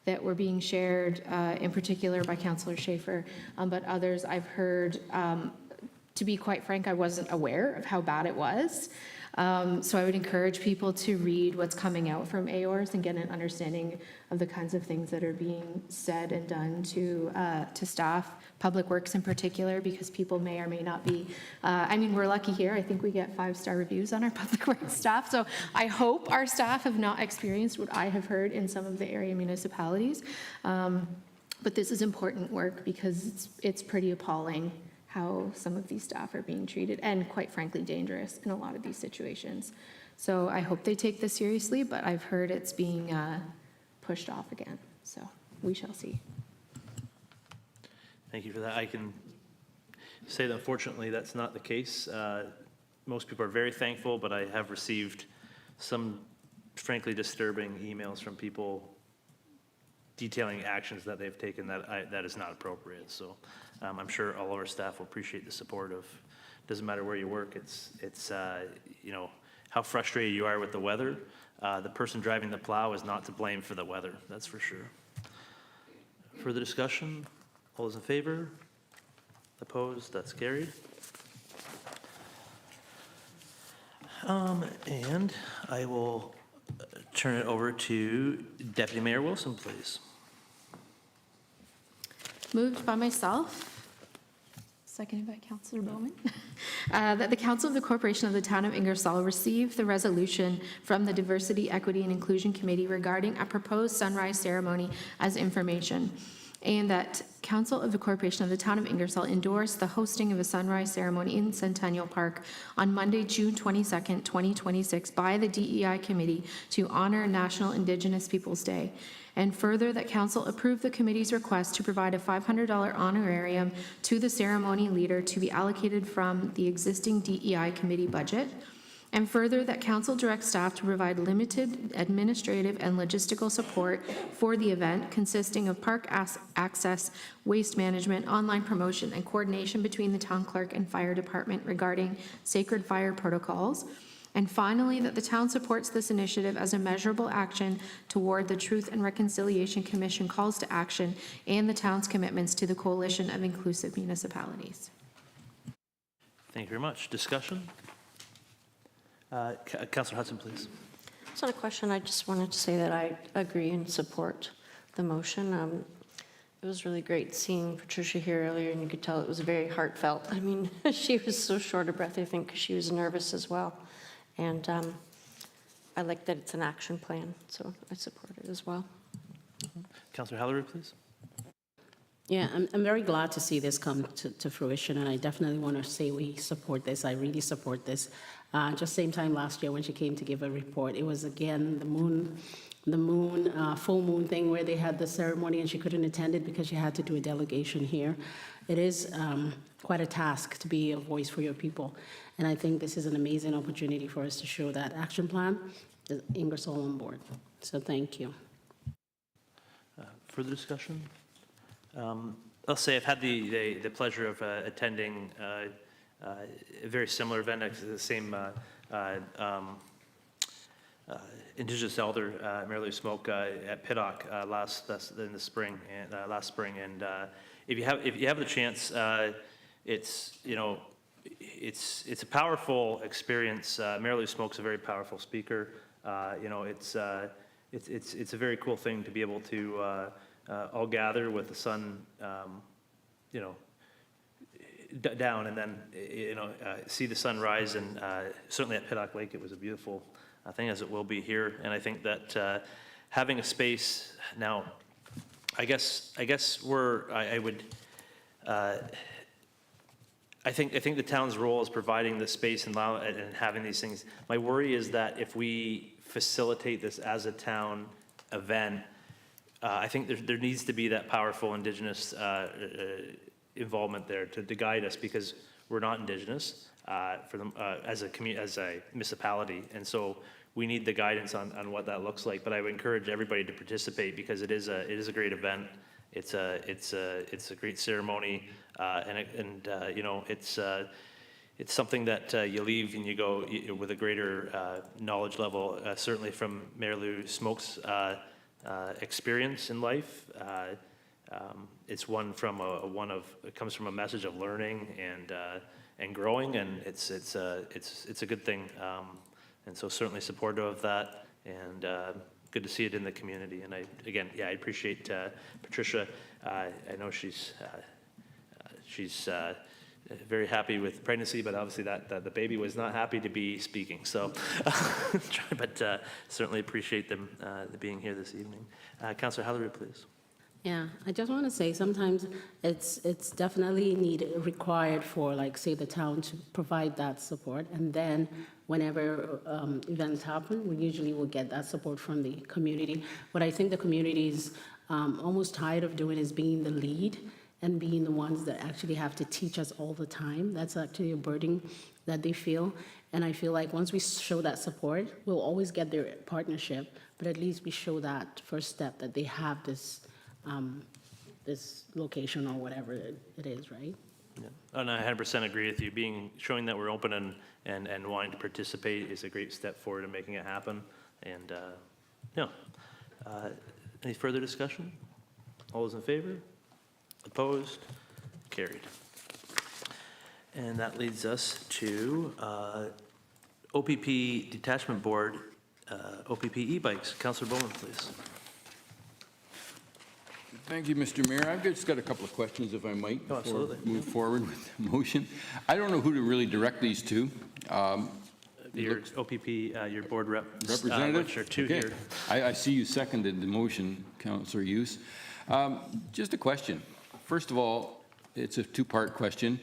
that were being shared, in particular by Councillor Schaefer, but others I've heard, to be quite frank, I wasn't aware of how bad it was. So I would encourage people to read what's coming out from AORS and get an understanding of the kinds of things that are being said and done to staff, Public Works in particular, because people may or may not be, we're lucky here. I think we get 5-star reviews on our Public Works staff. So I hope our staff have not experienced what I have heard in some of the area municipalities. But this is important work because it's pretty appalling how some of these staff are being treated, and quite frankly dangerous in a lot of these situations. So I hope they take this seriously, but I've heard it's being pushed off again. So we shall see. Thank you for that. I can say that unfortunately that's not the case. Most people are very thankful, but I have received some frankly disturbing emails from people detailing actions that they've taken that is not appropriate. So I'm sure all of our staff will appreciate the support of, doesn't matter where you work, it's you know, how frustrated you are with the weather. The person driving the plow is not to blame for the weather, that's for sure. Further discussion? All those in favor? Opposed? That's carried. And I will turn it over to Deputy Mayor Wilson, please. Moved by myself, seconded by Councillor Bowman, that the Council of the Corporation of the Town of Ingersoll receive the resolution from the Diversity, Equity, and Inclusion Committee regarding a proposed sunrise ceremony as information, and that Council of the Corporation of the Town of Ingersoll endorse the hosting of a sunrise ceremony in Centennial Park on Monday, June 22nd, 2026 by the DEI Committee to honor National Indigenous Peoples Day. And further, that Council approve the committee's request to provide a $500 honorarium to the ceremony leader to be allocated from the existing DEI committee budget. And further, that Council direct staff to provide limited administrative and logistical support for the event, consisting of park access, waste management, online promotion, and coordination between the town clerk and fire department regarding sacred fire protocols. And finally, that the town supports this initiative as a measurable action toward the Truth and Reconciliation Commission calls to action and the town's commitments to the Coalition of Inclusive Municipalities. Thank you very much. Discussion? Councillor Hudson, please. It's not a question. I just wanted to say that I agree and support the motion. It was really great seeing Patricia here earlier, and you could tell it was very heartfelt. I mean, she was so short of breath, I think, because she was nervous as well. And I like that it's an action plan, so I support it as well. Councillor Hallery, please. Yeah, I'm very glad to see this come to fruition, and I definitely want to say we support this. I really support this. Just same time last year when she came to give a report, it was again the full moon thing where they had the ceremony and she couldn't attend it because she had to do a delegation here. It is quite a task to be a voice for your people, and I think this is an amazing opportunity for us to show that action plan is Ingersoll on board. So thank you. Further discussion? I'll say I've had the pleasure of attending a very similar event, the same Indigenous elder, Mary Lou Smoke, at Piddock last spring, and if you have the chance, it's it's a powerful experience. Mary Lou Smoke's a very powerful speaker. It's a very cool thing to be able to all gather with the sun, down, and then see the sun rise. And certainly at Piddock Lake, it was a beautiful thing, as it will be here. And I think that having a space now, I guess I think the town's role is providing the space and having these things. My worry is that if we facilitate this as a town event, I think there needs to be that powerful Indigenous involvement there to guide us, because we're not Indigenous as a municipality, and so we need the guidance on what that looks like. But I would encourage everybody to participate, because it is a great event. It's a great ceremony, it's something that you leave and you go with a greater knowledge level, certainly from Mary Lou Smoke's experience in life. It's it comes from a message of learning and growing, and it's a good thing, and so certainly supportive of that, and good to see it in the community. And I appreciate Patricia. I know she's very happy with pregnancy, but obviously that the baby was not happy to be speaking. So, but certainly appreciate them being here this evening. Councillor Hallery, please. Yeah, I just want to say sometimes it's definitely required for, like, say, the town to provide that support, and then whenever events happen, we usually will get that support from the community. What I think the community is almost tired of doing is being the lead and being the ones that actually have to teach us all the time. That's actually a burden that they feel. And I feel like once we show that support, we'll always get their partnership, but at least we show that first step that they have this, this location or whatever it is, right? Yeah. And I 100% agree with you. Showing that we're open and wanting to participate is a great step forward in making it happen. And, any further discussion? All those in favor? Opposed? Carried. And that leads us to OPP Detachment Board, OPP e-bikes. Councillor Bowman, please. Thank you, Mr. Mayor. I've just got a couple of questions, if I might, before absolutely. we move forward with the motion. I don't know who to really direct these to. Your OPP, your board rep. Representative? Which are two Okay. here. I see you seconded the motion, Councillor Hughes. Just a question. First of all, it's a two-part question.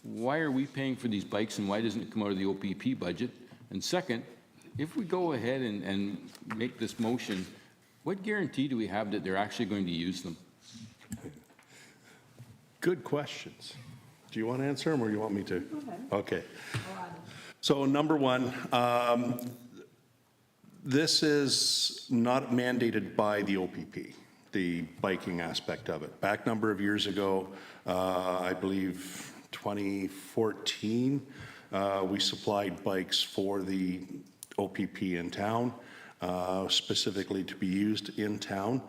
Why are we paying for these bikes and why doesn't it come out of the OPP budget? And second, if we go ahead and make this motion, what guarantee do we have that they're actually going to use them? Good questions. Do you want to answer them or you want me to? Go ahead. Okay. So number one, this is not mandated by the OPP, the biking aspect of it. Back a number of years ago, I believe 2014, we supplied bikes for the OPP in town, specifically to be used in town.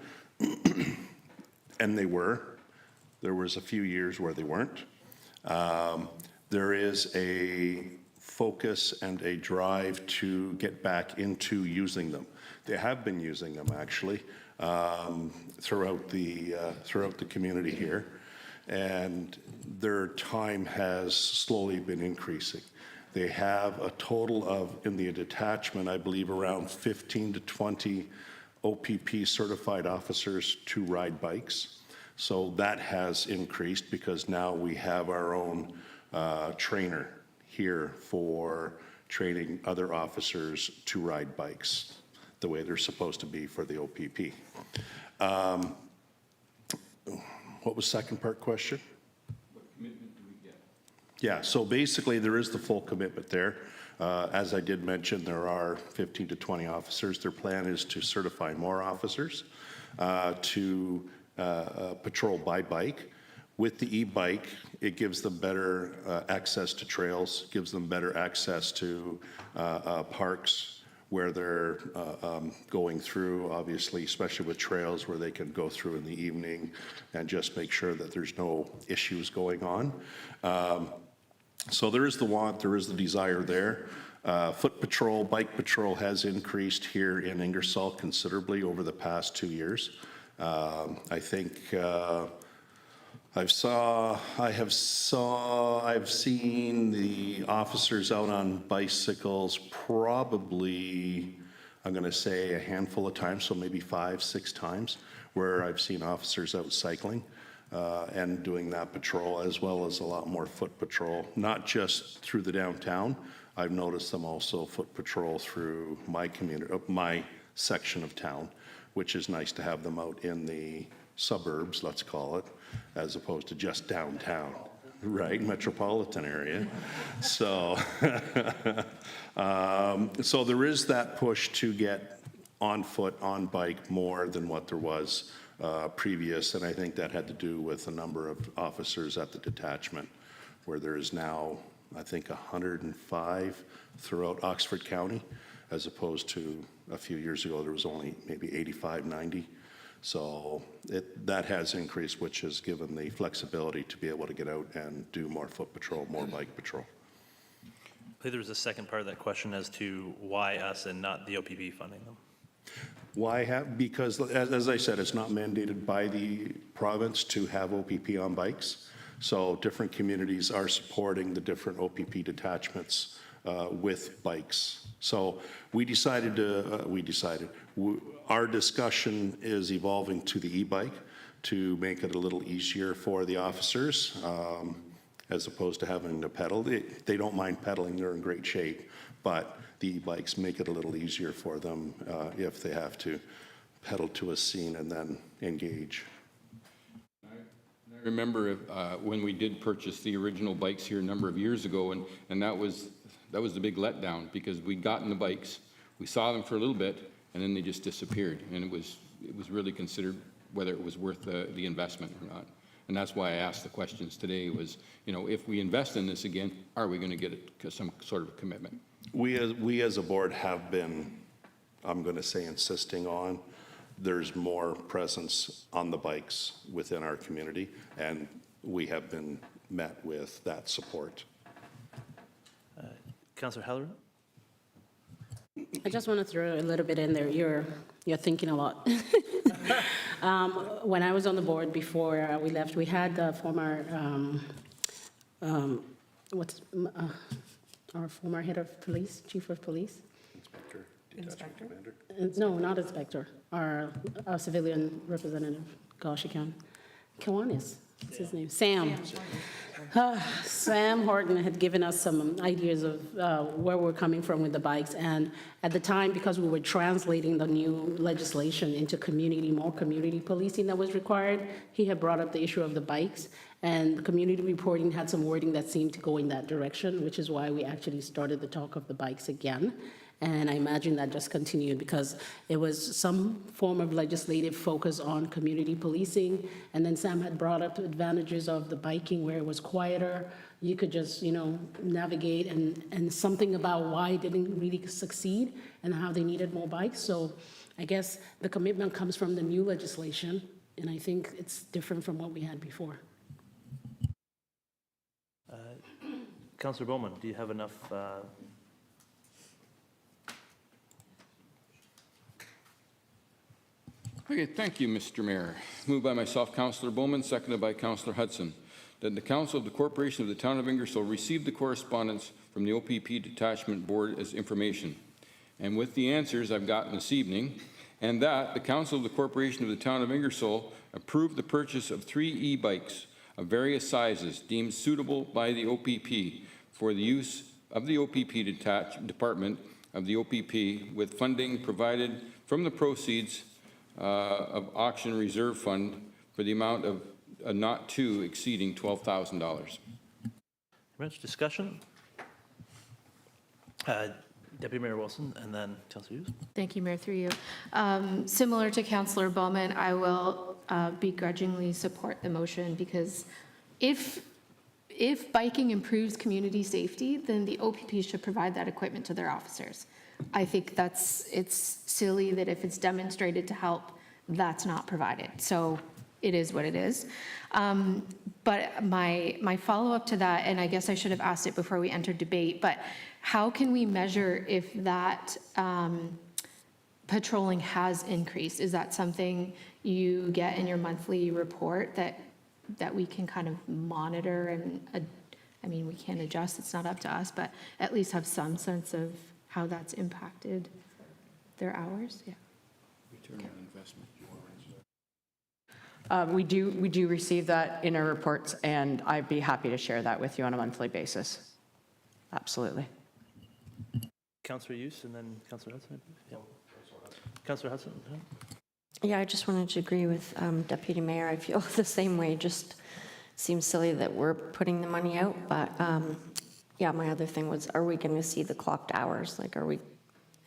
And they were. There was a few years where they weren't. There is a focus and a drive to get back into using them. They have been using them actually throughout the community here, and their time has slowly been increasing. They have a total of, in the detachment, I believe around 15 to 20 OPP certified officers to ride bikes. So that has increased because now we have our own trainer here for training other officers to ride bikes the way they're supposed to be for the OPP. What was second part question? What commitment do we get? Yeah, so basically there is the full commitment there. As I did mention, there are 15 to 20 officers. Their plan is to certify more officers to patrol by bike. With the e-bike, it gives them better access to trails, gives them better access to parks where they're going through, obviously, especially with trails where they can go through in the evening and just make sure that there's no issues going on. So there is the want, there is the desire there. Foot patrol, bike patrol has increased here in Ingersoll considerably over the past 2 years. I think I've seen the officers out on bicycles probably, I'm going to say a handful of times, so maybe 5, 6 times, where I've seen officers out cycling and doing that patrol, as well as a lot more foot patrol, not just through the downtown. I've noticed them also foot patrol through my community, my section of town, which is nice to have them out in the suburbs, let's call it, as opposed to just downtown, right? Metropolitan area. So, so there is that push to get on foot, on bike more than what there was previous, and I think that had to do with the number of officers at the detachment, where there is now, I think, 105 throughout Oxford County, as opposed to a few years ago, there was only maybe 85, 90. So that has increased, which has given the flexibility to be able to get out and do more foot patrol, more bike patrol. I think there was a second part of that question as to why us and not the OPP funding them. Why have? Because as I said, it's not mandated by the province to have OPP on bikes. So different communities are supporting the different OPP detachments with bikes. So we decided to, our discussion is evolving to the e-bike to make it a little easier for the officers as opposed to having to pedal. They don't mind pedaling, they're in great shape, but the e-bikes make it a little easier for them if they have to pedal to a scene and then engage. I remember when we did purchase the original bikes here a number of years ago, and that was That was the big letdown, because we'd gotten the bikes, we saw them for a little bit, and then they just disappeared. And it was really considered whether it was worth the investment or not. And that's why I asked the questions today was, you know, if we invest in this again, are we going to get some sort of commitment? We as a board have been, I'm going to say, insisting on there's more presence on the bikes within our community, and we have been met with that support. Councillor Halloran? I just want to throw a little bit in there. You're thinking a lot. When I was on the board before we left, we had the former, our former head of police, chief of police? Inspector? No, not inspector. Our civilian representative. Gosh, I can't. Kiwanis. What's his name? Sam. Sam Horton had given us some ideas of where we're coming from with the bikes. And at the time, because we were translating the new legislation into more community policing that was required, he had brought up the issue of the bikes. And the community reporting had some wording that seemed to go in that direction, which is why we actually started the talk of the bikes again. And I imagine that just continued because it was some form of legislative focus on community policing. And then Sam had brought up the advantages of the biking where it was quieter. You could just, navigate and something about why it didn't really succeed and how they needed more bikes. So I guess the commitment comes from the new legislation. And I think it's different from what we had before. Councillor Bowman, do you have enough? Okay, thank you, Mr. Mayor. Moved by myself, Councillor Bowman, seconded by Councillor Hudson, that the Council of the Corporation of the Town of Ingersoll receive the correspondence from the OPP Detachment Board as information. And with the answers I've gotten this evening, and that the Council of the Corporation of the Town of Ingersoll approve the purchase of 3 e-bikes of various sizes deemed suitable by the OPP for the use of the OPP Department of the OPP with funding provided from the proceeds of auction reserve fund for the amount of not to exceeding $12,000. Much discussion? Deputy Mayor Wilson and then Councillor Hughes. Thank you, Mayor, through you. Similar to Councillor Bowman, I will begrudgingly support the motion because if biking improves community safety, then the OPP should provide that equipment to their officers. I think it's silly that if it's demonstrated to help, that's not provided. So it is what it is. But my follow-up to that, and I guess I should have asked it before we entered debate, but how can we measure if that patrolling has increased? Is that something you get in your monthly report that we can kind of monitor and, we can't adjust, it's not up to us, but at least have some sense of how that's impacted their hours? Yeah. Return on investment. We do receive that in our reports, and I'd be happy to share that with you on a monthly basis. Absolutely. Councillor Hughes and then Councillor Hudson. Yeah. Councillor Hudson. Yeah, I just wanted to agree with Deputy Mayor. I feel the same way. Just seems silly that we're putting the money out, but yeah, my other thing was, are we going to see the clocked hours? Like, are we?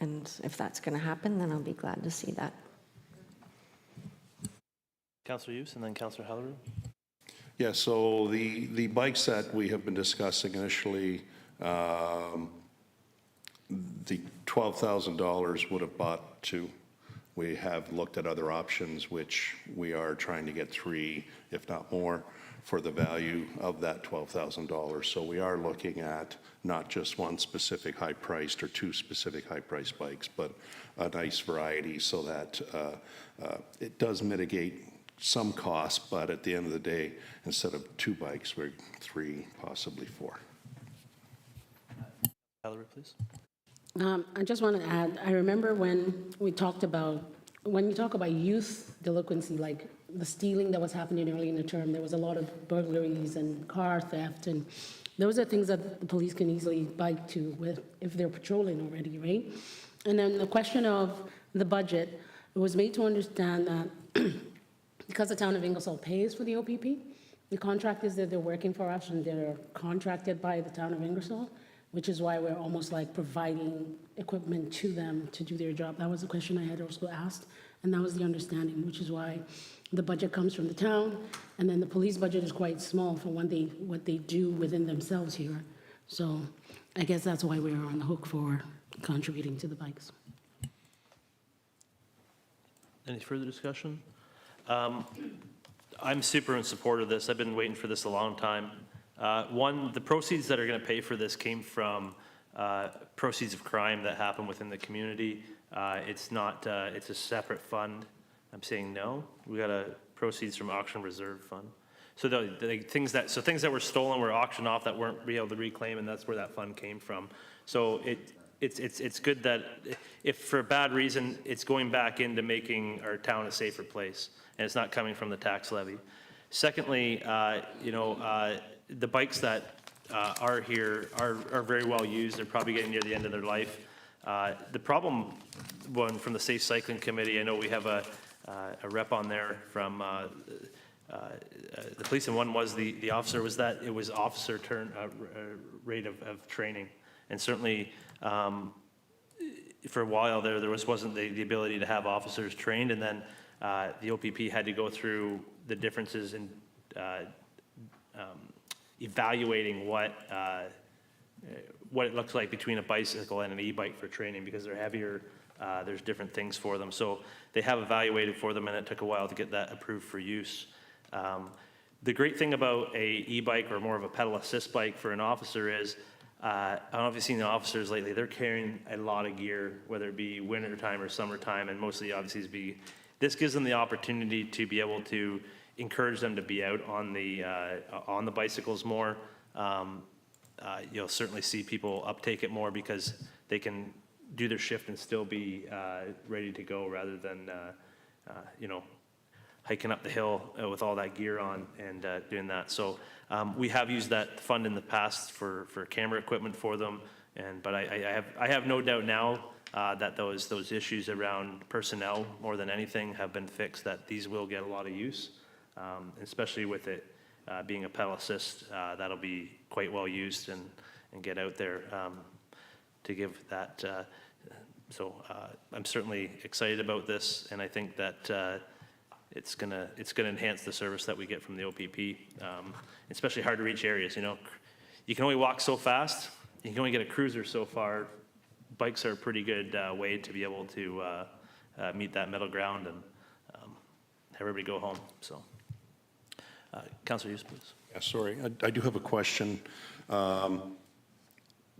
And if that's going to happen, then I'll be glad to see that. Councillor Hughes and then Councillor Halloran. Yeah, so the bikes that we have been discussing initially, the $12,000 would have bought 2. We have looked at other options, which we are trying to get 3, if not more, for the value of that $12,000. So we are looking at not just one specific high-priced or 2 specific high-priced bikes, but a nice variety so that it does mitigate some costs, but at the end of the day, instead of 2 bikes, we're 3, possibly 4. Halloran, please. I just want to add, I remember when you talk about youth delinquency, like the stealing that was happening early in the term, there was a lot of burglaries and car theft, and those are things that the police can easily bike to if they're patrolling already, right? And then the question of the budget, it was made to understand that because the town of Ingersoll pays for the OPP, the contract is that they're working for us and they're contracted by the town of Ingersoll, which is why we're almost like providing equipment to them to do their job. That was the question I had also asked, and that was the understanding, which is why the budget comes from the town, and then the police budget is quite small for what they do within themselves here. So I guess that's why we're on the hook for contributing to the bikes. Any further discussion? I'm super in support of this. I've been waiting for this a long time. One, the proceeds that are going to pay for this came from proceeds of crime that happen within the community. It's not, it's a separate fund. I'm saying no. We got proceeds from auction reserve fund. So the things that were stolen were auctioned off that weren't able to reclaim, and that's where that fund came from. So it's good that if for a bad reason, it's going back into making our town a safer place, and it's not coming from the tax levy. Secondly, the bikes that are here are very well used. They're probably getting near the end of their life. The problem, one from the Safe Cycling Committee, I know we have a rep on there from the police, and one was the officer, was that it was officer rate of training. And certainly for a while there wasn't the ability to have officers trained, and then the OPP had to go through the differences in evaluating what it looks like between a bicycle and an e-bike for training, because they're heavier, there's different things for them. So they have evaluated for them, and it took a while to get that approved for use. The great thing about a e-bike or more of a pedal assist bike for an officer is, I don't know if you've seen the officers lately, they're carrying a lot of gear, whether it be winter time or summertime, and mostly obviously this gives them the opportunity to be able to encourage them to be out on the bicycles more. You'll certainly see people uptake it more because they can do their shift and still be ready to go, rather than hiking up the hill with all that gear on and doing that. So we have used that fund in the past for camera equipment for them, but I have no doubt now that those issues around personnel more than anything have been fixed, that these will get a lot of use, especially with it being a pedal assist. That'll be quite well used and get out there to give that. So I'm certainly excited about this, and I think that it's gonna enhance the service that we get from the OPP, especially hard to reach areas. You can only walk so fast. You can only get a cruiser so far. Bikes are a pretty good way to be able to meet that middle ground and have everybody go home. So, Councillor Hughes, please. Yeah, sorry, I do have a question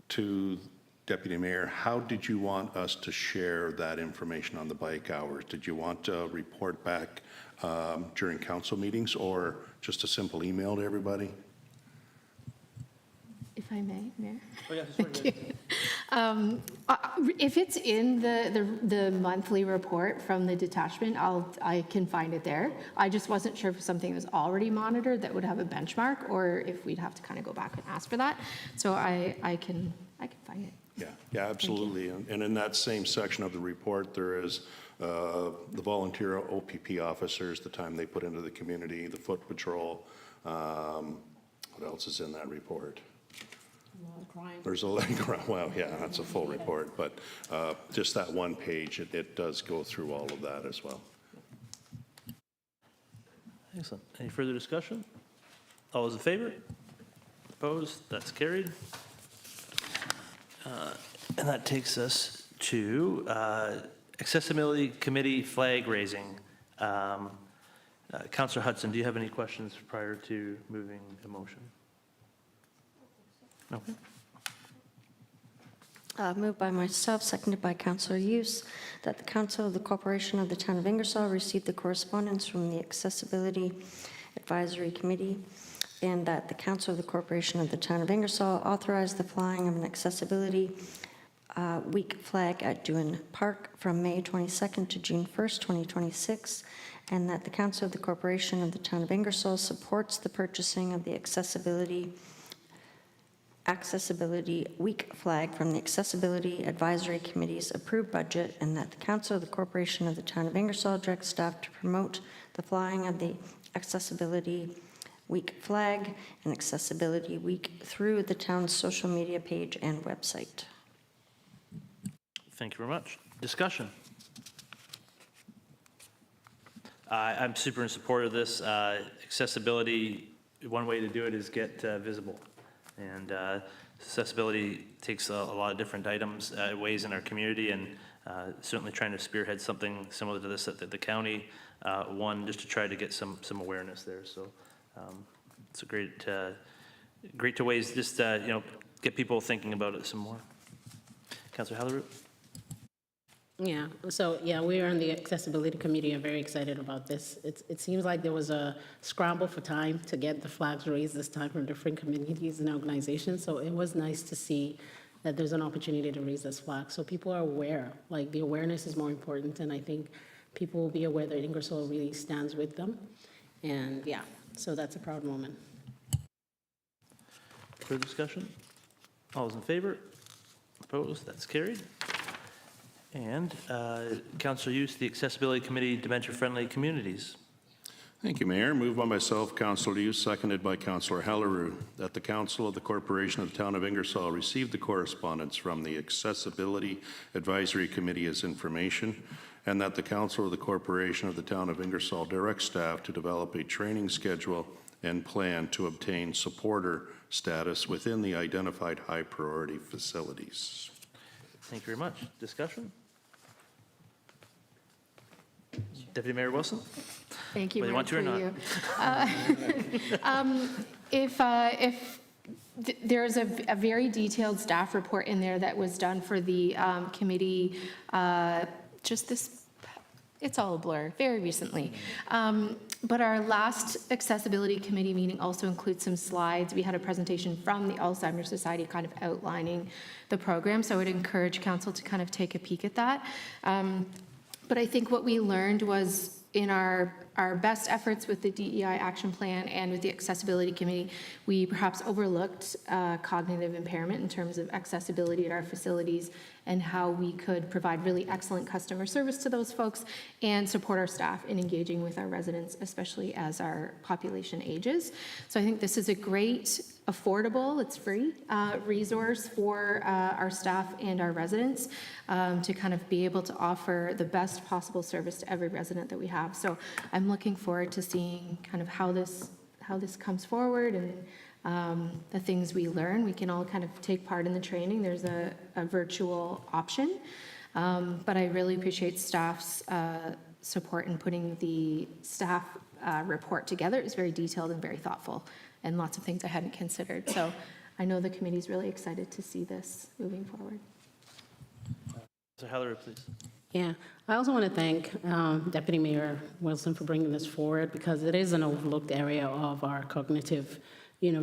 to Deputy Mayor. How did you want us to share that information on the bike hours? Did you want a report back during council meetings, or just a simple email to everybody? If I may, Mayor. Oh, yeah, Thank you. If it's in the monthly report from the detachment, I can find it there. I just wasn't sure if something was already monitored that would have a benchmark, or if we'd have to kind of go back and ask for that. So I can find it. Yeah, absolutely. And in that same section of the report, there is the volunteer OPP officers, the time they put into the community, the foot patrol. What else is in that report? There's a well, yeah, that's a full report, but just that one page, it does go through all of that as well. Excellent. Any further discussion? All those in favor? Opposed? That's carried. And that takes us to Accessibility Committee flag raising. Councillor Hudson, do you have any questions prior to moving a motion? Okay. Moved by myself, seconded by Councillor Hughes, that the Council of the Corporation of the Town of Ingersoll receive the correspondence from the Accessibility Advisory Committee, and that the Council of the Corporation of the Town of Ingersoll authorize the flying of an Accessibility Week flag at Dewin Park from May 22nd to June 1st, 2026, and that the Council of the Corporation of the Town of Ingersoll supports the purchasing of the Accessibility Week flag from the Accessibility Advisory Committee's approved budget, and that the Council of the Corporation of the Town of Ingersoll directs staff to promote the flying of the Accessibility Week flag and Accessibility Week through the town's social media page and website. Thank you very much. Discussion. I'm super in support of this. Accessibility, one way to do it is get visible. And accessibility takes a lot of different items, ways in our community, and certainly trying to spearhead something similar to this at the county, one, just to try to get some awareness there. So it's a great to ways just, get people thinking about it some more. Councillor Halleroot? Yeah, so we are on the Accessibility Committee. I'm very excited about this. It seems like there was a scramble for time to get the flags raised this time from different communities and organizations. So it was nice to see that there's an opportunity to raise this flag. So people are aware, like the awareness is more important. And I think people will be aware that Ingersoll really stands with them. And so that's a proud moment. Further discussion? All those in favor? Opposed? That's carried. And Councillor Hughes, the Accessibility Committee, Dementia-Friendly Communities. Thank you, Mayor. Moved by myself, Councillor Hughes, seconded by Councillor Halleroux, that the Council of the Corporation of the Town of Ingersoll receive the correspondence from the Accessibility Advisory Committee as information, and that the Council of the Corporation of the Town of Ingersoll direct staff to develop a training schedule and plan to obtain supporter status within the identified high-priority facilities. Thank you very much. Discussion? Deputy Mayor Wilson? Thank you, Whether you want to or not. If there's a very detailed staff report in there that was done for the committee it's all a blur, very recently. But our last Accessibility Committee meeting also includes some slides. We had a presentation from the Alzheimer's Society kind of outlining the program, so I would encourage council to kind of take a peek at that. But I think what we learned was in our best efforts with the DEI action plan and with the Accessibility Committee, we perhaps overlooked cognitive impairment in terms of accessibility at our facilities and how we could provide really excellent customer service to those folks and support our staff in engaging with our residents, especially as our population ages. So I think this is a great, affordable, it's free, resource for our staff and our residents to kind of be able to offer the best possible service to every resident that we have. So I'm looking forward to seeing kind of how this comes forward and the things we learn. We can all kind of take part in the training. There's a virtual option, but I really appreciate staff's support in putting the staff report together. It was very detailed and very thoughtful, and lots of things I hadn't considered. So I know the committee's really excited to see this moving forward. So Halleroux, please. Yeah, I also want to thank Deputy Mayor Wilson for bringing this forward because it is an overlooked area of our cognitive,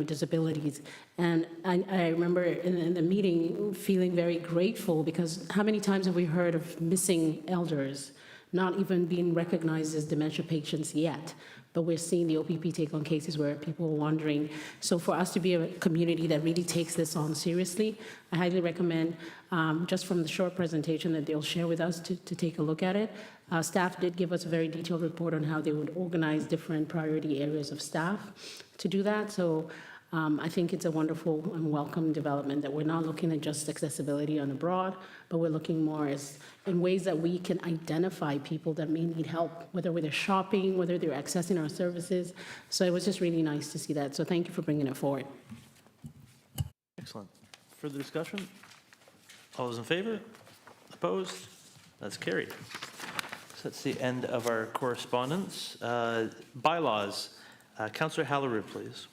disabilities. And I remember in the meeting feeling very grateful because how many times have we heard of missing elders not even being recognized as dementia patients yet? But we're seeing the OPP take on cases where people are wandering. So for us to be a community that really takes this on seriously, I highly recommend, just from the short presentation that they'll share with us to take a look at it. Staff did give us a very detailed report on how they would organize different priority areas of staff to do that. So I think it's a wonderful and welcome development that we're not looking at just accessibility on the broad, but we're looking more as in ways that we can identify people that may need help, whether they're shopping, whether they're accessing our services. So it was just really nice to see that. So thank you for bringing it forward. Excellent. Further discussion? All those in favor? Opposed? That's carried. So that's the end of our correspondence. Bylaws. Councillor Halleroux, please.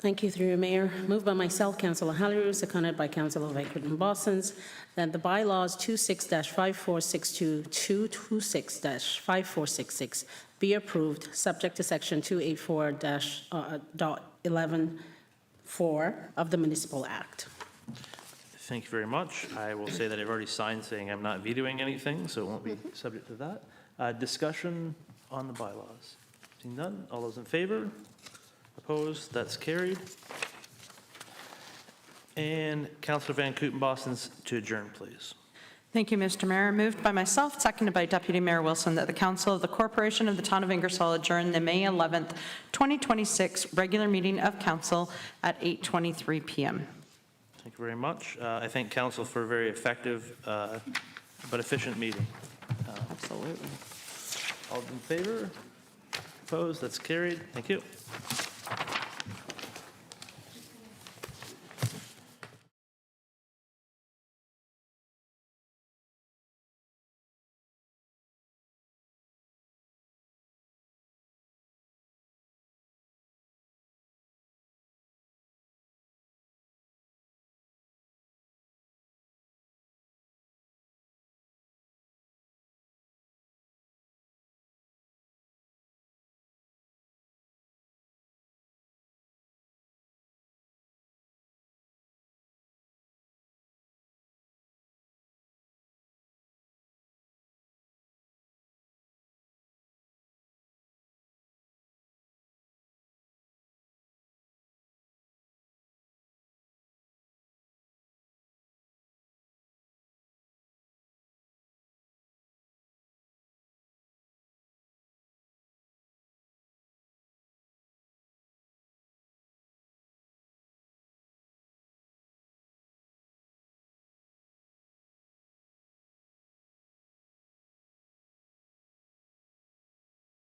Thank you, through your mayor. Moved by myself, Councillor Halleroux, seconded by Councillor Bowman, that the bylaws 26-5462, 226-5466 be approved, subject to section 284-11(4) of the Municipal Act. Thank you very much. I will say that I've already signed saying I'm not vetoing anything, so it won't be subject to that. Discussion on the bylaws. Seeing none, all those in favor? Opposed? That's carried. And Councillor Van Kooten-Boston's to adjourn, please. Thank you, Mr. Mayor. Moved by myself, seconded by Deputy Mayor Wilson, that the Council of the Corporation of the Town of Ingersoll adjourn the May 11th, 2026 regular meeting of Council at 8:23 p.m. Thank you very much. I thank council for a very effective but efficient meeting. Absolutely. All in favor? Opposed? That's carried. Thank you.